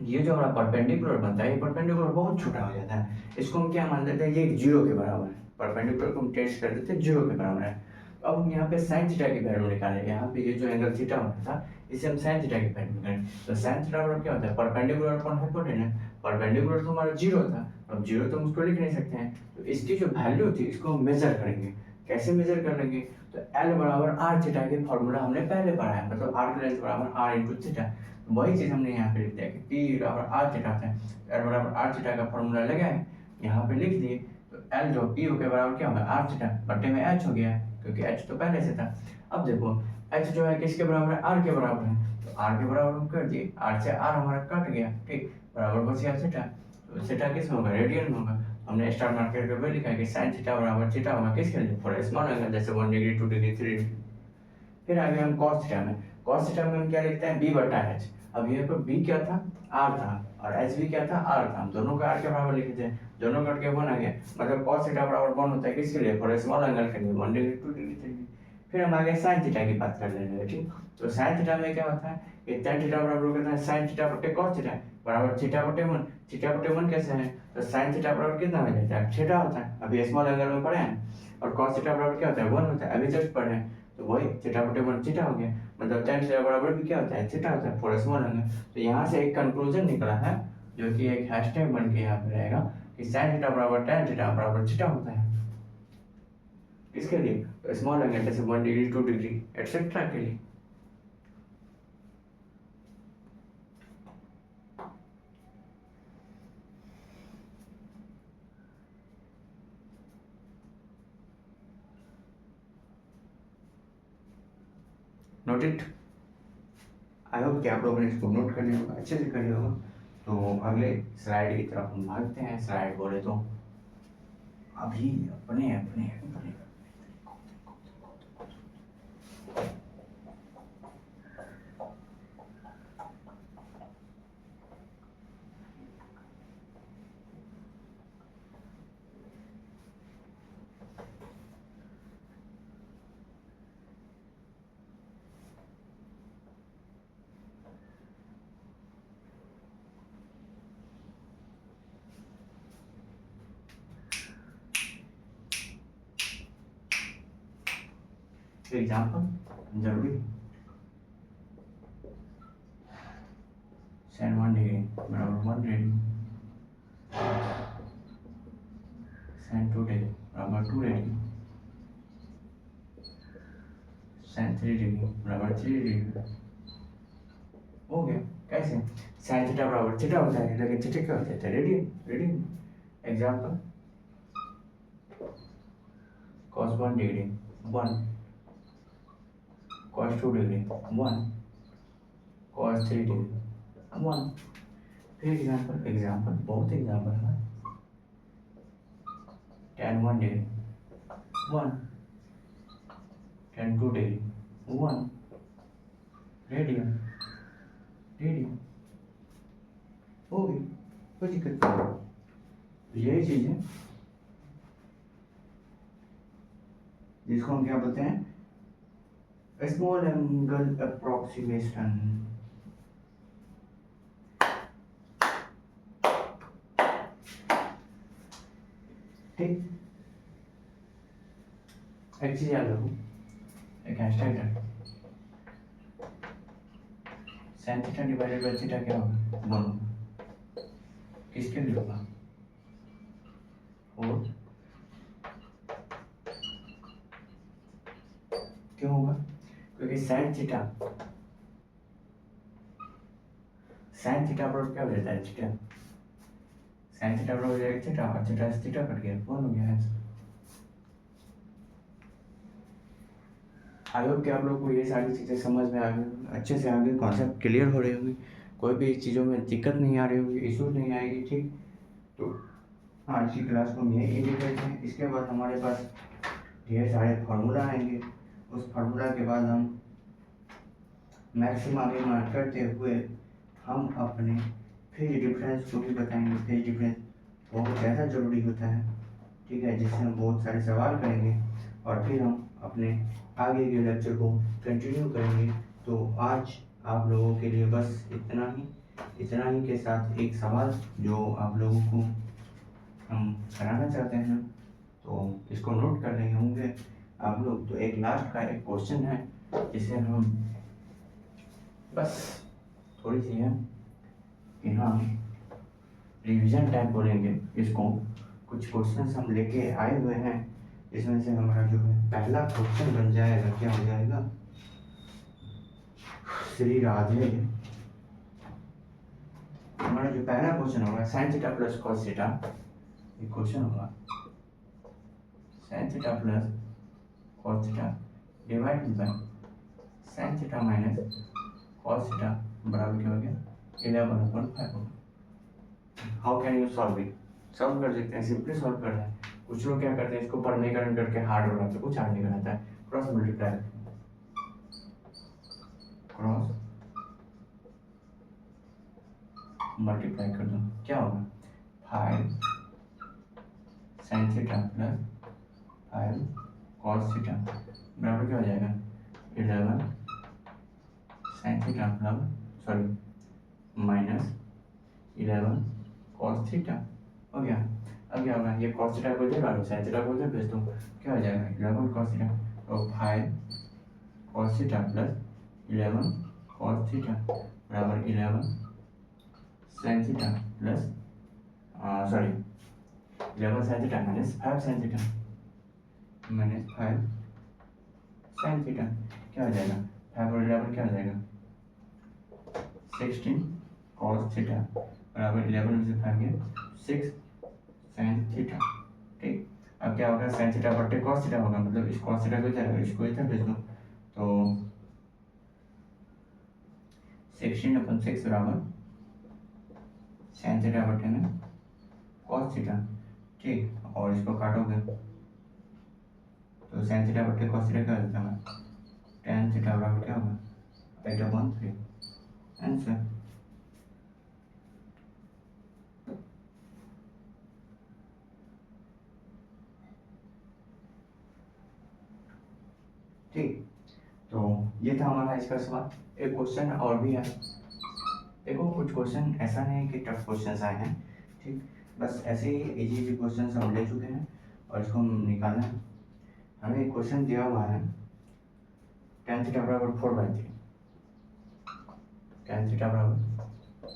ये जो हमारा परपेंडिकुलर बनता है, ये परपेंडिकुलर बहुत छोटा हो जाता है, इसको हम क्या मान लेते हैं, ये 0 के बराबर है। परपेंडिकुलर को हम टेस्ट कर देते हैं 0 के बराबर है। तो अब हम यहाँ पे साइन थीटा की वैल्यू निकालेंगे। यहाँ पे ये जो एंगल थीटा होता था, इसे हम साइन थीटा की वैल्यू निकालेंगे। तो साइन थीटा बराबर क्या होता है, परपेंडिकुलर अपॉन हाइपोटेनस। परपेंडिकुलर तो हमारा 0 था, अब 0 तो हम उसको लिख नहीं सकते हैं, तो इसकी जो वैल्यू थी इसको हम मेजर करेंगे। कैसे मेजर कर लेंगे, तो एल बराबर आर थीटा के फॉर्मूला हमने पहले पढ़ा है, मतलब आर की लेंथ बराबर आर इंटू थीटा। वही चीज़ हमने यहाँ पे लिख दिया कि पी बराबर आर थीटा होता है। एल बराबर आर थीटा का फॉर्मूला लगाए, यहाँ पे लिख दिए, तो एल जो पी के बराबर क्या होगा, आर थीटा बट्टे में एच हो गया, क्योंकि एच तो पहले से था। अब देखो एच जो है किसके बराबर है, आर के बराबर है, तो आर के बराबर हम कर दिए, आर से आर हमारा कट गया, ठीक, बराबर बच गया थीटा। तो थीटा किस में होगा, रेडियन में होगा। हमने स्टार मार्क करके वही लिखा है कि साइन थीटा बराबर थीटा होगा किसके लिए, फॉर स्मॉल एंगल, जैसे 1 डिग्री 2 डिग्री 3 डिग्री। फिर आगे हम कॉस थीटा में, कॉस थीटा में हम क्या लिखते हैं, बी बटा एच। अब यहाँ पर बी क्या था, आर था, और एच भी क्या था, आर था। हम दोनों का आर के बराबर लिखे थे, दोनों कट के 1 आ गया, मतलब कॉस थीटा बराबर 1 होता है किसके लिए, फॉर स्मॉल एंगल के लिए, 1 डिग्री 2 डिग्री 3 डिग्री। फिर हम आगे साइन थीटा की बात कर लेंगे, ठीक। तो साइन थीटा में क्या होता है, ये tan थीटा बराबर कितना है, साइन थीटा बटे कॉस थीटा बराबर थीटा बटे 1। थीटा बटे 1 कैसे है, तो साइन थीटा बराबर कितना हो जाता है, थीटा होता है, अभी स्मॉल एंगल में पढ़े हैं। और कॉस थीटा बराबर क्या होता है, 1 होता है, अभी जस्ट पढ़े हैं। तो वही थीटा बटे 1 थीटा हो गया, मतलब tan थीटा बराबर भी क्या होता है, थीटा होता है, फॉर स्मॉल एंगल। तो यहाँ से एक कंक्लूजन निकला है, जो कि एक हैशटैग बन के यहाँ पे रहेगा, कि साइन थीटा बराबर tan थीटा बराबर थीटा होता है। किसके लिए, तो स्मॉल एंगल, जैसे 1 डिग्री 2 डिग्री एटसेट्रा के लिए। Note it. आई होप कि आप लोगों ने इसको नोट कर लिया होगा, अच्छे से कर लिया होगा। तो अगले स्लाइड की तरफ हम भागते हैं। स्लाइड बोले तो अभी अपने अपने अपने एग्जाम्पल जरूरी, साइन 1 डिग्री बराबर 1 डिग्री, साइन 2 डिग्री बराबर 2 डिग्री, साइन 3 डिग्री बराबर 3 डिग्री। हो गया। कैसे, साइन थीटा बराबर थीटा होता है, लेकिन थीटा क्या होता है, radian, radian. Example, cos 1 degree 1, cos 2 degree 1, cos 3 degree 1। फिर एग्जाम्पल, एग्जाम्पल बहुत एग्जाम्पल है, tan 1 degree 1, tan 2 degree 1, radian, radian. हो गई, कोई दिक्कत नहीं। यही चीज है जिसको हम क्या बोलते हैं, स्मॉल एंगल अप्रोक्सीमेशन। ठीक, एक चीज याद रखो, एक हैशटैग है, sine theta divided by theta क्या होगा, 1 होगा। किसके लिए होगा, और क्यों होगा, क्योंकि साइन थीटा बराबर क्या हो जाता है, थीटा, साइन थीटा बराबर हो जाएगा थीटा, और थीटा से थीटा कट गया, 1 हो गया है। आई होप कि आप लोग को ये सारी चीज़ें समझ में आ गई, अच्छे से आ गई, कॉन्सेप्ट क्लियर हो रही होगी, कोई भी चीज़ों में दिक्कत नहीं आ रही होगी, इशूज नहीं आएगी, ठीक। तो आज की क्लास को हम यही एंड करते हैं। इसके बाद हमारे पास ढेर सारे फार्मूला आएंगे, उस फार्मूला के बाद हम मैक्सिमम मान करते हुए हम अपने फेज डिफरेंस को भी बताएंगे। फेज डिफरेंस बहुत ज़्यादा ज़रूरी होता है, ठीक है, जिससे हम बहुत सारे सवाल करेंगे, और फिर हम अपने आगे के लेक्चर को कंटिन्यू करेंगे। तो आज आप लोगों के लिए बस इतना ही। इतना ही के साथ एक सवाल जो आप लोगों को हम कराना चाहते हैं, तो इसको नोट कर रहे होंगे आप लोग। तो एक लास्ट का एक क्वेश्चन है जिसे हम बस थोड़ी सी है कि हाँ रिवीजन टाइप बोलेंगे इसको। कुछ क्वेश्चन हम लेके आए हुए हैं, इसमें से हमारा जो है पहला क्वेश्चन बन जाएगा, क्या हो जाएगा, श्री राधे। हमारा जो पहला क्वेश्चन होगा sin theta plus cos theta, ये क्वेश्चन होगा sin theta plus cos theta divided by sin theta minus cos theta बराबर क्या हो गया 11/5 होगा। How can you solve it? Solve कर सकते हैं, सिंपली सॉल्व करना है। कुछ लोग क्या करते हैं, इसको परमीकरण करके हार्ड बनाते हैं, कुछ हार्ड नहीं बनाता है। क्रॉस मल्टीप्लाई, क्रॉस मल्टीप्लाई कर दो, क्या होगा 5 sin theta plus 5 cos theta बराबर क्या हो जाएगा 11 sin theta plus minus 11 cos theta हो गया। अब क्या होगा, ये cos थीटा को इधर डालो, sin थीटा को इधर भेज दो, क्या हो जाएगा 11 cos थीटा, तो 5 cos theta plus 11 cos theta बराबर 11 sin theta plus 11 sin theta minus 5 sin theta minus 5 sin theta, क्या हो जाएगा 5 और 11 क्या हो जाएगा 16 cos थीटा बराबर 11 में से 5 गया 6 sin थीटा। ठीक, अब क्या होगा sin थीटा बटे cos थीटा होगा, मतलब इस cos थीटा को इधर, इसको इधर भेज दो, तो 16/6 बराबर sin थीटा बटे में cos थीटा। ठीक, और इसको काटोगे तो sin थीटा बटे cos थीटा क्या हो जाता है, tan थीटा बराबर क्या होगा 8/3 आंसर। ठीक, तो ये था हमारा इसका सवाल। एक क्वेश्चन और भी है, देखो कुछ क्वेश्चन ऐसा नहीं कि टफ क्वेश्चन आए हैं, ठीक, बस ऐसे ही इजी इजी क्वेश्चन हम ले चुके हैं और इसको हम निकालना है। हमें एक क्वेश्चन दिया हुआ है tan थीटा बराबर 4/3, tan थीटा बराबर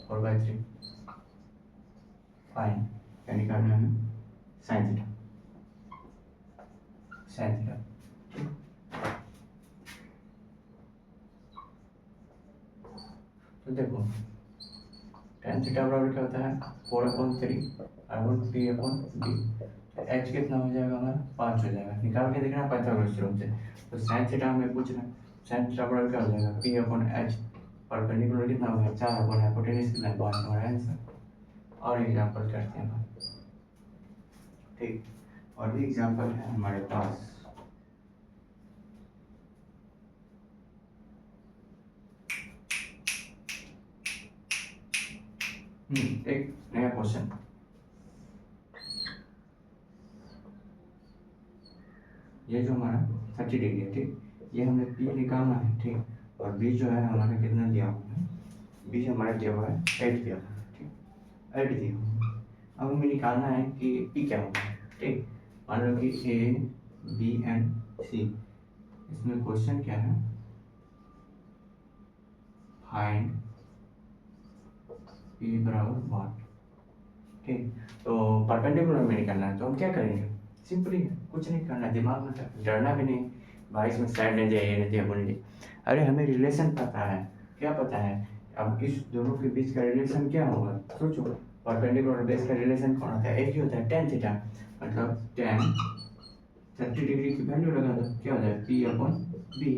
4/3, फाइन, क्या निकालना है sin थीटा, sin थीटा। तो देखो tan थीटा बराबर क्या होता है 4/3 अपॉन p/d, h कितना हो जाएगा हमारा 5 हो जाएगा, निकाल के देखना पाइथागोरस थ्योरम से। तो sin थीटा हमें पूछ रहा है, sin थीटा बराबर क्या हो जाएगा p/h, परपेंडिकुलर कितना हो गया 4 हाइपोटेन्यूज कितना है 5 हमारा आंसर। और एग्जांपल करते हैं, ठीक, और भी एग्जांपल है हमारे पास। एक नया क्वेश्चन, ये जो हमारा 30 डिग्री है, ठीक, ये हमें p निकालना है, ठीक, और b जो है हमारा कितना दिया हुआ है, b हमारा दिया हुआ है 8 दिया हुआ है, ठीक, 8 दिया हुआ है। अब हमें निकालना है कि p क्या होगा, ठीक, मान लो कि a b एंड c, इसमें क्वेश्चन क्या है फाइंड p बराबर व्हाट, ठीक, तो परपेंडिकुलर में निकालना है, तो हम क्या करेंगे, सिंपली है, कुछ नहीं करना, दिमाग में डरना भी नहीं भाई, इसमें साइड नहीं दिया, ये नहीं दिया, बोल नहीं, अरे हमें रिलेशन पता है, क्या पता है, अब इस दोनों के बीच का रिलेशन क्या होगा, सोचो, परपेंडिकुलर और बेस का रिलेशन कौन होता है, एक ही होता है tan थीटा, मतलब tan 30 डिग्री की वैल्यू लगा दो, क्या हो जाए p/b,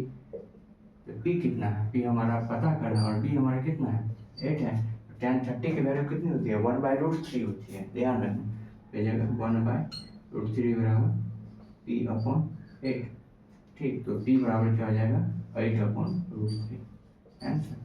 तो p कितना है, p हमारा पता करना और b हमारा कितना है 8 है, tan 30 की वैल्यू कितनी होती है 1/√3 होती है, ध्यान रखना, तो जगह 1/√3 बराबर p/8, ठीक, तो p बराबर क्या हो जाएगा 8/√3 आंसर।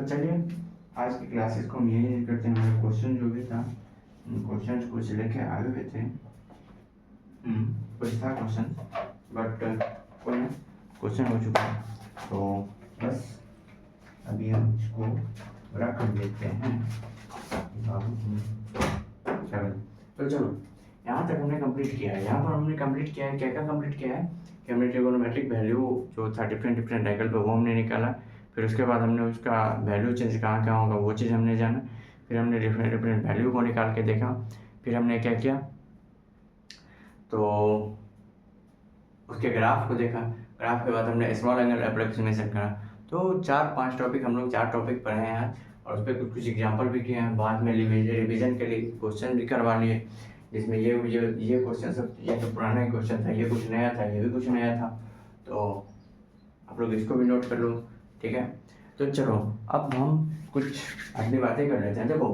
चलिए आज की क्लासेस को हम यही करते हैं। हमारे क्वेश्चन जो भी था, क्वेश्चन कुछ लेके आए हुए थे, कुछ था क्वेश्चन, बट कोई ना, क्वेश्चन हो चुका है, तो बस अभी हम इसको रख देते हैं। तो चलो यहाँ तक हमने कंप्लीट किया है। यहाँ पर हमने कंप्लीट किया है, क्या क्या कंप्लीट किया है कि हमने ट्रिगोनोमेट्रिक वैल्यू जो था डिफरेंट डिफरेंट एंगल पे वो हमने निकाला। फिर उसके बाद हमने उसका वैल्यू चेंज कहाँ कहाँ होगा वो चीज़ हमने जाना। फिर हमने डिफरेंट डिफरेंट वैल्यू को निकाल के देखा। फिर हमने क्या किया, तो उसके ग्राफ को देखा। ग्राफ के बाद हमने स्मॉल एंगल अप्रोक्सीमेशन करा। तो 4-5 टॉपिक हम लोग 4 टॉपिक पढ़े हैं आज, और उस पर कुछ कुछ एग्जाम्पल भी किए हैं। बाद में रिविजन के लिए क्वेश्चन भी करवा लिए, जिसमें ये क्वेश्चन सब, ये तो पुराना ही क्वेश्चन था, ये कुछ नया था, ये भी कुछ नया था, तो आप लोग इसको भी नोट कर लो, ठीक है। तो चलो अब हम कुछ अपनी बातें कर लेते हैं। देखो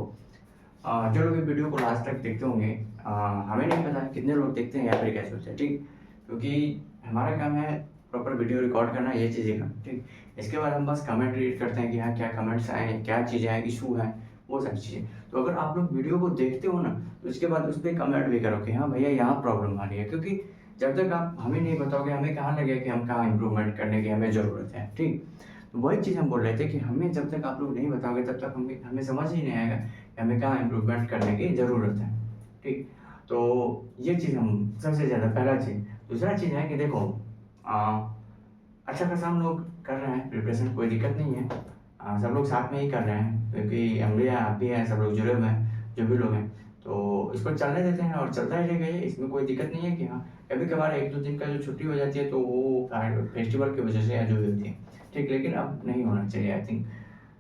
जो लोग वीडियो को लास्ट तक देखते होंगे, हमें नहीं पता कितने लोग देखते हैं या फिर कैसे होते हैं, ठीक, क्योंकि हमारा काम है प्रॉपर वीडियो रिकॉर्ड करना, ये चीज़ें करना, ठीक। इसके बाद हम बस कमेंट रीड करते हैं कि हाँ क्या कमेंट्स आए, क्या चीज़ें हैं, इशू है, वो सारी चीज़ें। तो अगर आप लोग वीडियो को देखते हो ना, तो उसके बाद उस पर कमेंट भी करो कि हाँ भैया यहाँ प्रॉब्लम आ रही है, क्योंकि जब तक आप हमें नहीं बताओगे हमें कहाँ लगेगा कि हम कहाँ इम्प्रूवमेंट करने की हमें ज़रूरत है, ठीक। तो वही चीज़ हम बोल रहे थे कि हमें जब तक आप लोग नहीं बताओगे तब तक हमें समझ ही नहीं आएगा कि हमें कहाँ इम्प्रूवमेंट करने की ज़रूरत है, ठीक। तो ये चीज़ हम सबसे ज़्यादा पहला चीज़। दूसरा चीज़ है कि देखो अच्छा खासा हम लोग कर रहे हैं प्रिपरेशन, कोई दिक्कत नहीं है। सब लोग साथ में ही कर रहे हैं, क्योंकि हम भी हैं, आप भी हैं, सब लोग जुड़े हुए हैं, जो भी लोग हैं, तो इसको चलने देते हैं और चलता ही रहेगा ये, इसमें कोई दिक्कत नहीं है। कि हाँ कभी कभार 1-2 दिन का जो छुट्टी हो जाती है तो वो फेस्टिवल की वजह से या जो भी होती है, ठीक, लेकिन अब नहीं होना चाहिए, आई थिंक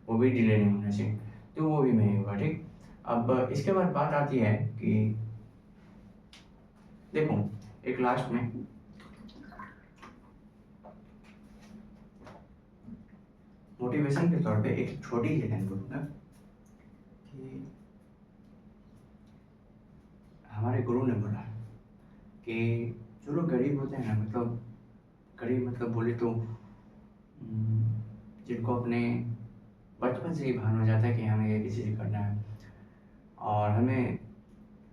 वो भी डिले नहीं होना चाहिए, तो वो भी नहीं होगा, ठीक। अब इसके बाद बात आती है कि देखो एक लास्ट में मोटिवेशन के तौर पे एक छोटी सी लाइन बोलूँगा कि हमारे गुरु ने बोला कि जो लोग गरीब होते हैं ना, मतलब गरीब मतलब बोले तो जिनको अपने बचपन से ही भान हो जाता है कि हमें ये चीज़ करना है और हमें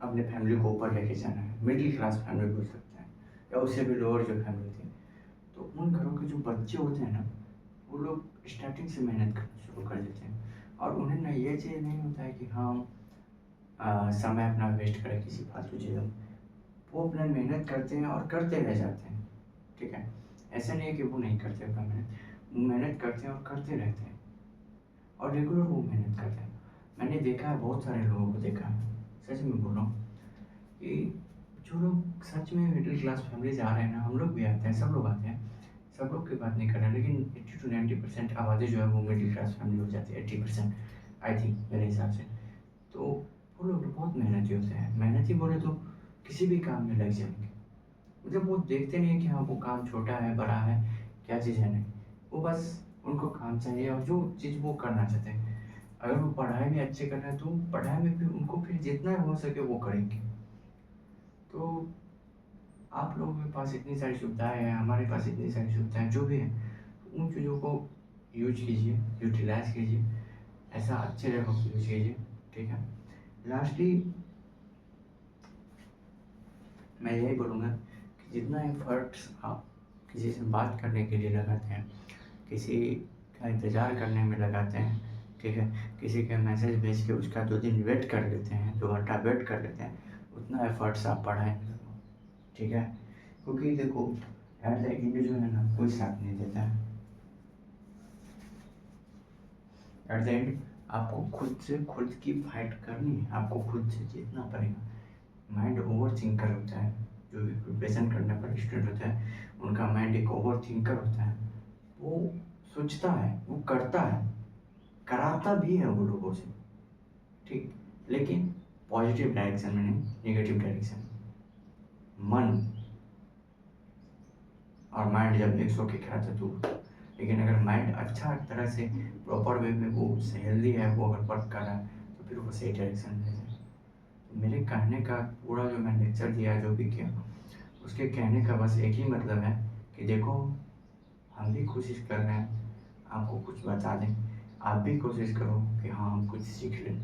अपने फैमिली को ऊपर लेके जाना है, मिडिल क्लास फैमिली बोल सकते हैं या उससे भी लोअर जो फैमिली थी, तो उन घरों के जो बच्चे होते हैं ना, वो लोग स्टार्टिंग से मेहनत करना शुरू कर देते हैं, और उन्हें ना ये चीज़ नहीं होता है कि हम समय अपना वेस्ट करें किसी फालतू चीज़ों में। वो अपना मेहनत करते हैं और करते रह जाते हैं, ठीक है। ऐसा नहीं है कि वो नहीं करते अपना मेहनत, वो मेहनत करते हैं और करते रहते हैं, और रेगुलर वो मेहनत करते हैं। मैंने देखा है, बहुत सारे लोगों को देखा है, सच में बोल रहा हूँ, कि जो लोग सच में मिडिल क्लास फैमिली से आ रहे हैं ना, हम लोग भी आते हैं, सब लोग आते हैं, सब लोग की बात नहीं कर रहे हैं, लेकिन 80-90% आबादी जो है वो मिडिल क्लास फैमिली हो जाती है, 80% आई थिंक मेरे हिसाब से। तो वो लोग बहुत मेहनती होते हैं, मेहनती बोले तो किसी भी काम में लग जाएंगे, मतलब वो देखते नहीं है कि हाँ वो काम छोटा है बड़ा है क्या चीज़ है, नहीं, वो बस उनको काम चाहिए और जो चीज़ वो करना चाहते हैं। अगर वो पढ़ाई में अच्छे कर रहे हैं तो पढ़ाई में भी उनको फिर जितना हो सके वो करेंगे। तो आप लोगों के पास इतनी सारी सुविधाएं हैं, हमारे पास इतनी सारी सुविधाएं जो भी हैं, तो उन चीज़ों को यूज कीजिए, यूटिलाइज कीजिए, ऐसा अच्छे जगह को यूज कीजिए, ठीक है। लास्टली मैं यही बोलूँगा कि जितना एफर्ट्स आप किसी से बात करने के लिए लगाते हैं, किसी का इंतज़ार करने में लगाते हैं, ठीक है, किसी का मैसेज भेज के उसका 2 दिन वेट कर लेते हैं, 2 घंटा वेट कर लेते हैं, उतना एफर्ट्स आप पढ़ाई में लगाओ, ठीक है। क्योंकि देखो एट द एंड जो है ना, कोई साथ नहीं देता है, एट द एंड आपको खुद से खुद की फाइट करनी है, आपको खुद से जीतना पड़ेगा। माइंड ओवर थिंकर होता है, जो भी प्रिपरेशन करने पर स्टूडेंट होता है उनका माइंड एक ओवर थिंकर होता है, वो सोचता है, वो करता है, कराता भी है वो लोगों से, ठीक, लेकिन पॉजिटिव डायरेक्शन में नहीं, नेगेटिव डायरेक्शन में। मन और माइंड जब मिक्स होकर क्या था तो, लेकिन अगर माइंड अच्छा तरह से प्रॉपर वे में वो हेल्दी है, वो अगर वर्क कर रहा है तो फिर वो सही डायरेक्शन में है। तो मेरे कहने का पूरा जो मैं लेक्चर दिया, जो भी किया, उसके कहने का बस एक ही मतलब है कि देखो हम भी कोशिश कर रहे हैं आपको कुछ बता दें, आप भी कोशिश करो कि हाँ हम कुछ सीख लें।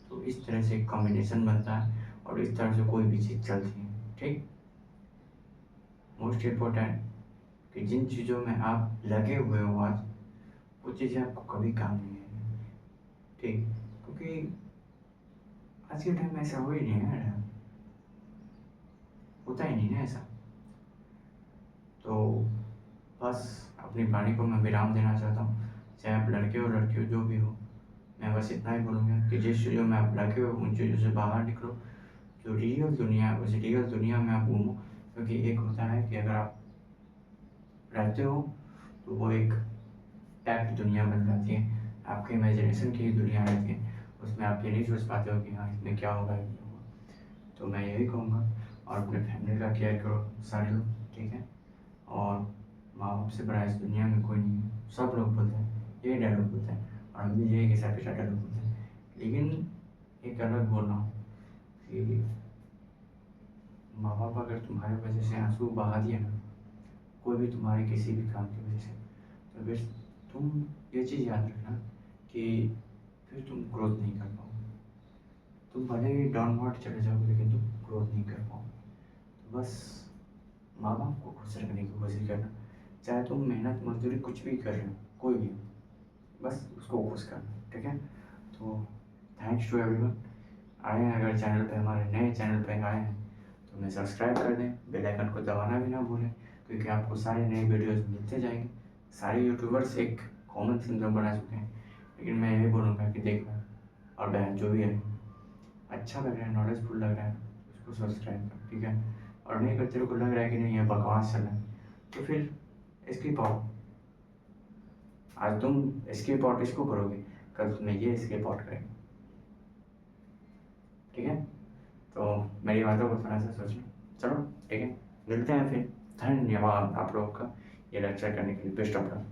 तो इस तरह से एक कॉम्बिनेशन बनता है और इस तरह से कोई भी चीज़ चलती है। ठीक, मोस्ट इम्पोर्टेंट कि जिन चीज़ों में आप लगे हुए हो आज, वो चीज़ें आपको कभी काम नहीं आएगी। ठीक, क्योंकि आज के टाइम में ऐसा हो ही नहीं है यार, होता ही नहीं ना ऐसा। तो बस अपनी वाणी को मैं विराम देना चाहता हूँ, चाहे आप लड़के हो लड़की हो जो भी हो। मैं बस इतना ही बोलूँगा कि जिस चीज़ों में आप लगे हो उन चीज़ों से बाहर निकलो। जो रियल दुनिया है उस रियल दुनिया में आप घूमो, क्योंकि एक होता है कि अगर आप रहते हो तो वो एक पैक्ड दुनिया बन जाती है, आपके इमेजिनेशन की ही दुनिया रहती है, उसमें आप ये नहीं सोच पाते हो कि हाँ इसमें क्या होगा ये होगा। तो मैं यही कहूँगा, और अपने फैमिली का केयर करो सारे लोग, ठीक है। और माँ बाप से बड़ा इस दुनिया में कोई नहीं है, सब लोग बोलते हैं, यही डायलॉग बोलते हैं, और हम भी यही के साथ डायलॉग बोलते हैं। लेकिन एक अलग बोल रहा हूँ कि माँ बाप अगर तुम्हारे वजह से आंसू बहा दिए ना, कोई भी तुम्हारे किसी भी काम की वजह से, तो फिर तुम ये चीज़ याद रखना कि फिर तुम ग्रोथ नहीं कर पाओगे। तुम भले ही डाउनवर्ड चले जाओगे लेकिन तुम ग्रोथ नहीं कर पाओगे। तो बस माँ बाप को खुश रखने की कोशिश करना, चाहे तुम मेहनत मजदूरी कुछ भी कर रहे हो, कोई भी, बस उसको खुश करना, ठीक है। तो थैंक्स टू एवरीवन। आए हैं अगर चैनल पे, हमारे नए चैनल पे आए हैं तो उन्हें सब्सक्राइब कर दें, बेल आइकन को दबाना भी ना भूलें, क्योंकि आपको सारे नए वीडियोस मिलते जाएंगे। सारे यूट्यूबर्स एक कॉमन सिंड्रोम बना चुके हैं, लेकिन मैं यही बोलूँगा कि देखना और बहन जो भी है, अच्छा लग रहा है, नॉलेजफुल लग रहा है, उसको सब्सक्राइब कर, ठीक है। और नहीं अगर तेरे को लग रहा है कि नहीं ये बकवास चल रहा है, तो फिर स्किप आउट। आज तुम स्किप आउट इसको करोगे, कल तुम्हें ये स्किप आउट करेंगे, ठीक है। तो मेरी बातों को थोड़ा सा सोचना, चलो ठीक है, मिलते हैं फिर। धन्यवाद आप लोगों का ये लेक्चर करने के लिए, बेस्ट ऑफ लक।